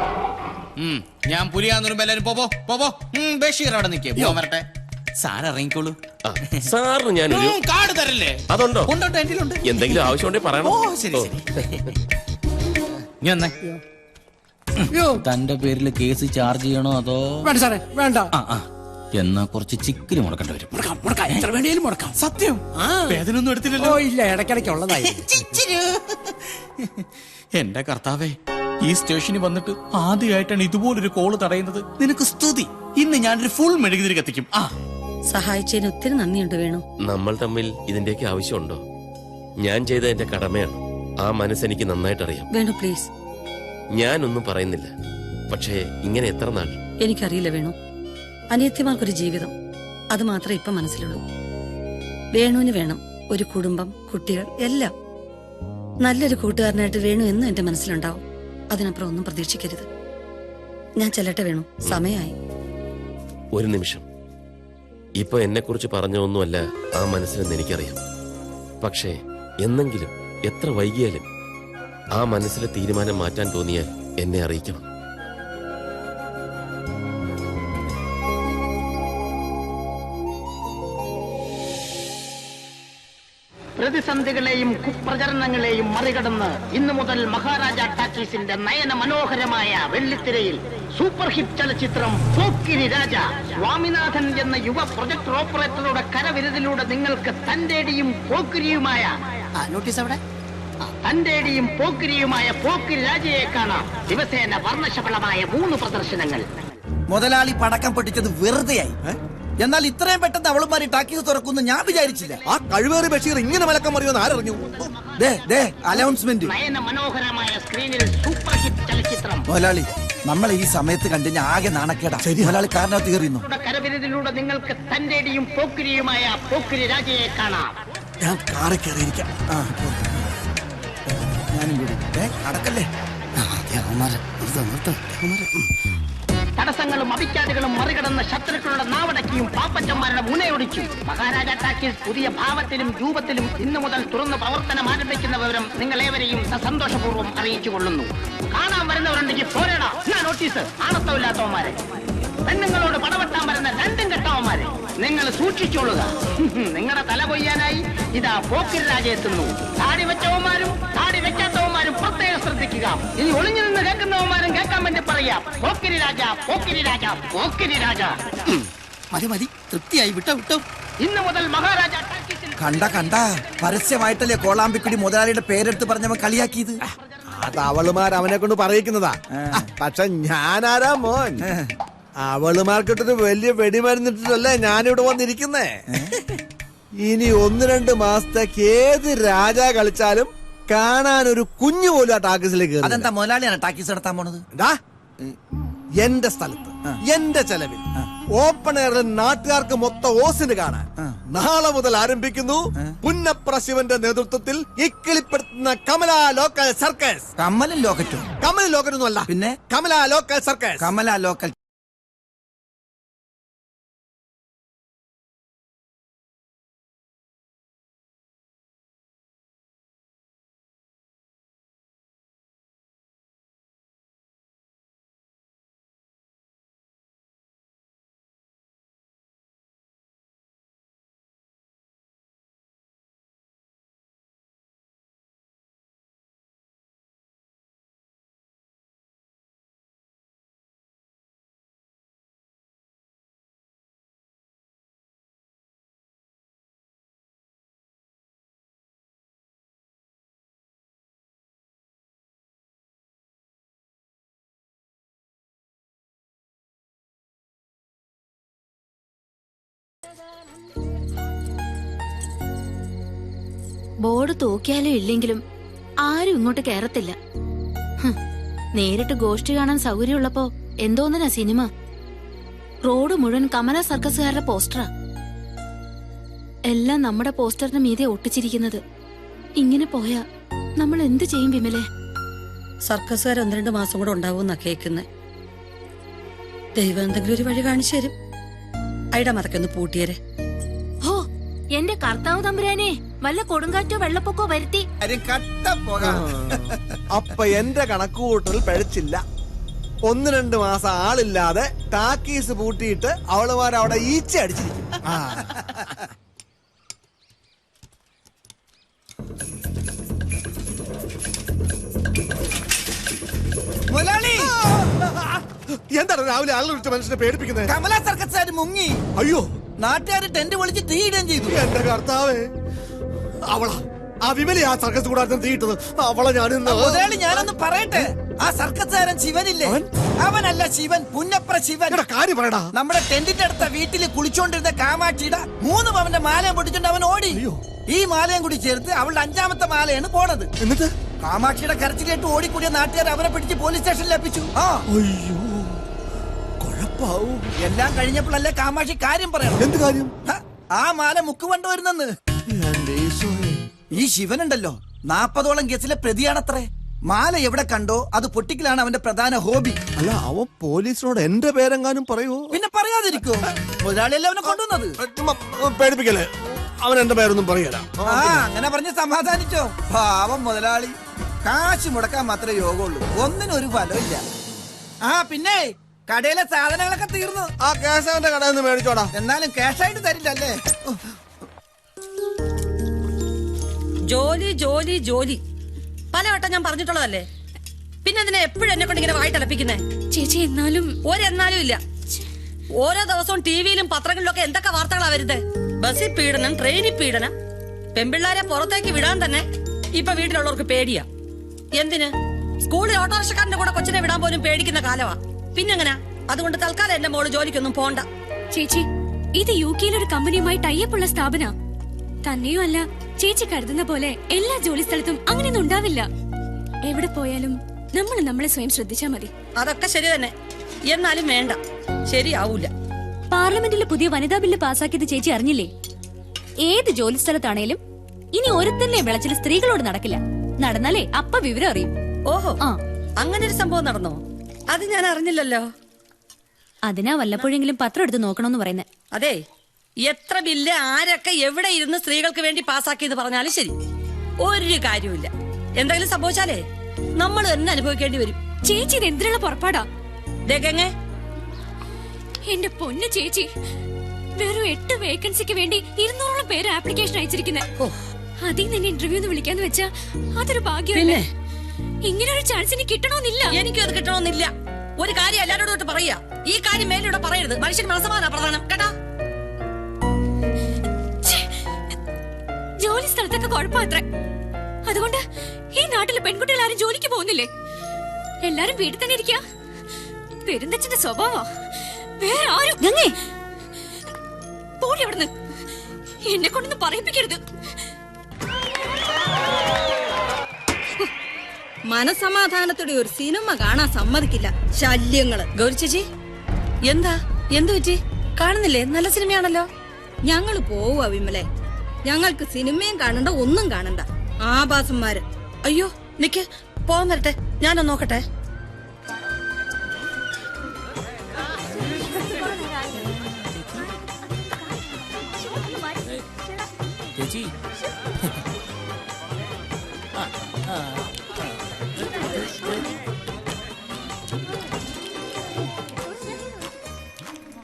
ഞാൻ പുലിയാന്ന് എല്ലാരും പോവോ. ബഷീർ അവിടെ നിൽക്കേ വരട്ടെ. സാർ ഇറങ്ങിക്കോളൂ.
സാറിന് ഞാനൊരു
കാർഡ് തരല്ലേ?
അതുണ്ടോ?
ഉണ്ടോ, എന്തിലുണ്ട്.
എന്തെങ്കിലും ആവശ്യമുണ്ടെങ്കിൽ പറയണം.
ഓ ശരി. തന്റെ പേരിൽ കേസ് ചാർജ് ചെയ്യണോ അതോ?
വേണ്ട സാറേ, വേണ്ട.
എന്നാ കുറച്ച് ചിക്കന് മുടക്കേണ്ടി വരും.
എത്ര വേണേലും മുടക്കാം.
സത്യം. വേദനൊന്നും എടുത്തില്ലല്ലോ?
ഓ ഇല്ല, ഇടയ്ക്കിടയ്ക്ക് ഉള്ളതായി.
എന്റെ കർത്താവേ, ഈ സ്റ്റേഷനിൽ വന്നിട്ട് ആദ്യമായിട്ടാണ് ഇതുപോലൊരു കോള് തടയുന്നത്. നിനക്ക് സ്തുതി. ഇന്ന് ഞാനൊരു ഫുൾ മെഴുകുതിരി കത്തിക്കും.
സഹായിച്ചതിന് ഒത്തിരി നന്ദിയുണ്ട് വേണു.
നമ്മൾ തമ്മിൽ ഇതിന്റെയൊക്കെ ആവശ്യമുണ്ടോ? ഞാൻ ചെയ്ത എന്റെ കടമയാണ്. ആ മനസ്സെനിക്ക് നന്നായിട്ട് അറിയാം.
വേണു പ്ലീസ്.
ഞാനൊന്നും പറയുന്നില്ല. പക്ഷേ ഇങ്ങനെ എത്ര നാൾ?
എനിക്കറിയില്ല വേണു. അനിയത്തിമാർക്കൊരു ജീവിതം, അത് മാത്രമേ ഇപ്പൊ മനസ്സിലുള്ളൂ. വേണുവിന് വേണം ഒരു കുടുംബം, കുട്ടികൾ, എല്ലാം. നല്ലൊരു കൂട്ടുകാരനായിട്ട് വേണു എന്നും എന്റെ മനസ്സിലുണ്ടാവും. അതിനപ്പുറം ഒന്നും പ്രതീക്ഷിക്കരുത്. ഞാൻ ചെല്ലട്ടെ വേണു, സമയമായി.
ഒരു നിമിഷം. ഇപ്പൊ എന്നെ കുറിച്ച് പറഞ്ഞൊന്നുമല്ല ആ മനസ്സിലെന്ന് എനിക്കറിയാം. പക്ഷേ എന്നെങ്കിലും, എത്ര വൈകിയാലും ആ മനസ്സിലെ തീരുമാനം മാറ്റാൻ തോന്നിയാൽ എന്നെ അറിയിക്കണം.
പ്രതിസന്ധികളെയും കുപ്രചരണങ്ങളെയും മറികടന്ന് ഇന്നു മുതൽ മഹാരാജ ടാക്കീസിന്റെ നയന മനോഹരമായ വെള്ളിത്തിരയിൽ സൂപ്പർ ഹിറ്റ് ചലച്ചിത്രം പോക്കിരി രാജ. സ്വാമിനാഥൻ എന്ന യുവ പ്രൊജക്ടർ ഓപ്പറേറ്ററുടെ കരവിരുതിലൂടെ നിങ്ങൾക്ക് തന്റേടിയും പോക്കിരിയുമായ പോക്കിരി രാജയെ കാണാം. ദിവസേന വർണ്ണശബളമായ 3 പ്രദർശനങ്ങൾ.
മുതലാളി പടക്കം പൊട്ടിച്ചത് വെറുതെയായി. എന്നാൽ ഇത്രയും പെട്ടെന്ന് അവളുമാരി ടാക്കീസ് തുറക്കുന്നു ഞാൻ വിചാരിച്ചില്ല.
ആ കഴിവേറി ബഷീർ ഇങ്ങനെ മലക്കം മറിയുമെന്ന് ആരറിഞ്ഞു?
അനൗൺസ്മെന്റ്.
നയന മനോഹരമായ സ്ക്രീനിൽ സൂപ്പർ ഹിറ്റ് ചലച്ചിത്രം.
മുതലാളി, നമ്മളെ ഈ സമയത്ത് കണ്ടു ആകെ നാണക്കേടാ. മുതലാളി കാരണത്ത് കയറിയുന്നു.
കരവിരുതിലൂടെ നിങ്ങൾക്ക് തന്റേടിയും പോക്കിരിയുമായ പോക്കിരി രാജയെ കാണാം.
ഞാൻ കാറി കയറിയിരിക്കാം. ഞാനും കൂടി അടക്കല്ലേ.
തടസ്സങ്ങളും അഭിഖ്യാതികളും മറികടന്ന ശത്രുക്കളുടെ നാവടക്കിയും പാപ്പച്ചന്മാരുടെ മുനയൊടിച്ചു. മഹാരാജ ടാക്കീസ് പുതിയ ഭാവത്തിലും രൂപത്തിലും ഇന്നു മുതൽ തുറന്ന് പ്രവർത്തനം ആരംഭിക്കുന്ന വിവരം നിങ്ങളേവരെയും സന്തോഷപൂർവ്വം അറിയിച്ചുകൊള്ളുന്നു. കാണാൻ വരുന്നവരുണ്ടെങ്കിൽ പോരടാ. നോട്ടീസ്. ആണത്തമില്ലാത്തവന്മാരെ, പെണ്ണുങ്ങളോട് പടവെട്ടാൻ വരുന്ന 2 കെട്ടവന്മാരെ നിങ്ങൾ സൂക്ഷിച്ചോളുക. നിങ്ങളുടെ തല കൊയ്യാനായി ഇതാ പോക്കിരി രാജ എത്തുന്നു. താടി വെച്ചവന്മാരും താടി വെക്കാത്തവന്മാരും പ്രത്യേകം ശ്രദ്ധിക്കുക. ഇനി ഒളിഞ്ഞു നിന്ന് കേൾക്കുന്നവന്മാരും കേൾക്കാൻ വേണ്ടി പറയാം. പോക്കിരി രാജ, പോക്കിരി രാജ, പോക്കിരി രാജ.
മതി തൃപ്തിയായി. വിട്ടോ.
ഇന്നു മുതൽ മഹാരാജ
കണ്ട പരസ്യമായിട്ടല്ലേ കോളാമ്പിക്കുടി മുതലാളിയുടെ പേരെടുത്ത് പറഞ്ഞവൻ കളിയാക്കിയത്.
അത് അവളുമാർ അവനെ കൊണ്ട് പറയിക്കുന്നതാ. പക്ഷെ ഞാനാരാ മോൻ? അവളുമാർക്കിട്ടൊരു വലിയ വെടിമരുന്നിട്ടല്ലേ ഞാനിവിടെ വന്നിരിക്കുന്നേ. ഇനി 1-2 മാസത്തേക്ക് ഏത് രാജ കളിച്ചാലും കാണാൻ ഒരു കുഞ്ഞു പോലും ആ ടാക്കീസിലേക്ക്.
അതെന്താ മുതലാളിയാണ് ടാക്കീസ് നടത്താൻ പോണത്?
എന്റെ സ്ഥലത്ത് എന്റെ ചെലവിൽ ഓപ്പൺ എയറിൽ നാട്ടുകാർക്ക് മൊത്തം ഓസിന് കാണാൻ നാളെ മുതൽ ആരംഭിക്കുന്നു പുന്നപ്ര ശിവന്റെ നേതൃത്വത്തിൽ ഇക്കിളിപ്പെടുത്തുന്ന കമല ലോക്കൽ സർക്കസ്.
കമലും ലോക്കറ്റും?
കമൽ ലോക്കറ്റൊന്നും അല്ല, പിന്നെ Kamala local circus.
Kamala local
board തൂക്കിയാലും ഇല്ലെങ്കിലും ആരും ഇങ്ങോട്ട് കയറത്തില്ല. നേരിട്ട് ഗോഷ്ഠി കാണാൻ സൗകര്യമുള്ളപ്പോ എന്തോന്നിനാ സിനിമ? റോഡ് മുഴുവൻ കമല സർക്കസുകാരുടെ പോസ്റ്ററാ. എല്ലാം നമ്മുടെ പോസ്റ്ററിന് മീതെ ഒട്ടിച്ചിരിക്കുന്നത്. ഇങ്ങനെ പോയാ നമ്മൾ എന്ത് ചെയ്യും വിമലെ?
സർക്കസുകാർ 1-2 മാസം കൂടെ ഉണ്ടാവുമെന്നാ കേൾക്കുന്നേ. ദൈവം എന്തെങ്കിലും ഒരു വഴി കാണിച്ചു തരും. അയിടെ മറക്കെ ഒന്ന് പൂട്ടിയരെ.
ഹോ, എന്റെ കർത്താവ് തമ്പുരാനെ, വല്ല കൊടുങ്കാറ്റോ വെള്ളപ്പൊക്കോ വരുത്തി.
അപ്പൊ എന്റെ കണക്കുകൂട്ടൽ പഴിച്ചില്ല. 1-2 മാസം ആളില്ലാതെ ടാക്കീസ് പൂട്ടിയിട്ട് അവളുമാരവിടെ ഈച്ച അടിച്ചിരിക്കും. എന്താണ് രാവിലെ ആളുകൾ വിളിച്ച മനുഷ്യനെ പേടിപ്പിക്കുന്നത്?
കമല സർക്കസ് മുങ്ങി.
അയ്യോ,
നാട്ടുകാർ ടെന്റ് പൊളിച്ച് തീയിടുകയും ചെയ്തു.
എന്റെ കർത്താവേ, അവളാ ആ വിമലി ആ സർക്കസ് കൂടാതെ തീയിട്ടത്. അവളെ
മുതലാളി ഞാനൊന്ന് പറയട്ടെ. ആ സർക്കസുകാരൻ ശിവനില്ലേ, അവനല്ല ശിവൻ, പുന്നപ്ര ശിവൻ.
കാര്യം പറയടാ.
നമ്മുടെ ടെന്റിന്റെ അടുത്ത വീട്ടിൽ കുളിച്ചോണ്ടിരുന്ന കാമാക്ഷിയുടെ 3 പവന്റെ മാലയും പൊട്ടിച്ചോണ്ട് അവൻ ഓടി. ഈ മാലയും കൂടി ചേർത്ത് അവളുടെ 5ാമത്തെ മാലയാണ് പോണത്.
എന്നിട്ട്
കാമാക്ഷിയുടെ കരച്ചിലേട്ട് ഓടിക്കൂടിയ നാട്ടുകാർ അവരെ പിടിച്ച് പോലീസ് സ്റ്റേഷനിൽ എത്തിച്ചു.
അയ്യോ, കുഴപ്പാവും.
എല്ലാം കഴിഞ്ഞപ്പോഴല്ലേ കാമാക്ഷി കാര്യം പറയണം.
എന്ത് കാര്യം?
ആ മാല മുക്കുകൊണ്ടു വരുന്നെന്ന്. ഈ ശിവനുണ്ടല്ലോ 40ഓളം കേസിലെ പ്രതിയാണത്രേ. മാല എവിടെ കണ്ടോ അത് പൊട്ടിക്കലാണ് അവന്റെ പ്രധാന ഹോബി.
അല്ല, അവൻ പോലീസിനോട് എന്റെ പേരെങ്ങാനും പറയൂ?
പിന്നെ പറയാതിരിക്കോ? മുതലാളിയല്ലേ അവനെ കൊണ്ടുവന്നത്.
പേടിപ്പിക്കല്ലേ, അവൻ എന്റെ പേരൊന്നും പറയല.
അങ്ങനെ പറഞ്ഞ് സമാധാനിച്ചോ? പാവം മുതലാളി. കാശ് മുടക്കാൻ മാത്രമേ യോഗമുള്ളൂ, ഒന്നിനും ഒരു ഫലമില്ല. പിന്നെ കടയിലെ സാധനങ്ങളൊക്കെ തീർന്നു.
ആ ക്യാഷ് അവന്റെ കടയിൽ നിന്ന് മേടിച്ചോടാ.
എന്നാലും ക്യാഷായിട്ട് തരില്ലല്ലേ?
ജോലി ജോലി ജോലി പലവട്ടം ഞാൻ പറഞ്ഞിട്ടുള്ളതല്ലേ. പിന്നെ എന്തിനാ എപ്പോഴും എന്നെ കൊണ്ട് ഇങ്ങനെ വായിട്ടലപ്പിക്കുന്നേ?
ചേച്ചി എന്നാലും
ഒരെന്നാലും ഇല്ല. ഓരോ ദിവസവും ടിവിയിലും പത്രങ്ങളിലൊക്കെ എന്തൊക്കെ വാർത്തകളാ വരുന്നത്. ബസ്സിൽ പീഡനം, ട്രെയിനിൽ പീഡനം. പെൺപിള്ളാരെ പുറത്തേക്ക് വിടാൻ തന്നെ ഇപ്പൊ വീട്ടിലുള്ളവർക്ക് പേടിയാ. എന്തിന്? സ്കൂളിൽ ഓട്ടോറിക്ഷക്കാരന്റെ കൂടെ കൊച്ചിനെ വിടാൻ പോലും പേടിക്കുന്ന കാലമാ. പിന്നെങ്ങനാ? അതുകൊണ്ട് തൽക്കാലം എന്റെ മോള് ജോലിക്കൊന്നും പോണ്ട.
ചേച്ചി, ഇത് UK ഒരു കമ്പനിയുമായി ടൈപ്പുള്ള സ്ഥാപന. തന്നെയും അല്ല, ചേച്ചി കരുതുന്ന പോലെ എല്ലാ ജോലി സ്ഥലത്തും അങ്ങനെയൊന്നും ഉണ്ടാവില്ല. എവിടെ പോയാലും നമ്മൾ നമ്മളെ സ്വയം ശ്രദ്ധിച്ചാ മതി.
അതൊക്കെ ശരി തന്നെ, എന്നാലും വേണ്ട, ശരിയാവൂല.
പാർലമെന്റിൽ പുതിയ വനിതാ ബില്ല് പാസാക്കിയത് ചേച്ചി അറിഞ്ഞില്ലേ? ഏത് ജോലി സ്ഥലത്താണേലും ഇനി ഒരുത്തന്നെ വിളച്ചിൽ സ്ത്രീകളോട് നടക്കില്ല. നടന്നാലേ അപ്പ വിവരം അറിയും.
ഓഹോ, അങ്ങനെ ഒരു സംഭവം നടന്നോ? അത് ഞാൻ അറിഞ്ഞില്ലല്ലോ.
അതിനാ വല്ലപ്പോഴെങ്കിലും പത്രം എടുത്ത് നോക്കണമെന്ന് പറയുന്നത്.
അതെ, എത്ര ബില്ല് ആരൊക്കെ എവിടെ ഇരുന്ന് സ്ത്രീകൾക്ക് വേണ്ടി പാസാക്കിയെന്ന് പറഞ്ഞാലും ശരി, ഒരു കാര്യമില്ല. എന്തെങ്കിലും സംഭവിച്ചാലേ നമ്മൾ തന്നെ അനുഭവിക്കേണ്ടി വരും.
ചേച്ചി ഇത് എന്തിനുള്ള പുറപ്പാടാ?
ദേഗങ്ങേ,
എന്റെ പൊന്നു ചേച്ചി, വെറും 8 വേക്കൻസിക്ക് വേണ്ടി 200ഓളം പേര് ആപ്ലിക്കേഷൻ അയച്ചിരിക്കുന്നത്. അതിൽ നിന്ന് ഇന്റർവ്യൂന്ന് വിളിക്കാന്ന് വെച്ചാ അതൊരു ഭാഗ്യമല്ലേ? ഇങ്ങനെ ഒരു ചാൻസ് എനിക്ക് കിട്ടണമെന്നില്ല.
എനിക്കും അത് കിട്ടണമെന്നില്ല. ഒരു കാര്യം എല്ലാവരോടും പറയാ, ഈ കാര്യം മേലിലൂടെ പറയരുത്. മനുഷ്യൻ മനസ്സമാധാന പ്രധാനം കേട്ടാ.
ജോലി സ്ഥലത്തൊക്കെ കുഴപ്പമത്രേ. അതുകൊണ്ട് ഈ നാട്ടിലെ പെൺകുട്ടികൾ ആരും ജോലിക്ക് പോകുന്നില്ലേ? എല്ലാരും വീട്ടിൽ തന്നെ ഇരിക്കുക. പെരുന്തച്ഛന്റെ സ്വഭാവം വേറെ ആരും. പോടി അവിടുന്ന്, എന്നെ കൊണ്ടൊന്നും പറയിപ്പിക്കരുത്.
മനസമാധാനത്തോടെ ഒരു സിനിമ കാണാൻ സമ്മതിക്കില്ല. ശല്യങ്ങള്.
ഗൗരി ചേച്ചി, എന്താ എന്തു പറ്റി? കാണുന്നില്ലേ? നല്ല സിനിമയാണല്ലോ.
ഞങ്ങള് പോവുക വിമലെ. ഞങ്ങൾക്ക് സിനിമയും കാണണ്ട, ഒന്നും കാണണ്ട. ആഭാസന്മാര്.
അയ്യോ നിക്ക്, പോവാൻ വരട്ടെ, ഞാനൊന്ന് നോക്കട്ടെ.
ചേച്ചി,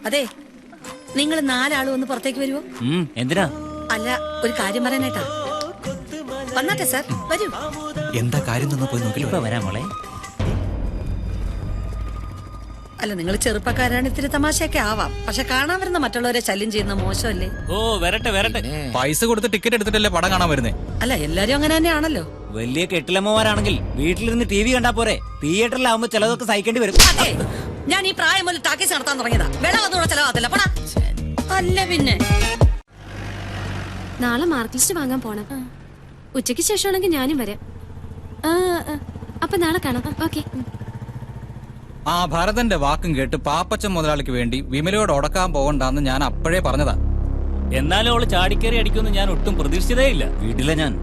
അതെ, നിങ്ങൾ 4 ആളും ഒന്ന് പുറത്തേക്ക് വരുമോ?
എന്തിനാ?
അല്ല, ഒരു കാര്യം പറയാനായിട്ടാ. വന്നാട്ടെ സാർ, വരൂ.
എന്താ കാര്യം പോയി നോക്കില്ല.
വരാം മോളെ.
അല്ല, നിങ്ങൾ ചെറുപ്പക്കാരാണ്, ഇത്തിരി തമാശയൊക്കെ ആവാം. പക്ഷെ കാണാൻ വരുന്ന മറ്റുള്ളവരെ ശല്യം ചെയ്യുന്ന മോശമല്ലേ?
ഓ വരട്ടെ വരട്ടെ.
പൈസ കൊടുത്ത് ടിക്കറ്റ് എടുത്തിട്ടല്ലേ പടം കാണാൻ വരുന്നേ.
അല്ല, എല്ലാരും അങ്ങനെ തന്നെയാണല്ലോ.
വലിയ കെട്ടിലമ്മമാരാണെങ്കിൽ വീട്ടിലിരുന്ന് TV കണ്ടാ പോരെ. തിയേറ്ററിലാവുമ്പോ ചിലതൊക്കെ സഹിക്കേണ്ടി വരും.
അതെ, ഞാൻ ഈ പ്രായം മുതൽ ടാക്കീസ് നടത്താൻ തുടങ്ങിയതാ. വെള്ളം ഒന്നുകൂടെ ചെലവാകത്തില്ല. പടാ. അല്ല പിന്നെ.
നാളെ മാർക്ക് ലിസ്റ്റ് വാങ്ങാൻ പോണം. ഉച്ചയ്ക്ക് ശേഷമാണെങ്കിൽ ഞാനും വരാം. അപ്പൊ നാളെ കാണാം. ഓക്കെ.
ആ ഭരതന്റെ വാക്കും കേട്ട് പാപ്പച്ചൻ മുതലാളിക്ക് വേണ്ടി വിമലയോട് ഉടക്കാൻ പോകണ്ടെന്ന് ഞാൻ അപ്പോഴേ പറഞ്ഞതാ.
എന്നാലും അവള് ചാടിക്കേറി അടിക്കുമെന്ന് ഞാൻ ഒട്ടും പ്രതീക്ഷിച്ചതേ ഇല്ല.
വീട്ടിലെ ഞാൻ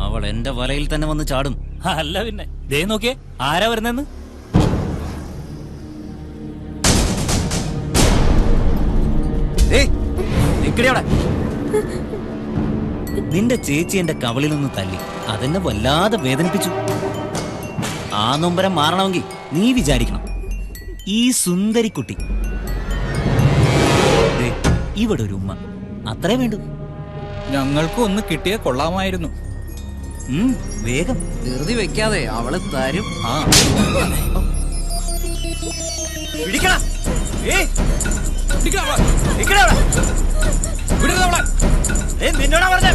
അവൾ എന്റെ വലയിൽ തന്നെ വന്ന് ചാടും.
അല്ല പിന്നെ ദേ നോക്കിയേ ആരാ വരുന്നെന്ന്.
നിന്റെ ചേച്ചി എന്റെ കവളിലൊന്ന് തല്ലി, അതെന്നെ വല്ലാതെ വേദനിപ്പിച്ചു. ആ നൊമ്പരം മാറണമെങ്കിൽ നീ വിചാരിക്കണം, ഈ സുന്ദരിക്കുട്ടി ഇവിടെ ഒരു ഉമ്മ അത്രേ വേണ്ടു.
ഞങ്ങൾക്ക് ഒന്ന് കിട്ടിയ കൊള്ളാമായിരുന്നു.
വേഗം
ധൃതി വെക്കാതെ അവള് തരും.
നിന്നോടാ പറഞ്ഞ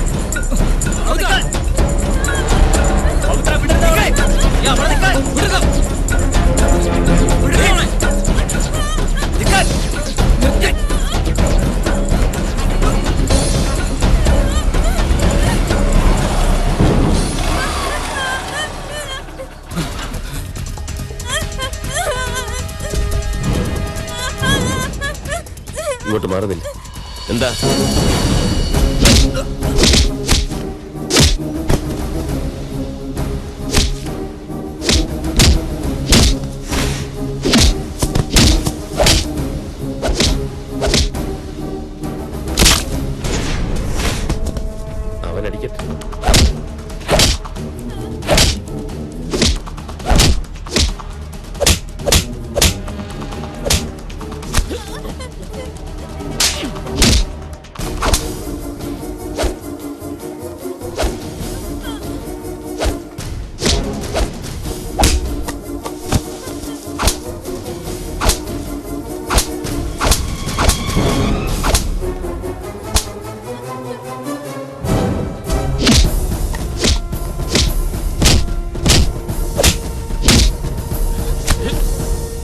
ഇങ്ങോട്ട് മാറുന്നില്ല. എന്താ അവനടിക്കട്ടെ.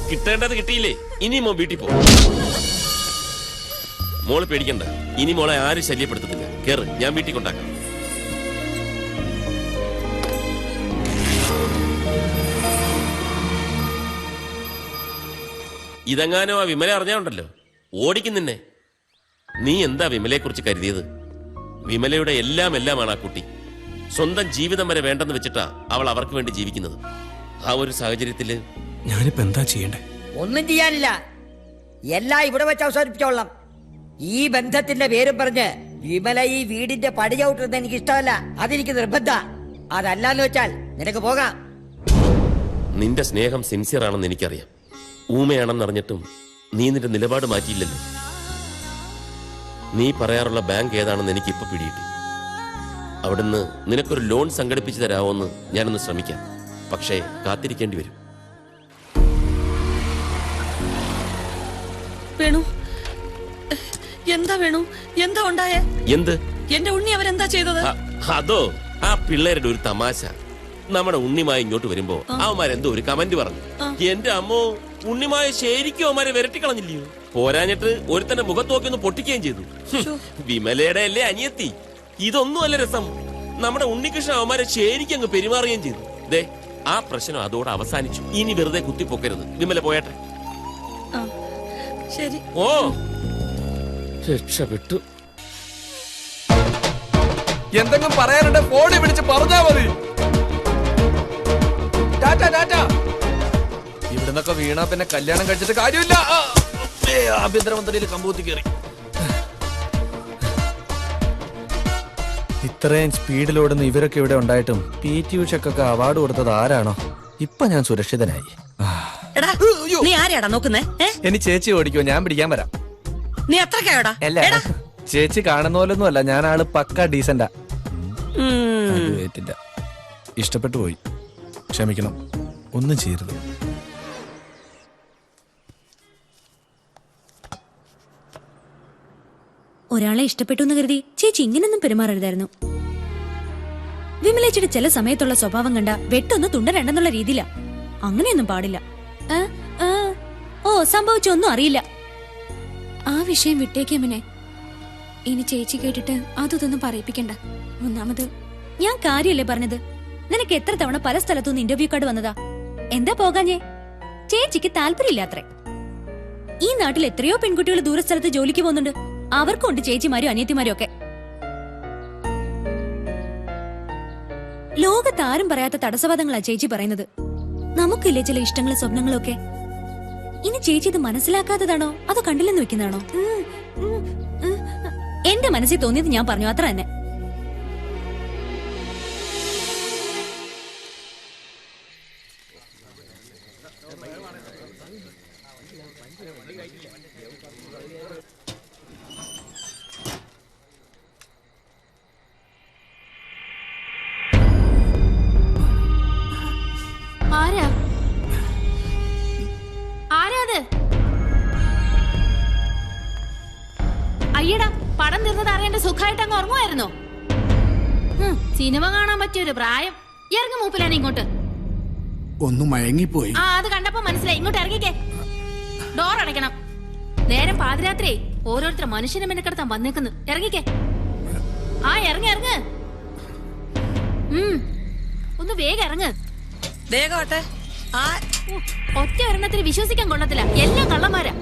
കിട്ടേണ്ടത് കിട്ടിയില്ലേ? ഇനി മോൻ വീട്ടിൽ പോ. മോള് പേടിക്കണ്ട, ഇനി മോളെ ആരും ശല്യപ്പെടുത്തത്തില്ല. കേറ്, ഞാൻ വീട്ടിൽ കൊണ്ടാക്കാം. ഇതെങ്ങാനോ ആ വിമല അറിഞ്ഞാണ്ടല്ലോ ഓടിക്കും നിന്നെ. നീ എന്താ വിമലയെ കുറിച്ച് കരുതിയത്? വിമലയുടെ എല്ലാമാണ് ആ കുട്ടി. സ്വന്തം ജീവിതം വരെ വേണ്ടെന്ന് വെച്ചിട്ടാ അവൾ അവർക്ക് വേണ്ടി ജീവിക്കുന്നത്. ആ ഒരു സാഹചര്യത്തില്
ഞാനിപ്പോ എന്താ ചെയ്യണ്ടേ?
ഒന്നും ചെയ്യാനില്ല, എല്ലാം ഇവിടെ വെച്ച് അവസാനിപ്പിച്ചോളാം. ഈ ബന്ധത്തിന്റെ പേരും പറഞ്ഞ് വിമല ഈ വീടിന്റെ പടി ചവിട്ടുന്നത് എനിക്ക് ഇഷ്ടമല്ല. അതെനിക്ക് നിർബന്ധ. അതല്ലാന്ന് വെച്ചാൽ നിനക്ക് പോകാം.
നിന്റെ സ്നേഹം സിൻസിയർ ആണെന്ന് എനിക്കറിയാം. ഊമയാണെന്നറിഞ്ഞിട്ടും നീ നിന്റെ നിലപാട് മാറ്റിയില്ലല്ലോ. നീ പറയാറുള്ള ബാങ്ക് ഏതാണെന്ന് എനിക്ക് ഇപ്പൊ പിടിയിട്ടു. അവിടുന്ന് നിനക്കൊരു ലോൺ സംഘടിപ്പിച്ചു തരാമോന്ന് ഞാനൊന്ന് ശ്രമിക്കാം. പക്ഷേ കാത്തിരിക്കേണ്ടി വരും.
വേണു, എന്താ വേണു, എന്താ ഉണ്ടായേ?
എന്ത്?
എന്റെ ഉണ്ണി അവരെന്താ ചെയ്തത്?
അതോ, ആ പിള്ളേരുടെ ഒരു തമാശ. നമ്മുടെ ഉണ്ണിമായി ഇങ്ങോട്ട് വരുമ്പോ അവന്മാരെന്തോ ഒരു കമന്റ് പറഞ്ഞു. എന്റെ അമ്മോ, ഉണ്ണിമായ ശരിക്കും അവന്മാരെ വിരട്ടിക്കളഞ്ഞില്ലയോ? പോരാഞ്ഞിട്ട് ഒരുത്തന്റെ മുഖത്ത് നോക്കി ഒന്ന് പൊട്ടിക്കുകയും ചെയ്തു. വിമലയുടെ അല്ലേ അനിയത്തി. ഇതൊന്നും അല്ല രസം. നമ്മുടെ ഉണ്ണികൃഷ്ണൻ അവന്മാരെ ശരിക്കും അങ്ങ് പെരുമാറുകയും ചെയ്തു. ദേ, ആ പ്രശ്നം അതോടെ അവസാനിച്ചു. ഇനി വെറുതെ കുത്തിപ്പൊക്കരുത്. വിമല പോയട്ടെ.
ശരി.
ഓ, രക്ഷപ്പെട്ടു.
എന്തെങ്കിലും പറയാനുണ്ട് ഫോണിൽ വിളിച്ച് പറഞ്ഞാ മതി. ഇവിടുന്നൊക്കെ വീണാ പിന്നെ കല്യാണം കഴിച്ചിട്ട് കാര്യമില്ല. ആഭ്യന്തരമന്ത്രിയിൽ കമ്പൂത്തി കയറി. ഇത്രയും സ്പീഡിലോടുന്ന ഇവരൊക്കെ ഇവിടെ ഉണ്ടായിട്ടും PT ഉഷക്കൊക്കെ അവാർഡ് കൊടുത്തത് ആരാണോ? ഇപ്പൊ ഞാൻ സുരക്ഷിതനായി.
നീ ആരെയാടാ നോക്കുന്നേ?
ഇനി ചേച്ചി ഓടിക്കോ, ഞാൻ പിടിക്കാൻ വരാം.
നീ അത്രക്കായോടാ?
അല്ല, ചേച്ചി കാണുന്ന പോലൊന്നും അല്ല. ഞാൻ ആള് പക്ക ഡീസന്റാ. ഇഷ്ടപ്പെട്ടു പോയി, ക്ഷമിക്കണം. ഒന്നും ചെയ്യരുത്.
ഒരാളെ ഇഷ്ടപ്പെട്ടു എന്ന് കരുതി ചേച്ചി ഇങ്ങനൊന്നും പെരുമാറരുതായിരുന്നു. വിമലേച്ചിയുടെ ചില സമയത്തുള്ള സ്വഭാവം കണ്ട വെട്ടൊന്ന് തുണ്ടരണ്ടെന്നുള്ള രീതിയിലാ. അങ്ങനെയൊന്നും പാടില്ല. ഓ, സംഭവിച്ചൊന്നും അറിയില്ല. ആ വിഷയം വിട്ടേക്കമിനെ. ഇനി ചേച്ചി കേട്ടിട്ട് അതൊന്നും പറയിപ്പിക്കണ്ട. ഒന്നാമത് ഞാൻ കാര്യല്ലേ പറഞ്ഞത്. നിനക്ക് എത്ര തവണ പല സ്ഥലത്തുനിന്ന് ഇന്റർവ്യൂ കാർഡ് വന്നതാ. എന്താ പോകാഞ്ഞേ? ചേച്ചിക്ക് താല്പര്യമില്ലാത്രേ. ഈ നാട്ടിൽ എത്രയോ പെൺകുട്ടികൾ ദൂരസ്ഥലത്ത് ജോലിക്ക് പോകുന്നുണ്ട്. അവർക്കുണ്ട് ചേച്ചിമാരും അനിയത്തിമാരും ഒക്കെ. ലോകത്താരും പറയാത്ത തടസ്സവാദങ്ങളാ ചേച്ചി പറയുന്നത്. നമുക്കില്ലേ ചില ഇഷ്ടങ്ങളും സ്വപ്നങ്ങളും ഒക്കെ. ഇനി ചേച്ചി ഇത് മനസ്സിലാക്കാത്തതാണോ അതോ കണ്ടില്ലെന്ന് വെക്കുന്നതാണോ? എന്റെ മനസ്സിൽ തോന്നിയത് ഞാൻ പറഞ്ഞു, അത്ര തന്നെ.
ആരാ ആരാത്? അയ്യടാ, പടം തീർന്നത് അറിയേണ്ട സുഖമായിട്ട് അങ്ങ് ഉറങ്ങുമായിരുന്നോ? സിനിമ കാണാൻ പറ്റിയൊരു പ്രായം. ഇറങ്ങി മൂപ്പിലാണ് ഇങ്ങോട്ട്.
ഒന്ന് മയങ്ങിപ്പോയി.
ആ, അത് കണ്ടപ്പോ മനസ്സിലായി. ഇങ്ങോട്ട് ഇറങ്ങിക്കേ. ഡോർ അടയ്ക്കണം. നേരം പാതിരാത്രി ഓരോരുത്തർ മനുഷ്യനെ മെനക്കെടുത്താൻ വന്നേക്കുന്നു. ഇറങ്ങിക്കേ. ആ, ഇറങ്ങി ഇറങ്ങ്. ഒന്ന് വേഗം ഇറങ്ങ്.
വേഗമാട്ടെ.
ഒറ്റ ഒരെണ്ണത്തിൽ വിശ്വസിക്കാൻ കൊള്ളത്തില്ല. എല്ലാം കള്ളന്മാരാ.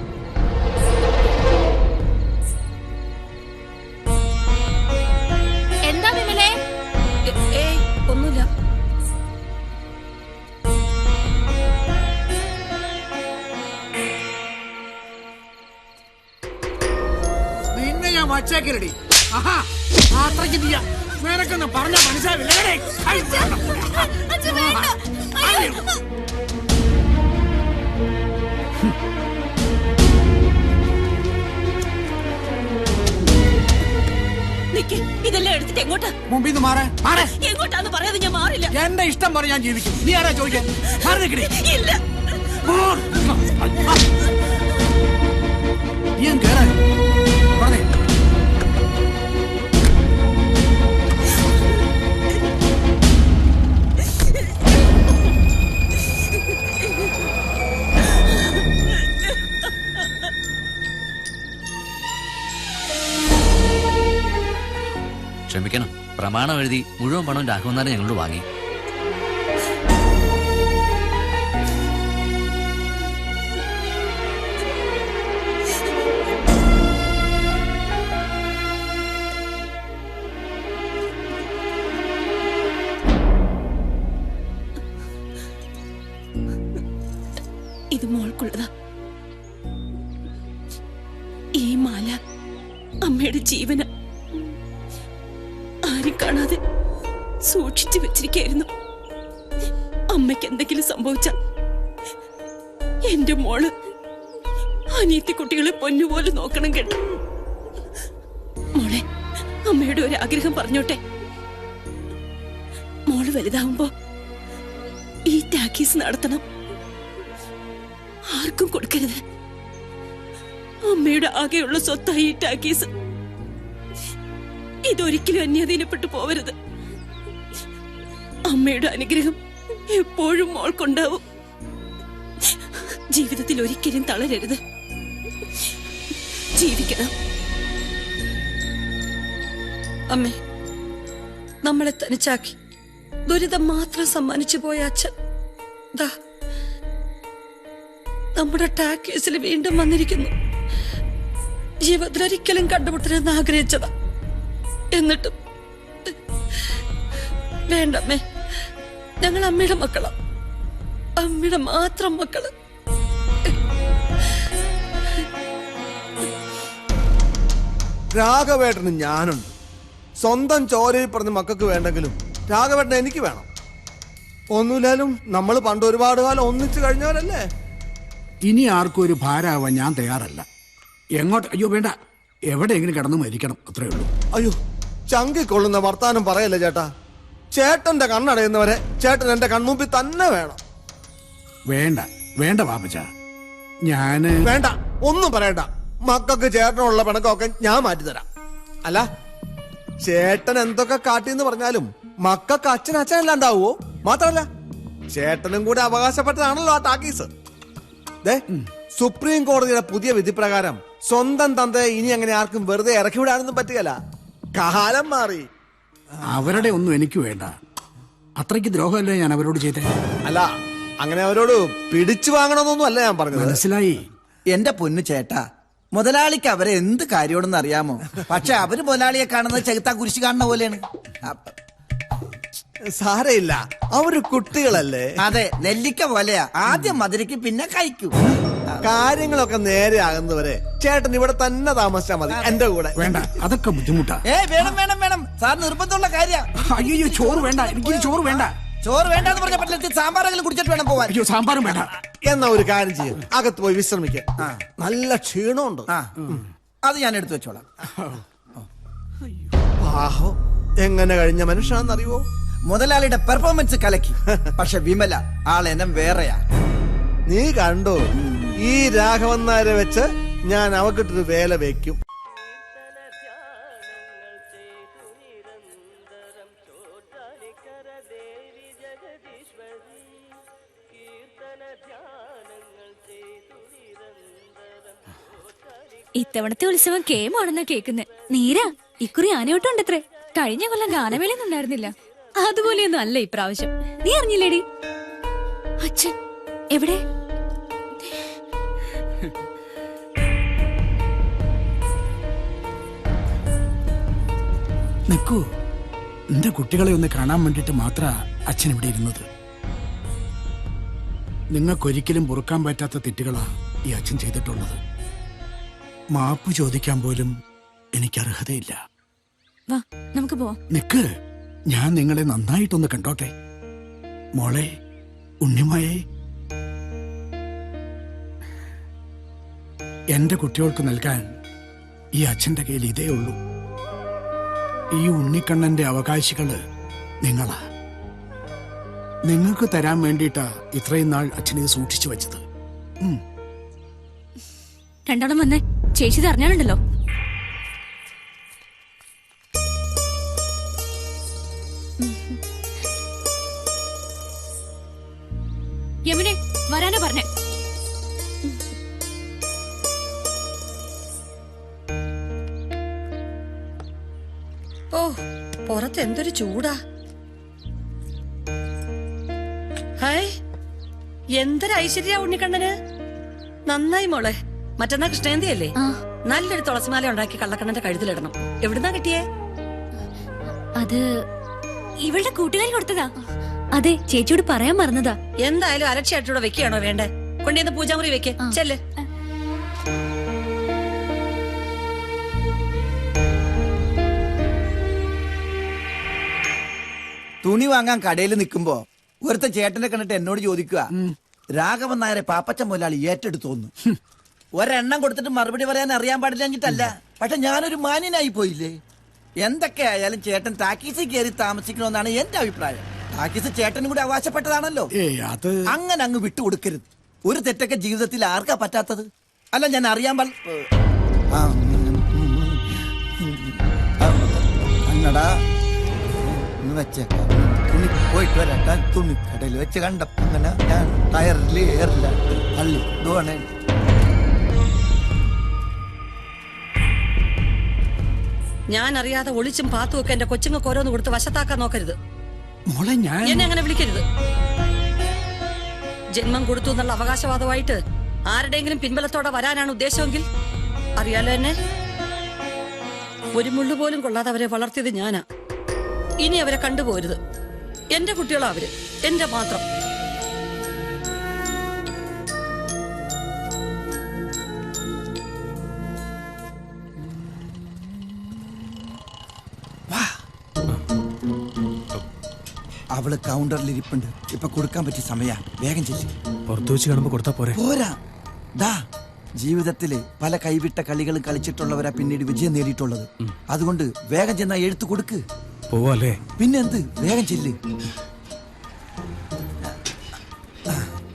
എന്താ വിമലേ?
ഒന്നുമില്ല.
നിന്നെ ഞാൻ വച്ചേക്കരടി. ആഹാ, അത്രയ്ക്ക് നീ നിനക്കൊന്നും പറഞ്ഞാ മനസ്സിലാവില്ലേ?
ഇതെല്ലാം എടുത്തിട്ട് എങ്ങോട്ടാ?
മുമ്പിൽ നിന്ന് മാറേ.
എങ്ങോട്ടാന്ന് പറയാതെ ഞാൻ മാറില്ല.
എന്റെ ഇഷ്ടം പറഞ്ഞ് ഞാൻ ജീവിക്കും. നീ ആരാ ചോദിക്കാൻ?
ഇല്ല.
നീ കേറാൻ പറഞ്ഞേ.
ക്ഷമിക്കണം, പ്രമാണം എഴുതി മുഴുവൻ പണം രാഘവനാരൻ ഞങ്ങളോട് വാങ്ങി.
ഇത് മോൾക്കുള്ളതാ. ഈ മാല അമ്മയുടെ ജീവന ആരും കാണാതെ സൂക്ഷിച്ചു വെച്ചിരിക്കായിരുന്നു. അമ്മയ്ക്ക് എന്തെങ്കിലും സംഭവിച്ചാൽ എന്റെ മോള് അനിയത്തി കുട്ടികളെ പൊന്നുപോലെ നോക്കണം കേട്ടോ. മോളെ, അമ്മയുടെ ഒരു ആഗ്രഹം പറഞ്ഞോട്ടെ. മോള് വലുതാവുമ്പോ ഈ ടാക്കീസ് നടത്തണം. ആർക്കും കൊടുക്കരുത്. അമ്മയുടെ ആകെയുള്ള സ്വത്തായി ഈ ടാക്കീസ്. ഇതൊരിക്കലും അന്യാധീനപ്പെട്ടു പോവരുത്. അമ്മയുടെ അനുഗ്രഹം എപ്പോഴും മോൾക്കുണ്ടാവും. ജീവിതത്തിൽ ഒരിക്കലും തളരരുത്. ജീവിക്കണം.
അമ്മേ, നമ്മളെ തനിച്ചാക്കി ദുരിതം മാത്രം സമ്മാനിച്ചു പോയ അച്ഛൻ ദാ നമ്മുടെ ടാക്കേസിൽ വീണ്ടും വന്നിരിക്കുന്നു. ജീവിതത്തിലൊരിക്കലും കണ്ടുമുട്ടരുതെന്ന് ആഗ്രഹിച്ചതാ. എന്നിട്ടും വേണ്ടമ്മേ, ഞങ്ങൾ അമ്മയുടെ മക്കളാ. അമ്മയുടെ മാത്രം മക്കള്.
രാഘവേട്ടന് ഞാനുണ്ട്. സ്വന്തം ചോരയിൽ പറഞ്ഞ മക്കൾക്ക് വേണ്ടെങ്കിലും രാഘവേട്ടൻ എനിക്ക് വേണം. ഒന്നുമില്ലാലും നമ്മൾ പണ്ട് ഒരുപാട് കാലം ഒന്നിച്ചു കഴിഞ്ഞവരല്ലേ.
ഇനി ആർക്കും ഒരു ഭാരമാവാൻ ഞാൻ തയ്യാറല്ല. എങ്ങോട്ട്? അയ്യോ വേണ്ട, എവിടെയെങ്കിലും കിടന്ന് മരിക്കണം, അത്രേ ഉള്ളൂ.
അയ്യോ, ചങ്കിക്കൊള്ളുന്ന വർത്താനം പറയല്ലേ ചേട്ടാ. ചേട്ടന്റെ കണ്ണടയുന്നവരെ ചേട്ടൻ എന്റെ കൺമുമ്പിൽ തന്നെ വേണം.
വേണ്ട വേണ്ട പാപ്പച്ച, ഞാന്
വേണ്ട, ഒന്നും പറയണ്ട. മക്കൾക്ക് ചേട്ടനുള്ള പിണക്കമൊക്കെ ഞാൻ മാറ്റിത്തരാം. അല്ല, ചേട്ടൻ എന്തൊക്കെ കാട്ടിന്ന് പറഞ്ഞാലും മക്കൾക്ക് അച്ഛനല്ലാണ്ടാവോ? മാത്രമല്ല ചേട്ടനും കൂടെ അവകാശപ്പെട്ടതാണല്ലോ ആ ടാക്കീസ്. സുപ്രീം കോടതിയുടെ പുതിയ വിധി പ്രകാരം സ്വന്തം തന്തയെ ഇനി അങ്ങനെ ആർക്കും വെറുതെ ഇറക്കി വിടാനൊന്നും പറ്റുകയല്ല. കാലം മാറി.
അവരുടെ ഒന്നും എനിക്ക് വേണ്ട. അത്രയ്ക്ക് ദ്രോഹമല്ലേ ഞാൻ അവരോട് ചെയ്തേ.
അല്ല, അങ്ങനെ അവരോട് പിടിച്ചു വാങ്ങണമെന്നൊന്നും അല്ല ഞാൻ പറഞ്ഞത്.
മനസ്സിലായി.
എന്റെ പൊന്നു ചേട്ടാ, മുതലാളിക്ക് അവരെ എന്ത് കാര്യമാണെന്ന് അറിയാമോ? പക്ഷെ അവര് മുതലാളിയെ കാണുന്നത് ചെകുത്താ കുരിശ് കാണുന്ന പോലെയാണ്.
സാരയില്ല, അവര് കുട്ടികളല്ലേ.
അതെ, നെല്ലിക്ക പോലെയാ. ആദ്യം മധുരയ്ക്ക് പിന്നെ കഴിക്കും.
കാര്യങ്ങളൊക്കെ നേരെ ആകുന്നവരെ ചേട്ടൻ ഇവിടെ തന്നെ താമസിച്ചാൽ മതി എന്റെ കൂടെ.
വേണ്ട, അതൊക്കെ ബുദ്ധിമുട്ടാ.
വേണം വേണം വേണം, സാർ നിർബന്ധമുള്ള കാര്യ.
അയ്യോ, ചോറ് വേണ്ട, എനിക്ക് ചോറ് വേണ്ട.
ചോറ് വേണ്ടെന്ന് പറഞ്ഞ പറ്റില്ല, സാമ്പാറെങ്കിലും കുടിച്ചിട്ട് വേണം പോവാൻ.
അയ്യോ, സാമ്പാറും വേണ്ട.
എന്നാ ഒരു കാര്യം ചെയ്യും, അകത്ത് പോയി വിശ്രമിക്കാം. നല്ല ക്ഷീണമുണ്ട്.
അത് ഞാൻ എടുത്തു വെച്ചോളാം.
ആഹോ, എങ്ങനെ കഴിഞ്ഞ മനുഷ്യനാണെന്നറിയോ?
മുതലാളിയുടെ പെർഫോമൻസ് കലക്കി. പക്ഷെ വിമല ആളെനം വേറെയാ.
നീ കണ്ടോ, ഈ രാഘവൻ നായരെ വെച്ച് ഞാൻ അവക്കിട്ടൊരു വേല വെക്കും.
ഇത്തവണത്തെ ഉത്സവം കേമാണെന്നാ കേൾക്കുന്നെ. നീരാ, ഇക്കുറി ആനയോട്ടുണ്ടത്രേ. കഴിഞ്ഞ കൊല്ലം ഗാനമേളയൊന്നും ഉണ്ടായിരുന്നില്ല. അതുപോലെയൊന്നും അല്ല ഇപ്രാവശ്യം. നീ അറിഞ്ഞില്ലേടി? അച്ഛൻ എവിടെ?
നിക്കൂ, എന്റെ കുട്ടികളെ ഒന്ന് കാണാൻ വേണ്ടിട്ട് മാത്ര അച്ഛൻ ഇവിടെ ഇരുന്നത്. നിങ്ങൾക്കൊരിക്കലും പൊറുക്കാൻ പറ്റാത്ത തെറ്റുകളാ ഈ അച്ഛൻ ചെയ്തിട്ടുള്ളത്. മാപ്പ് ചോദിക്കാൻ പോലും എനിക്ക് അർഹതയില്ല.
വാ, നമുക്ക് പോവാം.
നിക്ക്, ഞാൻ നിങ്ങളെ നന്നായിട്ടൊന്ന് കണ്ടോട്ടെ. മോളെ, ഉണ്ണിമായെ, എന്റെ കുട്ടികൾക്ക് നൽകാൻ ഈ അച്ഛന്റെ കയ്യിൽ ഇതേ ഉള്ളൂ. ഈ ഉണ്ണിക്കണ്ണന്റെ അവകാശികള് നിങ്ങളാ. നിങ്ങൾക്ക് തരാൻ വേണ്ടിയിട്ടാ ഇത്രയും നാൾ അച്ഛനെ സൂക്ഷിച്ചു വെച്ചത്.
രണ്ടാളും വന്നേ, ചേച്ചി ഇത് അറിഞ്ഞാലുണ്ടല്ലോ. യമുനെ, വരാനാ പറഞ്ഞേ.
ഓ, പുറത്ത് എന്തൊരു ചൂടാ. ഹായ്, എന്തൊരു ഐശ്വര്യ ഉണ്ണിക്കണ്ണന്. നന്നായി മോളെ. മറ്റന്നാ കൃഷ്ണജയന്തിയല്ലേ? നല്ലൊരു തുളസിമാല ഉണ്ടാക്കി കള്ളക്കണ്ണന്റെ കഴുത്തിലിടണം. എവിടുന്നാ കിട്ടിയേ?
അത് ഇവളുടെ കൂട്ടുകാരി കൊടുത്തതാ. അതെ, ചേച്ചിയോട് പറയാൻ മറന്നതാ.
എന്തായാലും അലക്ഷ്യായിട്ടൂടെ വെക്കുകയാണോ വേണ്ടേ? കൊണ്ടുവന്ന് പൂജാമുറി വെക്കേ. ചെല്ല്.
തുണി വാങ്ങാൻ കടയിൽ നിൽക്കുമ്പോ ഒരുത്ത ചേട്ടനെ കണ്ടിട്ട് എന്നോട് ചോദിക്കുക, രാഘവൻ നായരെ പാപ്പച്ചൻ മുതലാളി ഏറ്റെടുത്തോന്നു. ഒരെണ്ണം കൊടുത്തിട്ട് മറുപടി പറയാൻ അറിയാൻ പാടില്ലഞ്ഞിട്ടല്ല, പക്ഷെ ഞാനൊരു മാന്യനായി പോയില്ലേ. എന്തൊക്കെ ആയാലും ചേട്ടൻ ടാക്കീസിൽ കയറി താമസിക്കണമെന്നാണ് എന്റെ അഭിപ്രായം. ടാക്കീസ് ചേട്ടനും കൂടി അവകാശപ്പെട്ടതാണല്ലോ. അങ്ങനെ അങ്ങ് വിട്ടുകൊടുക്കരുത്. ഒരു തെറ്റൊക്കെ ജീവിതത്തിൽ ആർക്കാ പറ്റാത്തത്? അല്ല, ഞാൻ അറിയാൻ അന്നടാ വെച്ചേക്കാം. തുണി പോയിട്ട് വരട്ടാൻ തുണിക്കടയിൽ വെച്ച് കണ്ടപ്പോ അങ്ങനെ ഞാൻ ടയറിൽ ഏറില്ല അള്ളി ഇതുവാണേ.
ഞാൻ അറിയാതെ ഒളിച്ചും പാത്തുമൊക്കെ എന്റെ കൊച്ചുങ്ങൾക്ക് ഓരോന്ന് കൊടുത്ത് വശത്താക്കാൻ നോക്കരുത്. എന്നെ അങ്ങനെ വിളിക്കരുത്. ജന്മം കൊടുത്തു എന്നുള്ള അവകാശവാദമായിട്ട് ആരുടെയെങ്കിലും പിൻബലത്തോടെ വരാനാണ് ഉദ്ദേശമെങ്കിൽ അറിയാലോ എന്നെ. ഒരു മുള്ളു പോലും കൊള്ളാതെ അവരെ വളർത്തിയത് ഞാനാ. ഇനി അവരെ കണ്ടുപോരുത്. എന്റെ കുട്ടികളാ അവര്, എന്റെ മാത്രം.
അവള് കൗണ്ടറിൽ ഇരിപ്പുണ്ട്. ഇപ്പൊ കൊടുക്കാൻ പറ്റിയ സമയ. വേഗം ചെല്ലി.
പുറത്തു വെച്ച് കാണുമ്പോ കൊടുത്താ പോരെ?
പോരാ. ദാ, ജീവിതത്തില് പല കൈവിട്ട കളികളും കളിച്ചിട്ടുള്ളവരാ പിന്നീട് വിജയം നേടിയിട്ടുള്ളത്. അതുകൊണ്ട് വേഗം ചെന്നാ എഴുത്ത് കൊടുക്ക്.
പോവാല്ലേ?
പിന്നെന്ത്, വേഗം ചെല്ല്.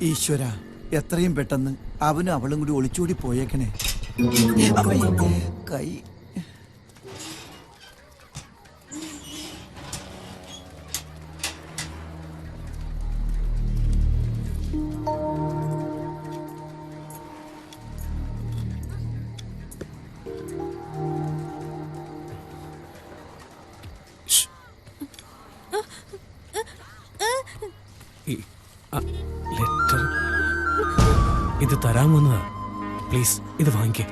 ഈശ്വര, എത്രയും പെട്ടെന്ന് അവനും അവളും കൂടി ഒളിച്ചോടി പോയേക്കണേ. കൈ
തരാൻ വന്നതാ. പ്ലീസ് ഇത് വാങ്ങിക്കേ.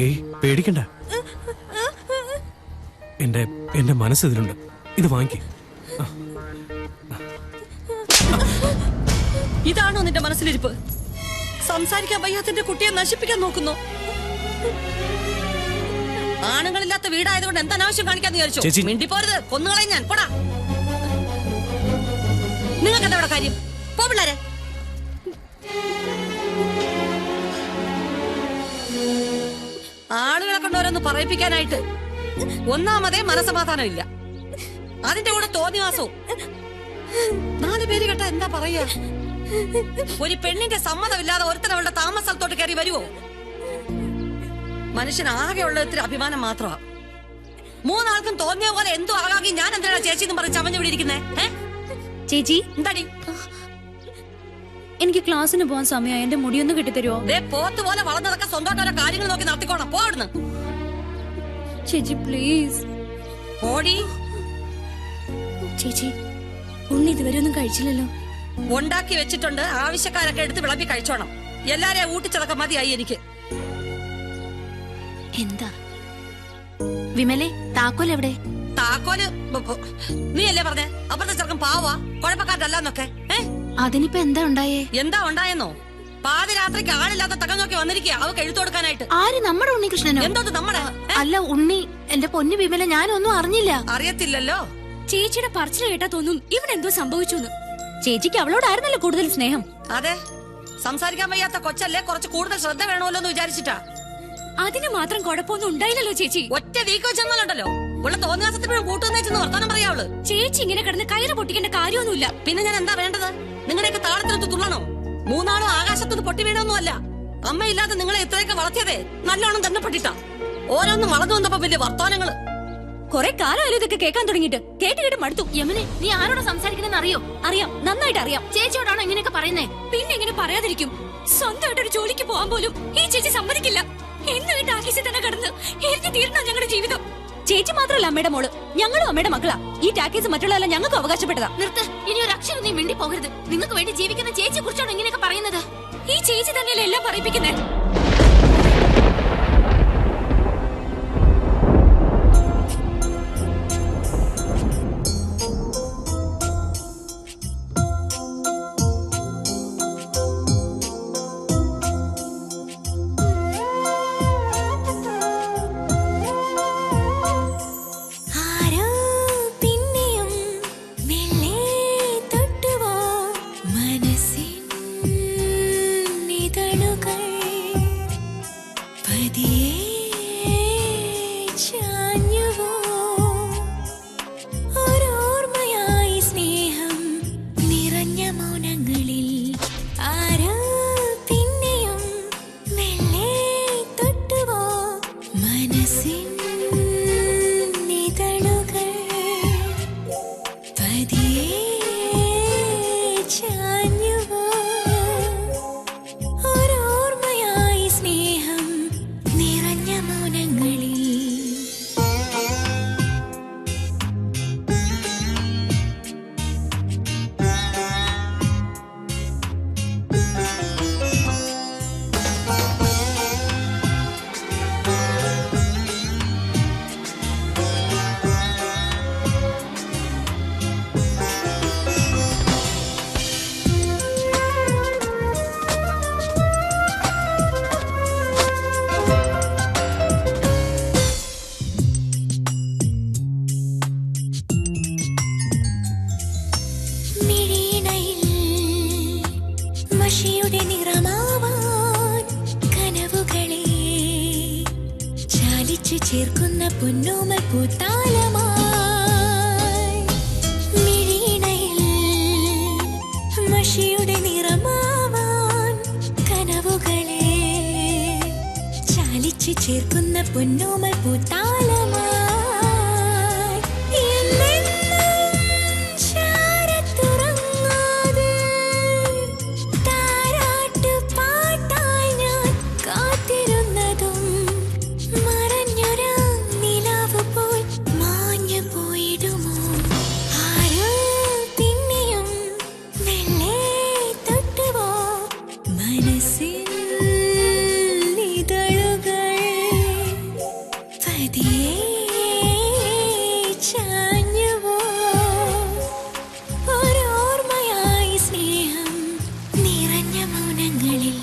ഏയ് പേടിക്കണ്ട, എന്റെ മനസ്സ് ഇതിലുണ്ട്. ഇത് വാങ്ങിക്കേ.
ഇതാണോ നിന്റെ മനസ്സിലിരിപ്പ്? സംസാരിക്കാൻ വയ്യാത്തിന്റെ കുട്ടിയെ നശിപ്പിക്കാൻ നോക്കുന്നു. ആണുങ്ങളില്ലാത്ത വീടായതുകൊണ്ട് എന്താ അനാവശ്യം കാണിക്കാന്ന് വിചാരിച്ചു? മിണ്ടിപ്പോരുത്, കൊന്നുകളയും ഞാൻ. പോടാ. നിങ്ങൾക്ക് എന്താ ഇവിടെ കാര്യം? പോ പിള്ളേരെ. ആളുകളെ കൊണ്ടോരോന്ന് പറയിപ്പിക്കാനായിട്ട് ഒന്നാമതേ മനസമാധാനം ഇല്ല, അതിന്റെ കൂടെ തോന്നിവാസവും. 4 പേര് കേട്ടാ എന്താ പറയാ? ഒരു പെണ്ണിന്റെ സമ്മതമില്ലാതെ ഒരുത്തൻ അവളുടെ താമസ സ്ഥലത്തോട്ട് കയറി വരുവോ? മനുഷ്യൻ ആകെ ഉള്ള ഇത്തിരി അഭിമാനം മാത്രമാ. 3 ആൾക്കും തോന്നിയ പോലെ എന്തോ ആകാകി ഞാൻ എന്തിനാ ചേച്ചി എന്ന് പറഞ്ഞ് ചമഞ്ഞു വിടിയിരിക്കുന്നേ?
ചേച്ചി
എന്താടി?
എനിക്ക് ക്ലാസ്സിന് പോകാൻ സമയമായി. എന്റെ മുടിയൊന്നും കിട്ടിത്തരുമോ?
പോത്ത് പോലെ വളർന്നതൊക്കെ സ്വന്തമായിട്ട് കാര്യങ്ങൾ നോക്കി നടത്തിക്കോണം. പോ അവിടുന്ന്.
ചേച്ചി പ്ലീസ്.
ഓടി.
ചേച്ചി ഉണ്ണി ഇതുവരെ ഒന്നും കഴിച്ചില്ലല്ലോ.
ഉണ്ടാക്കി വെച്ചിട്ടുണ്ട്, ആവശ്യക്കാരൊക്കെ എടുത്ത് വിളമ്പി കഴിച്ചോണം. എല്ലാരെയും ഊട്ടിച്ചതൊക്കെ മതിയായി എനിക്ക്.
എന്താ വിമലെ, താക്കോൽ എവിടെ?
താക്കോല് നീ അല്ലേ പറഞ്ഞേ? അപ്പുറത്തെ ചെറുക്കൻ പാവാ, കുഴപ്പക്കാരല്ലാന്നൊക്കെ.
അതിനിപ്പോ എന്താ ഉണ്ടായേ?
എന്താ ഉണ്ടായെന്നോ? പാതിരാത്രിക്ക് ആളില്ലാത്ത തകം നോക്കി വന്നിരിക്കുക അവക്ക് എഴുത്തു കൊടുക്കാനായിട്ട്.
ആര്? നമ്മുടെ ഉണ്ണികൃഷ്ണനോ?
എന്തോ നമ്മുടെ?
അല്ല ഉണ്ണി, എന്റെ പൊന്നു വിമല, ഞാനൊന്നും അറിഞ്ഞില്ല.
അറിയത്തില്ലല്ലോ.
ചേച്ചിയുടെ പറച്ചിൽ കേട്ടാ തോന്നും ഇവിടെ എന്തോ സംഭവിച്ചു. ചേച്ചിക്ക് അവളോടായിരുന്നല്ലോ കൂടുതൽ സ്നേഹം.
അതെ, സംസാരിക്കാൻ വയ്യാത്ത കൊച്ചല്ലേ, കുറച്ച് കൂടുതൽ ശ്രദ്ധ വേണമല്ലോ എന്ന് വിചാരിച്ചിട്ടാ.
അതിന് മാത്രം കുഴപ്പമൊന്നും ഉണ്ടായില്ലല്ലോ ചേച്ചി.
ഒറ്റ വീക്ക് വെച്ചെന്നാലുണ്ടല്ലോ ഉള്ള തോന്നിയാസത്തിനും കൂട്ടുവന്നേച്ചെന്ന് വർത്താനം പറയാവള്.
ചേച്ചി ഇങ്ങനെ കിടന്ന് കയറ് പൊട്ടിക്കേണ്ട കാര്യമൊന്നുമില്ല.
പിന്നെ ഞാൻ എന്താ വേണ്ടത്? നിങ്ങളെയൊക്കെ താളത്തിനൊത്ത് തുള്ളണോ? 3 ആളും ആകാശത്തുനിന്ന് പൊട്ടി വീണൊന്നും അല്ല. അമ്മയില്ലാതെ നിങ്ങളെ ഇത്രയൊക്കെ വളർത്തിയതേ നല്ലോണം തന്നെ പെട്ടിട്ടാ. ഓരോന്നും വളർന്നു വന്നപ്പോ വലിയ വർത്താനങ്ങള്.
കുറെ കാലമായാലും ഇതൊക്കെ കേൾക്കാൻ തുടങ്ങിയിട്ട്. കേട്ട് മടുത്തു.
യമനെ, നീ ആരോട് സംസാരിക്കണെന്ന് അറിയോ?
അറിയാം, നന്നായിട്ട് അറിയാം.
ചേച്ചിയോടാണോ ഇങ്ങനെയൊക്കെ പറയുന്നേ?
പിന്നെ എങ്ങനെ പറയാതിരിക്കും? സ്വന്തമായിട്ടൊരു ജോലിക്ക് പോകാൻ പോലും ഈ ചേച്ചി സമ്മതിക്കില്ല. എന്നും ഈ ടാക്കീസിൽ തന്നെ കിടന്ന് എരിഞ്ഞു തീരണം ഞങ്ങളുടെ ജീവിതം. ചേച്ചി മാത്രമല്ല അമ്മയുടെ മോള്, ഞങ്ങളും അമ്മയുടെ മക്കളാ. ഈ ടാക്കീസ് മറ്റുള്ള ഞങ്ങൾക്ക് അവകാശപ്പെട്ടതാ.
നിർത്ത്, ഇനി ഒരു അക്ഷരം നീ മിണ്ടി പോകരുത്. നിങ്ങൾക്ക് വേണ്ടി ജീവിക്കുന്ന ചേച്ചിയെ കുറിച്ചാണോ ഇങ്ങനെയൊക്കെ പറയുന്നത്?
ഈ ചേച്ചി തന്നെയല്ലേ എല്ലാം പറയിപ്പിക്കുന്നേ.
ചേർക്കുന്ന പൊന്നോമൽ പൂത്താലമായി മിഴിയിണയിൽ മഷിയുടെ നിറമാവാൻ കനവുകളെ ചാലിച്ചു ചേർക്കുന്ന പൊന്നോമൽ പൂത്താലമായി പതിയെ ചാഞ്ഞുവോ ഓരോർമ്മയായി സ്നേഹം നിറഞ്ഞ മൗനങ്ങളിൽ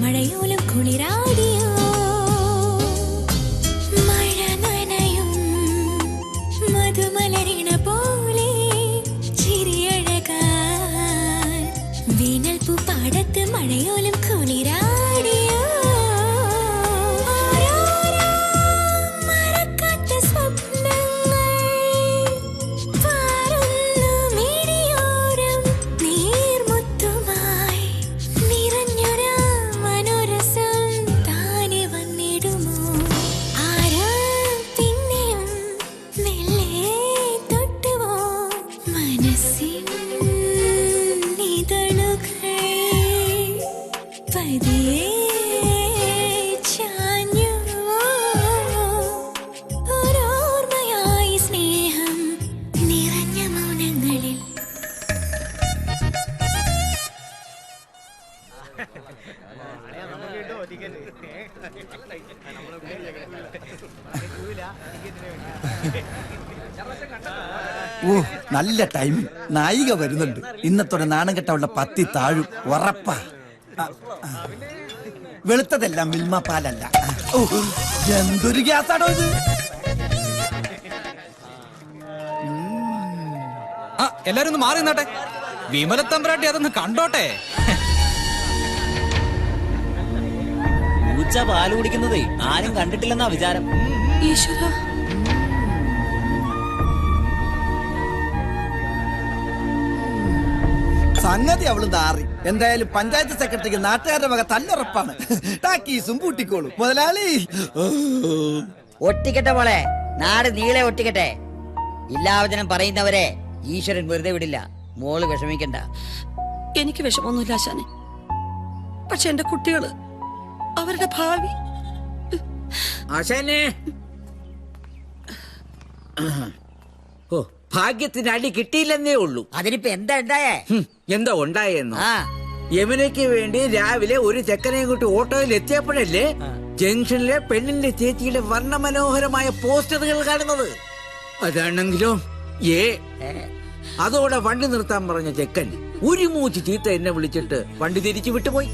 മഴയോലും കുളിരാടിയോ മഴ നനയും മധുമലരിണ പോലെ ചിരിയഴകാൽ വേനൽ പൂ പാടത്ത് മഴയോലും കുളിരാടിയോ മറക്കാത്ത സ്വപ്നങ്ങൾ പാറുന്നു മിഴിയോരം നീർമുത്തുമായി നിറഞ്ഞൊരാ താനെ വന്നിടുമോ ആരാ പിന്നെയും മെല്ലെ തൊട്ടുവോ മനസ്സിൻ ഇതളുകൾ പതിയെ ചാഞ്ഞുവോ ഓരോർമ്മയായി സ്നേഹം നിറഞ്ഞ മൗനങ്ങളിൽ
ഓ നല്ല ടൈമിങ്. നായിക വരുന്നുണ്ട്. ഇന്നത്തോടെ നാണം കെട്ടവളുടെ പത്തി താഴും ഉറപ്പാ. വെളുത്തതെല്ലാം മിൽമ പാലല്ല. ഓ എന്തൊരു ഗ്യാസാണോ ഇത്.
എല്ലാരും ഒന്ന് മാറി നിന്നാട്ടെ. വിമലത്തമ്പ്രാട്ടി അതൊന്ന് കണ്ടോട്ടെ.
പൂച്ച പാല് കുടിക്കുന്നതേ ആരും കണ്ടിട്ടില്ലെന്നാ വിചാരം.
ഈശ്വര,
സംഗതി അവള് നാറി. എന്തായാലും പഞ്ചായത്ത് സെക്രട്ടറിക്ക് നാട്ടുകാരുടെ വക തല്ലുറപ്പാണ്. ടാക്കീസും പൂട്ടിക്കോളും. മുതലാളി
ഒട്ടിക്കട്ടെ മോളെ, നാട് നീളെ ഒട്ടിക്കട്ടെ. ഇല്ലാവചനം പറയുന്നവരെ ഈശ്വരൻ വെറുതെ വിടില്ല. മോള് വിഷമിക്കണ്ട.
എനിക്ക് വിഷമൊന്നുമില്ല ആശാനെ. പക്ഷെ എന്റെ കുട്ടികള്, അവരുടെ ഭാവി.
ആശാനെ, ഓ ഭാഗ്യത്തിന് അടി കിട്ടിയില്ലെന്നേ ഉള്ളൂ.
അതിനിപ്പോ എന്താ ഉണ്ടായേ?
എന്താ ഉണ്ടായെന്നോ? യമുനയ്ക്ക് വേണ്ടി രാവിലെ ഒരു ചെക്കനെയും കൂട്ടി ഓട്ടോയിൽ എത്തിയപ്പോഴല്ലേ ജംഗ്ഷനിലെ പെണ്ണിന്റെ ചേച്ചിയുടെ വർണ്ണമനോഹരമായ പോസ്റ്ററുകൾ കാണുന്നത്. അതാണെങ്കിലോ അതോടെ വണ്ടി നിർത്താൻ പറഞ്ഞ ചെക്കൻ ഒരു മൂച്ച് ചീത്ത എന്നെ വിളിച്ചിട്ട് വണ്ടി തിരിച്ചു വിട്ടുപോയി.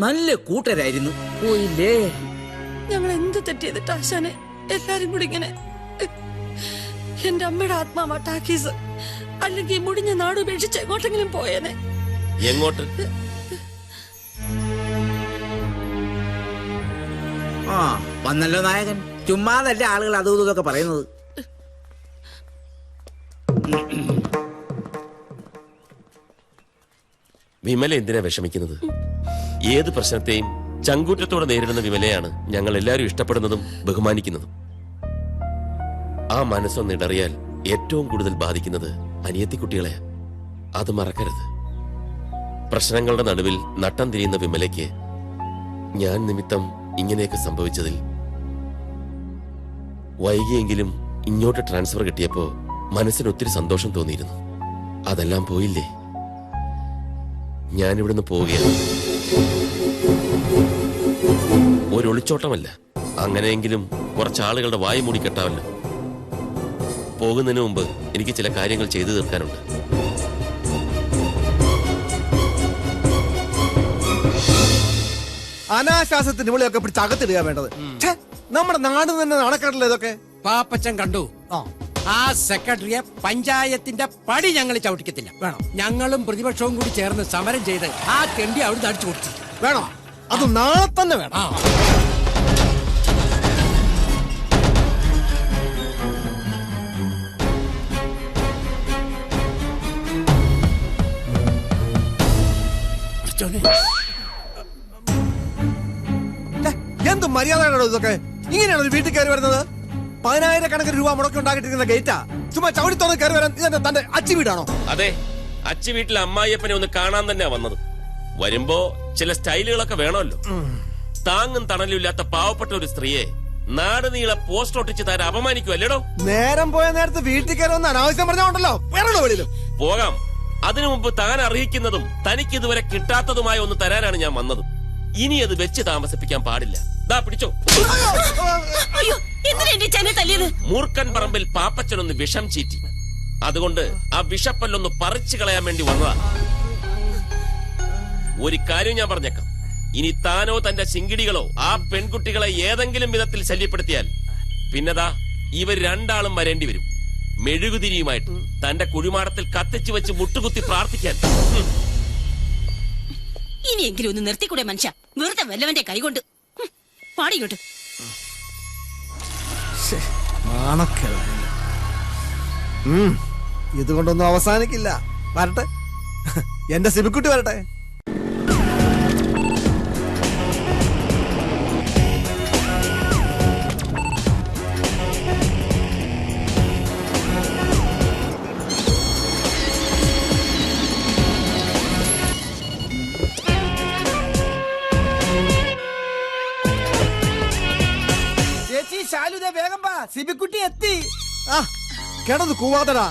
നല്ല കൂട്ടരായിരുന്നു. പോയില്ലേ?
ഞങ്ങൾ എന്ത് തെറ്റിയതിട്ട് ആശാനെ എല്ലാരും കൂടി ഇങ്ങനെ? എന്റെ അമ്മയുടെ ആത്മാവാ ടാക്കീസ്. അല്ലെങ്കിൽ മുടിഞ്ഞ നാട് ഉപേക്ഷിച്ച് എങ്ങോട്ടെങ്കിലും പോയേനെ.
എങ്ങോട്ട്?
ആ വന്നല്ലോ നായകൻ. ചുമ്മാതല്ല ആളുകൾ അതും ഇതൊക്കെ പറയുന്നത്.
വിമല എന്തിനാ വിഷമിക്കുന്നത്? ഏത് പ്രശ്നത്തെയും ചങ്കൂറ്റത്തോടെ നേരിടുന്ന വിമലയാണ് ഞങ്ങൾ എല്ലാവരും ഇഷ്ടപ്പെടുന്നതും ബഹുമാനിക്കുന്നതും. ആ മനസ്സൊന്നിടറിയാൽ ഏറ്റവും കൂടുതൽ ബാധിക്കുന്നത് അനിയത്തിക്കുട്ടികളെയാ. അത് മറക്കരുത്. പ്രശ്നങ്ങളുടെ നടുവിൽ നട്ടം തിരിയുന്ന വിമലയ്ക്ക് ഞാൻ നിമിത്തം ഇങ്ങനെയൊക്കെ സംഭവിച്ചതിൽ വൈകിയെങ്കിലും ഇങ്ങോട്ട് ട്രാൻസ്ഫർ കിട്ടിയപ്പോ മനസ്സിന് ഒത്തിരി സന്തോഷം തോന്നിയിരുന്നു. അതെല്ലാം പോയില്ലേ? ഞാനിവിടുന്ന് പോവുകയാണ്. ഒരു ഒളിച്ചോട്ടമല്ല. അങ്ങനെയെങ്കിലും കുറച്ചാളുകളുടെ വായ മൂടി കെട്ടാവല്ലോ. പോകുന്നതിന് മുമ്പ് എനിക്ക് ചില കാര്യങ്ങൾ ചെയ്തു തീർക്കാനുണ്ട്.
അനാശാസത്തിന് ഇവിടെയൊക്കെ പിടിച്ച് അകത്തിടുക വേണ്ടത്. നമ്മുടെ നാട് തന്നെ നടക്കണല്ലോ ഇതൊക്കെ.
പാപ്പച്ചൻ കണ്ടു. ആ സെക്രട്ടറിയെ പഞ്ചായത്തിന്റെ പടി ഞങ്ങൾ ചവിട്ടിക്കത്തില്ല. വേണം ഞങ്ങളും പ്രതിപക്ഷവും കൂടി ചേർന്ന് സമരം ചെയ്ത് ആ കെണ്ടി അവിടുന്ന് അടിച്ചു കൊടുത്തു.
വേണോ? അത് നാളെ തന്നെ വേണം.
പടച്ചോനെ.
എന്ത് മര്യാദയാണോ ഇതൊക്കെ? ഇങ്ങനെയാണോ ഒരു വീട്ടിൽ കയറി വരുന്നത്? 10,000 രൂപ മുടക്കി ഉണ്ടാക്കിട്ടിരിക്കുന്ന ഗേറ്റാ. ചുമ്മാ ചവിടിത്തോന്ന് കയറി വരാൻ ഇതെന്താ തന്റെ അച്ചി വീടാണോ?
അതെ, അച്ചി വീട്ടിലെ അമ്മായിയപ്പനെ ഒന്ന് കാണാൻ തന്നെയാ വന്നത്. വരുമ്പോ ചില സ്റ്റൈലുകളൊക്കെ വേണമല്ലോ. താങ്ങും തണലും ഇല്ലാത്ത പാവപ്പെട്ട ഒരു സ്ത്രീയെ നാട് നീളെ പോസ്റ്റ് ഒട്ടിച്ച് താൻ അപമാനിക്കുമല്ലേടോ?
നേരം പോയ നേരത്ത് വീട്ടിൽ കയറി വന്ന് അനാവശ്യം പറഞ്ഞോണ്ടല്ലോ.
പോകാം. അതിനു മുമ്പ് താൻ അർഹിക്കുന്നതും തനിക്ക് ഇതുവരെ കിട്ടാത്തതുമായ ഒന്ന് തരാനാണ് ഞാൻ വന്നത്. ഇനി അത് വെച്ച് താമസിപ്പിക്കാൻ പാടില്ല. ദാ പിടിച്ചോ. മൂർഖൻ പറമ്പിൽ പാപ്പച്ചനൊന്ന് വിഷം ചീറ്റി. അതുകൊണ്ട് ആ വിഷപ്പല്ലൊന്ന് പറിച്ചു കളയാൻ വേണ്ടി വന്നതാ. ഒരു കാര്യം ഞാൻ പറഞ്ഞേക്കാം, ഇനി താനോ തന്റെ ശിങ്കിടികളോ ആ പെൺകുട്ടികളെ ഏതെങ്കിലും വിധത്തിൽ ശല്യപ്പെടുത്തിയാൽ പിന്നെതാ ഇവർ രണ്ടാളും വരേണ്ടി വരും. മെഴുകുതിരിയുമായിട്ട് തന്റെ കുഴിമാടത്തിൽ കത്തിച്ചു വെച്ച് മുട്ടുകുത്തി പ്രാർത്ഥിക്കാൻ.
ഇനിയെങ്കിലും ഒന്ന് നിർത്തിക്കൂടെ മനുഷ്യ? വെറുതെ വല്ലവന്റെ കൈകൊണ്ട് പാടിയോട്ട്.
ഇതുകൊണ്ടൊന്നും അവസാനിക്കില്ല. വരട്ടെ, എന്റെ സിബിക്കുട്ടി വരട്ടെ.
വേഗം വാ, സിബിക്കുട്ടി എത്തി.
കിടന്ന് കൂവാതടാ,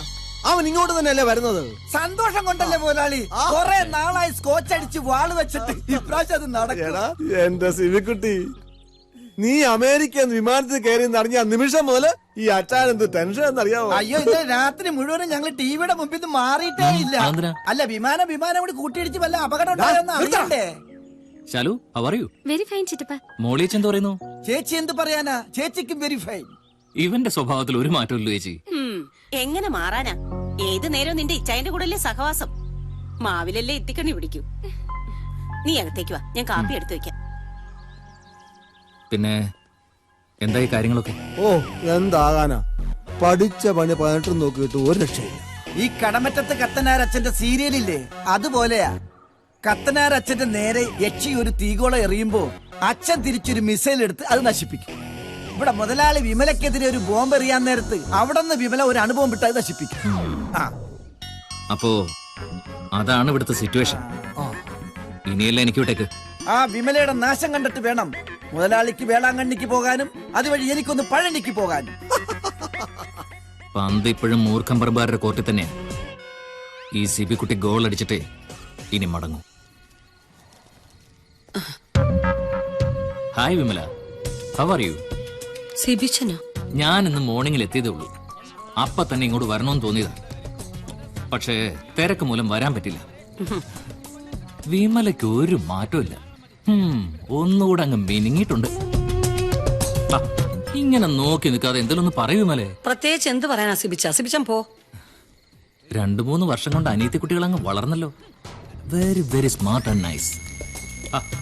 അവൻ ഇങ്ങോട്ട് തന്നെയല്ലേ വരുന്നത്?
സന്തോഷം കൊണ്ടല്ലേ മുതലാളി? കുറെ നാളായി സ്കോച്ച് അടിച്ച് വാള് വെച്ചിട്ട് ഇപ്രാവശ്യം അത് നടക്കടാ.
എന്റെ സിബിക്കുട്ടി, നീ അമേരിക്ക വിമാനത്തിൽ കയറി അറിഞ്ഞ നിമിഷം മുതൽ ഈ അച്ഛൻ എന്ത് ടെൻഷൻ എന്നറിയാമോ?
അയ്യോ, ഇത് രാത്രി മുഴുവനും ഞങ്ങൾ ടിവിയുടെ മുമ്പിൽ നിന്ന് മാറിയിട്ടേ ഇല്ല. അല്ല, വിമാനം കൂടി കൂട്ടിയിടിച്ച് വല്ല അപകടം ഉണ്ടായെന്ന് അറിയണ്ടേ?
Shalu, how are you?
Very fine ചിറ്റപ്പ.
മോളിയേച്ചി എന്ത് പറയുന്നു?
ചേച്ചി എന്ത് പറയാനാ? ചേച്ചിക്കും വെരി ഫൈൻ.
ഇവന്റെ സ്വഭാവത്തിൽ ഒരു മാറ്റമില്ല ചേച്ചി.
എങ്ങനെ മാറാനാ? ഏത് നേരം നിന്റെ ഇച്ചായന്റെ കൂടെ സഹവാസം. മാവിലല്ലേ എത്തിക്കണി പിടിക്കൂ. നീ അകത്തേക്ക് വാ, ഞാൻ കാപ്പി എടുത്തു വെക്കാം.
പിന്നെ എന്തായി കാര്യങ്ങളൊക്കെ?
ഓ, എന്താകാനാ, പഠിച്ച പണി 18 നോക്കിയിട്ട് ഒരു രക്ഷയില്ല.
ഈ കടമറ്റത്ത് കത്തനാരച്ഛന്റെ സീരിയലില്ലേ, അതുപോലെയാ. കത്തനാരച്ഛന്റെ നേരെ യക്ഷി ഒരു തീകോള എറിയുമ്പോ അച്ഛൻ തിരിച്ചൊരു മിസൈൽ എടുത്ത് അത് നശിപ്പിക്കും. ഇവിടെ മുതലാളി വിമലക്കെതിരെ ഒരു ബോംബ് എറിയാൻ നേരത്ത് അവിടെ നിന്ന് വിമല ഒരു അണുബോംബ് വിട്ട് അത് നശിപ്പിക്കും.
അപ്പോ അതാണ് ഇവിടുത്തെ സിറ്റുവേഷൻ. ഇനിയല്ല എനിക്ക് വിട്ടേക്ക്.
ആ വിമലയുടെ നാശം കണ്ടിട്ട് വേണം മുതലാളിക്ക് വേളാങ്കണ്ണിക്ക് പോകാനും അതുവഴി എനിക്കൊന്ന് പഴനിക്ക് പോകാനും.
പന്ത് ഇപ്പോഴും മൂർഖം പറമ്പാരുടെ കോർട്ടിൽ തന്നെയാണ്. ഈ സിബിക്കുട്ടി ഗോൾ അടിച്ചിട്ടേ ഇനി മടങ്ങും. Hi Vimala, how are you?
സിബിച്ചനോ?
ഞാൻ ഇന്ന് മോർണിംഗിൽ എത്തിയതേ ഉള്ളൂ. അപ്പൊ തന്നെ ഇങ്ങോട്ട് വരണമെന്ന് തോന്നിയതാ. പക്ഷേ തിരക്ക് മൂലം വരാൻ പറ്റില്ല. വിമലയ്ക്ക് ഒരു മാറ്റമില്ല. ഒന്നുകൂടെ അങ്ങ് മിനിങ്ങിയിട്ടുണ്ട്. ഇങ്ങനെ നോക്കി നിൽക്കാതെ എന്തെങ്കിലും ഒന്ന് പറയൂ വിമലേ.
പ്രത്യേകിച്ച് എന്ത് പറയാനാ സിബിച്ചൻ പോ.
2-3 വർഷം കൊണ്ട് അനിയത്തി കുട്ടികൾ അങ്ങ് വളർന്നല്ലോ. Very very smart and nice.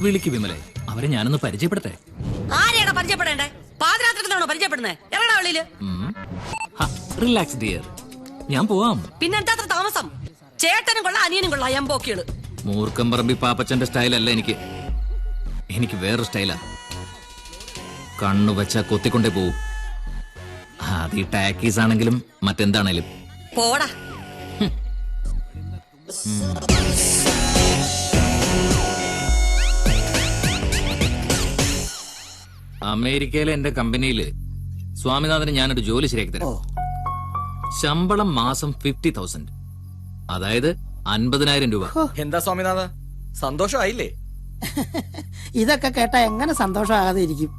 വിളിക്ക് വിമലേ, അവരെ ഞാനൊന്ന് പരിചയപ്പെടുത്തേ.
ആരെയാണ് പരിചയപ്പെടേണ്ടേ? പാതിരാത്രിക്കാണോ പരിചയപ്പെടുന്നേ? എവിടാ വെളിയില്?
റിലാക്സ് ഡിയർ, ഞാൻ പോവാം.
പിന്നെന്താ അത്ര താമസം? ചേട്ടനും കൊള്ളാം, അനിയനും കൊള്ളാം, എംബോക്കികള്.
മൂർഖം പറമ്പി പാപ്പച്ചന്റെ സ്റ്റൈലല്ല എനിക്ക്. എനിക്ക് വേറെ സ്റ്റൈലാ. കണ്ണു വെച്ചാ കൊത്തിക്കൊണ്ടേ പോവും. അത് ഈ ടാക്കീസ് ആണെങ്കിലും മറ്റെന്താണേലും.
പോടാ.
അമേരിക്കയിലെ എന്റെ കമ്പനിയില് സ്വാമിനാഥന് ഞാനൊരു ജോലി ശരിയാക്കി തരാം. ശമ്പളം മാസം 50,000, അതായത് 50,000 രൂപ.
എന്താ സ്വാമിനാഥ, സന്തോഷമായില്ലേ?
ഇതൊക്കെ കേട്ടാ എങ്ങനെ സന്തോഷമാകാതെ ഇരിക്കും?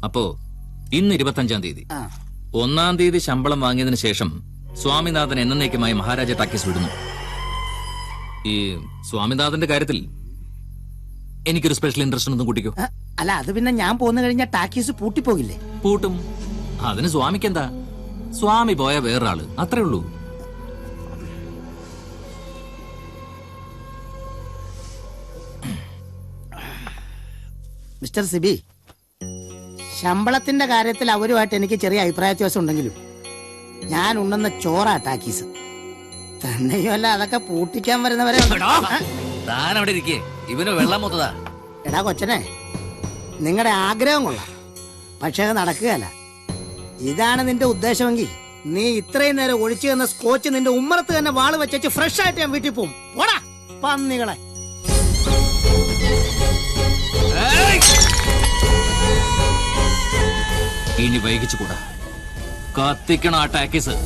അപ്പോ ഇന്ന് 25-ാം തീയതി 1-ാം തീയതി ശമ്പളം വാങ്ങിയതിനു ശേഷം സ്വാമിനാഥൻ എന്നേക്കുമായി മഹാരാജ ടാക്കീസ് വിടുന്നു. ഈ സ്വാമിനാഥന്റെ കാര്യത്തിൽ എനിക്കൊരു സ്പെഷ്യൽ ഇൻട്രസ്റ്റ് ഒന്നും കൂട്ടിക്കോ.
അല്ല, അത് പിന്നെ ഞാൻ പോന്നു കഴിഞ്ഞാൽ ടാക്കീസ് പൂട്ടിപ്പോകില്ലേ?
പൂട്ടും. അതിന് സ്വാമിക്കെന്താ? സ്വാമി പോയ വേറൊരാള്, അത്രേ ഉള്ളൂ.
മിസ്റ്റർ സിബി, ശമ്പളത്തിന്റെ കാര്യത്തിൽ അവരുമായിട്ട് എനിക്ക് ചെറിയ അഭിപ്രായ വ്യത്യാസം ഉണ്ടെങ്കിലും ഞാൻ ഉണ്ടെന്ന ചോറാ ടാക്കീസ്. തന്നെയുമല്ല, അതൊക്കെ പൂട്ടിക്കാൻ വരുന്നവരെ
താൻ അവിടെ ഇരിക്കേ, ഇവന് വെള്ളം മൊത്തതാ.
എടാ കൊച്ചനെ, നിങ്ങളുടെ ആഗ്രഹം കൊള്ളാം, പക്ഷെ അത് നടക്കുകയല്ല. ഇതാണ് നിന്റെ ഉദ്ദേശമെങ്കിൽ നീ ഇത്രയും നേരം ഒഴിച്ചു തന്ന സ്കോച്ച് നിന്റെ ഉമ്മറത്ത് തന്നെ വാള് വെച്ചു ഫ്രഷ് ആയിട്ട് ഞാൻ വീട്ടിൽ പോവും. പോടാ പന്നികളെ.
ഇനി വൈകിച്ചുകൂടാ, കത്തിക്കണം ആ ടാക്കീസ്.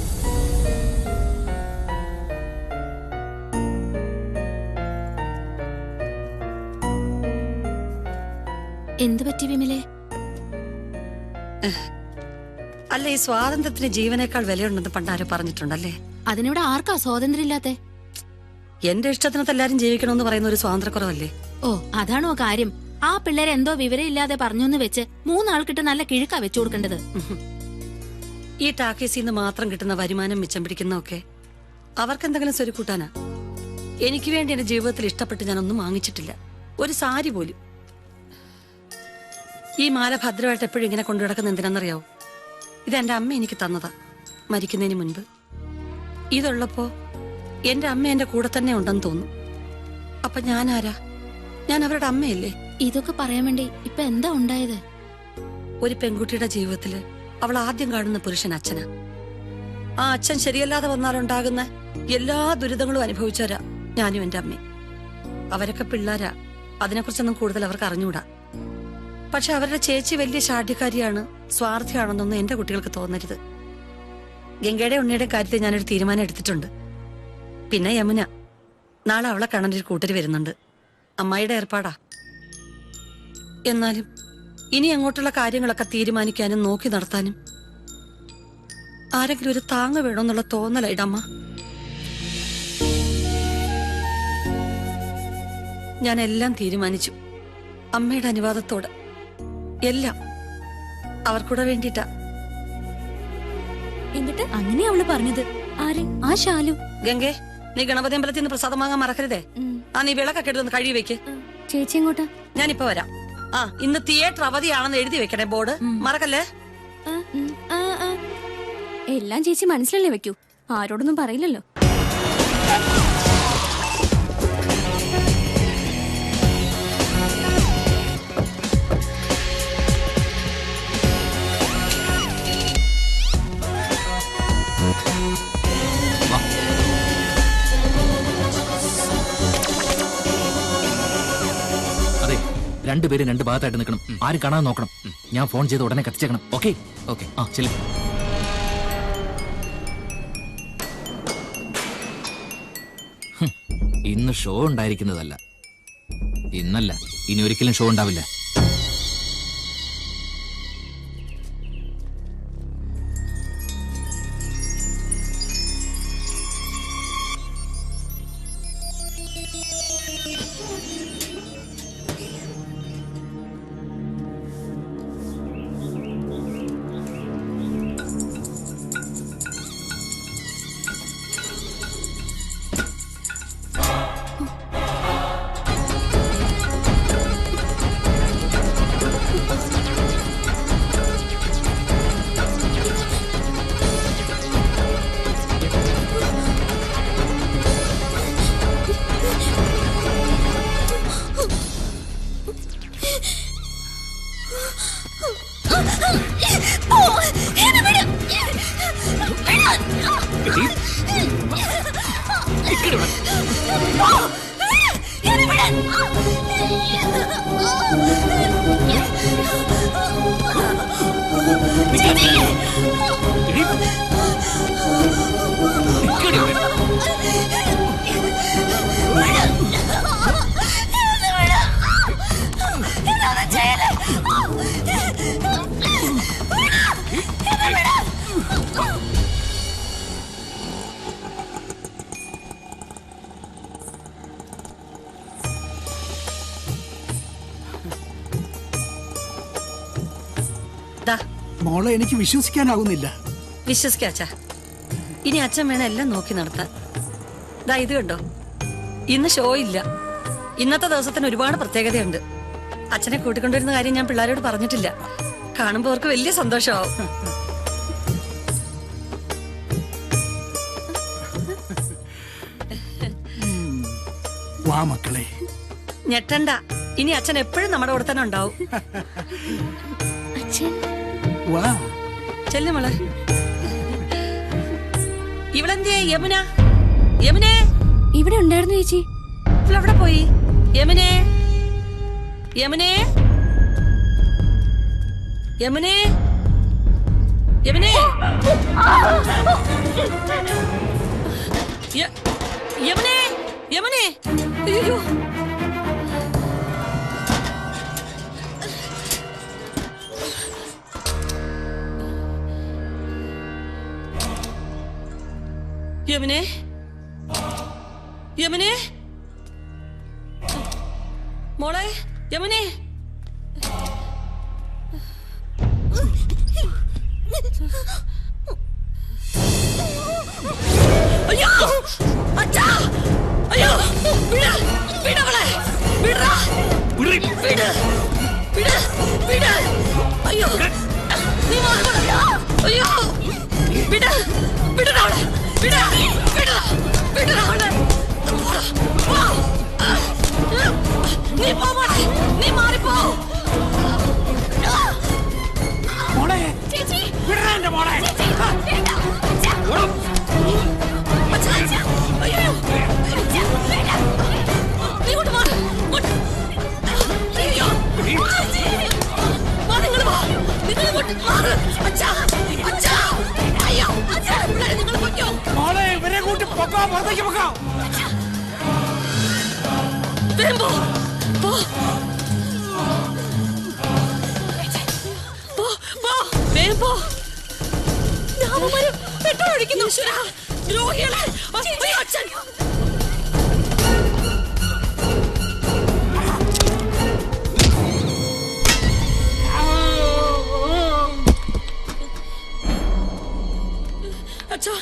എന്തു പറ്റി വിമലേ?
അല്ല, ഈ സ്വാതന്ത്ര്യത്തിന് ജീവനേക്കാൾ വിലയുണ്ടെന്ന് പണ്ടാരോ പറഞ്ഞിട്ടുണ്ടല്ലേ?
അതിനിവിടെ ആർക്കാ സ്വാതന്ത്ര്യം ഇല്ലാത്തെ?
എന്റെ ഇഷ്ടത്തിനകത്ത് എല്ലാരും ജീവിക്കണമെന്ന് പറയുന്ന ഒരു സ്വാതന്ത്ര്യക്കുറവല്ലേ?
ഓ, അതാണോ കാര്യം? ആ പിള്ളേരെ എന്തോ വിവരമില്ലാതെ പറഞ്ഞൊന്ന് വെച്ച് 3 ആൾക്കിട്ട് നല്ല കിഴുക്കാ വെച്ചു കൊടുക്കേണ്ടത്.
ഈ ടാക്കീസിൽ നിന്ന് മാത്രം കിട്ടുന്ന വരുമാനം മിച്ചം പിടിക്കുന്നതൊക്കെ അവർക്കെന്തെങ്കിലും സ്വരുക്കൂട്ടാനാ? എനിക്ക് വേണ്ടി എന്റെ ജീവിതത്തിൽ ഇഷ്ടപ്പെട്ട് ഞാനൊന്നും വാങ്ങിച്ചിട്ടില്ല, ഒരു സാരി പോലും. ഈ മാല ഭദ്രമായിട്ട് എപ്പോഴും ഇങ്ങനെ കൊണ്ടു കിടക്കുന്ന എന്തിനാണെന്നറിയാവോ? ഇതെന്റെ അമ്മ എനിക്ക് തന്നതാ മരിക്കുന്നതിന് മുൻപ്. ഇതുള്ളപ്പോ എന്റെ അമ്മ എന്റെ കൂടെ തന്നെ ഉണ്ടെന്ന് തോന്നും. അപ്പൊ ഞാനാരാ? ഞാൻ അവരുടെ അമ്മയല്ലേ?
ഇതൊക്കെ പറയാൻ വേണ്ടി ഇപ്പൊ എന്താ ഉണ്ടായത്?
ഒരു പെൺകുട്ടിയുടെ ജീവിതത്തില് അവൾ ആദ്യം കാണുന്ന പുരുഷൻ അച്ഛനാ. ആ അച്ഛൻ ശരിയല്ലാതെ വന്നാലുണ്ടാകുന്ന എല്ലാ ദുരിതങ്ങളും അനുഭവിച്ചവരാ ഞാനും എന്റെ അമ്മയും. അവരൊക്കെ പിള്ളേരാ, അതിനെക്കുറിച്ചൊന്നും കൂടുതൽ അവർക്ക് അറിഞ്ഞൂടാ. പക്ഷെ അവരുടെ ചേച്ചി വലിയ ശാഠ്യക്കാരിയാണ്, സ്വാർത്ഥിയാണെന്നൊന്നും എന്റെ കുട്ടികൾക്ക് തോന്നരുത്. ഗംഗയുടെ ഉണ്ണിയുടെ കാര്യത്തിൽ ഞാനൊരു തീരുമാനം എടുത്തിട്ടുണ്ട്. പിന്നെ യമുന, നാളെ അവളെ കാണാൻ ഒരു കൂട്ടര് വരുന്നുണ്ട്. അമ്മായിയുടെ ഏർപ്പാടാ. എന്നാലും ഇനി അങ്ങോട്ടുള്ള കാര്യങ്ങളൊക്കെ തീരുമാനിക്കാനും നോക്കി നടത്താനും ആരെങ്കിലും ഒരു താങ്ങ് വേണമെന്നുള്ള തോന്നലായിടമ്മ. ഞാൻ എല്ലാം തീരുമാനിച്ചു, അമ്മയുടെ അനുവാദത്തോടെ. എല്ലാം അവർക്കൂടെ വേണ്ടിട്ടാ.
എന്നിട്ട് അങ്ങനെ അവള് പറഞ്ഞത് ആര്? ആ ശാലു.
ഗംഗേ, നീ ഗണപതി അമ്പലത്തിൽ നിന്ന് പ്രസാദം വാങ്ങാൻ മറക്കരുതേ. ആ, നീ വിളക്കൊക്കെ എടുത്തൊന്ന് കഴുകി വെക്ക്.
ചേച്ചി എങ്ങോട്ടാ?
ഞാനിപ്പോ വരാം. ആ, ഇന്ന് തിയേറ്റർ അവധിയാണെന്ന് എഴുതി വെക്കണേ ബോർഡ്, മറക്കല്ലേ.
എല്ലാം ചേച്ചി മനസ്സിലല്ലേ വെക്കൂ, ആരോടൊന്നും പറയില്ലല്ലോ.
അതെ, രണ്ടുപേരും 2 ഭാഗത്തായിട്ട് നിൽക്കണം, ആരും കാണാൻ നോക്കണം. ഞാൻ ഫോൺ ചെയ്ത് ഉടനെ കത്തിച്ചേക്കണം. Okay okay. ആ ശരി. ഇന്ന് ഷോ ഉണ്ടായിരിക്കുന്നതല്ല, ഇന്നല്ല, ഇനി ഒരിക്കലും ഷോ ഉണ്ടാവില്ല.
മോളെ, എനിക്ക് വിശ്വസിക്കാനാകുന്നില്ല.
വിശ്വസിക്കാച്ചാ, ഇനി അച്ഛൻ വേണം എല്ലാം നോക്കി നടത്താൻ. ദാ ഇത് കണ്ടോ, ഇന്ന് ഷോ ഇല്ല. ഇന്നത്തെ ദിവസത്തിന് ഒരുപാട് പ്രത്യേകതയുണ്ട്. അച്ഛനെ കൂട്ടിക്കൊണ്ടുവരുന്ന കാര്യം ഞാൻ പിള്ളേരോട് പറഞ്ഞിട്ടില്ല. കാണുമ്പോ അവർക്ക് വലിയ സന്തോഷമാവും.
വാ മക്കളെ.
ഞെട്ടണ്ട, ഇനി അച്ഛൻ എപ്പോഴും നമ്മുടെ കൂടെ തന്നെ ഉണ്ടാവും.
വാ
ചെല്ലു മോളെ. ഇവളെന്തിയെ? യമുന, യമുനെ
ഇവിടെ ഉണ്ടായിരുന്നു ചേച്ചി.
ഇവളെവിടെ പോയി? യമുനെ, യമുനെ, യമുനെ, യമുനെ, യമുനെ, യമുനെ. അയ്യോ, യമുനെ, യമുനെ, മോളെ, യമുനെ. അയ്യോ, അച്ഛാ, അയ്യോ, വിട്, വിടവളെ, വിടറാ, വിട്, വിട്, വിട്, അയ്യോ, നീ മാറണം, അയ്യോ, വിട്, വിടവളെ, വിട, വിട, വിടവളെ, നീ പോ മോളെ, നീ മാറിപ്പോ.
മോളെ,
ചേച്ചി,
വിടറാ എന്റെ മോളെ. മോളെ, ഇവരെ കൂട്ടി പൊക്കോ, പുറത്തേക്ക് പൊക്കോ.
പെട്രോൾ ഒഴിക്കുന്നു. ദ്രോഹികളെ, അച്ഛൻ. അച്ഛാ,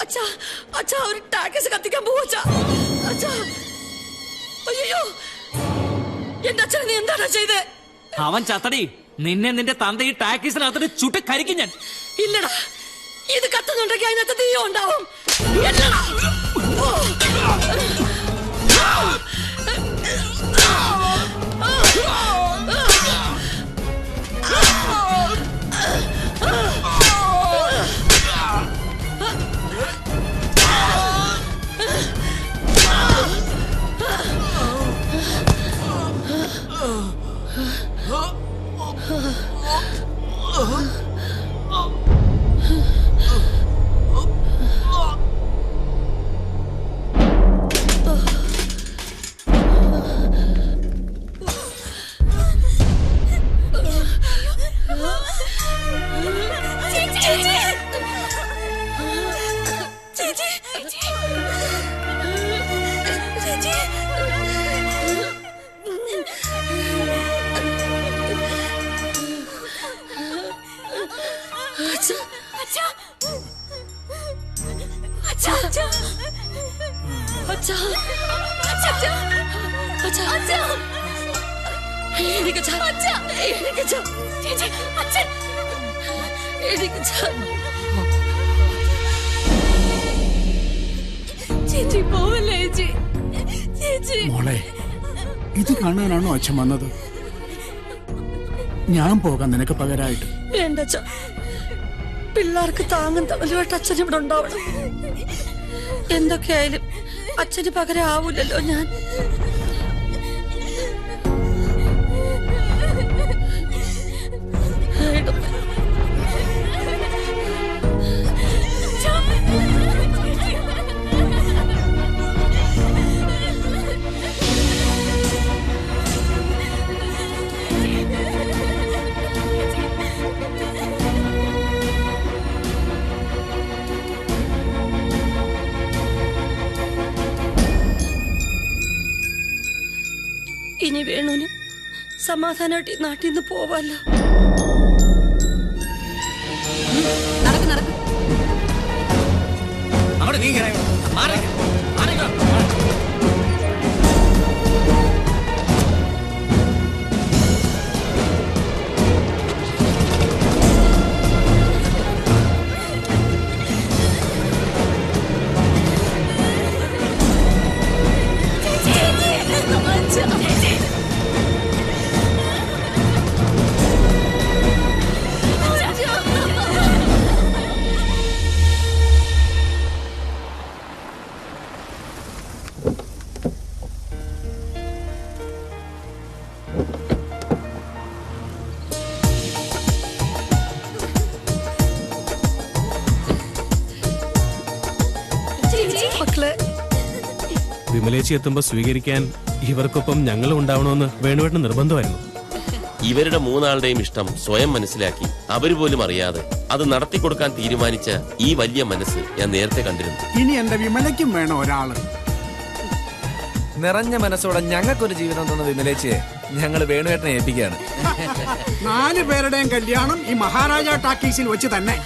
അച്ഛാ, അച്ഛാ, ഒരു ടാക്സി കത്തിക്കാൻ പോവാ അച്ഛാ. അച്ഛാ, അയ്യോ, എന്റെ അച്ഛനെ നീ എന്താണ് ചെയ്തേ?
അവൻ ചത്തടി. നിന്നെ നിന്റെ തന്ത ഈ ടാക്സിനകത്ത് ചുട്ട് കരിക്കും ഞാൻ.
ഇല്ലടാ, ഇത് കത്തുന്നുണ്ടെങ്കിൽ അതിനകത്ത് തീയോ ഉണ്ടാവും. എല്ലടാ.
മോളെ, ഇത് കാണാനാണോ അച്ഛൻ വന്നത്? ഞാൻ പോകാം നിനക്ക് പകരമായിട്ട്.
വേണ്ട അച്ഛാ, പിള്ളേർക്ക് താങ്ങും തവലുമായിട്ട് അച്ഛൻ ഇവിടെ ഉണ്ടാവണം. എന്തൊക്കെയായാലും അച്ഛന് പകരം ആവൂലല്ലോ ഞാൻ. ഇനി വേണുന് സമാധാനമായിട്ട് ഈ നാട്ടിൽ നിന്ന് പോവാല്ലോ. മക്കളെ.
വിമലേച്ചി എത്തുമ്പോ സ്വീകരിക്കാൻ ഇവർക്കൊപ്പം ഞങ്ങളും ഉണ്ടാവണമെന്ന് വേണുവേട്ടന് നിർബന്ധമായിരുന്നു.
ഇവരുടെ മൂന്നാളുടെയും ഇഷ്ടം സ്വയം മനസ്സിലാക്കി അവര് പോലും അറിയാതെ അത് നടത്തിക്കൊടുക്കാൻ തീരുമാനിച്ച ഈ വലിയ മനസ്സ് ഞാൻ നേരത്തെ കണ്ടിരുന്നു.
ഇനി എന്റെ വിമലയ്ക്കും വേണം ഒരാള്.
നിറഞ്ഞ മനസ്സോടെ ഞങ്ങൾക്കൊരു ജീവിതം തന്ന വിമലേച്ചിയെ ഞങ്ങൾ വേണുവേട്ടനെ ഏൽപ്പിക്കുകയാണ്.
4 പേരുടെയും കല്യാണം ഈ മഹാരാജ ടാക്കീസിൽ വെച്ച് തന്നെ.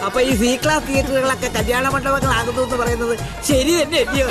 അപ്പൊ ഈ സി ക്ലാസ് തിയേറ്ററുകളൊക്കെ കല്യാണ മണ്ഡപങ്ങളാകുന്നു എന്ന് പറയുന്നത് ശരി തന്നെ അല്ലയോ?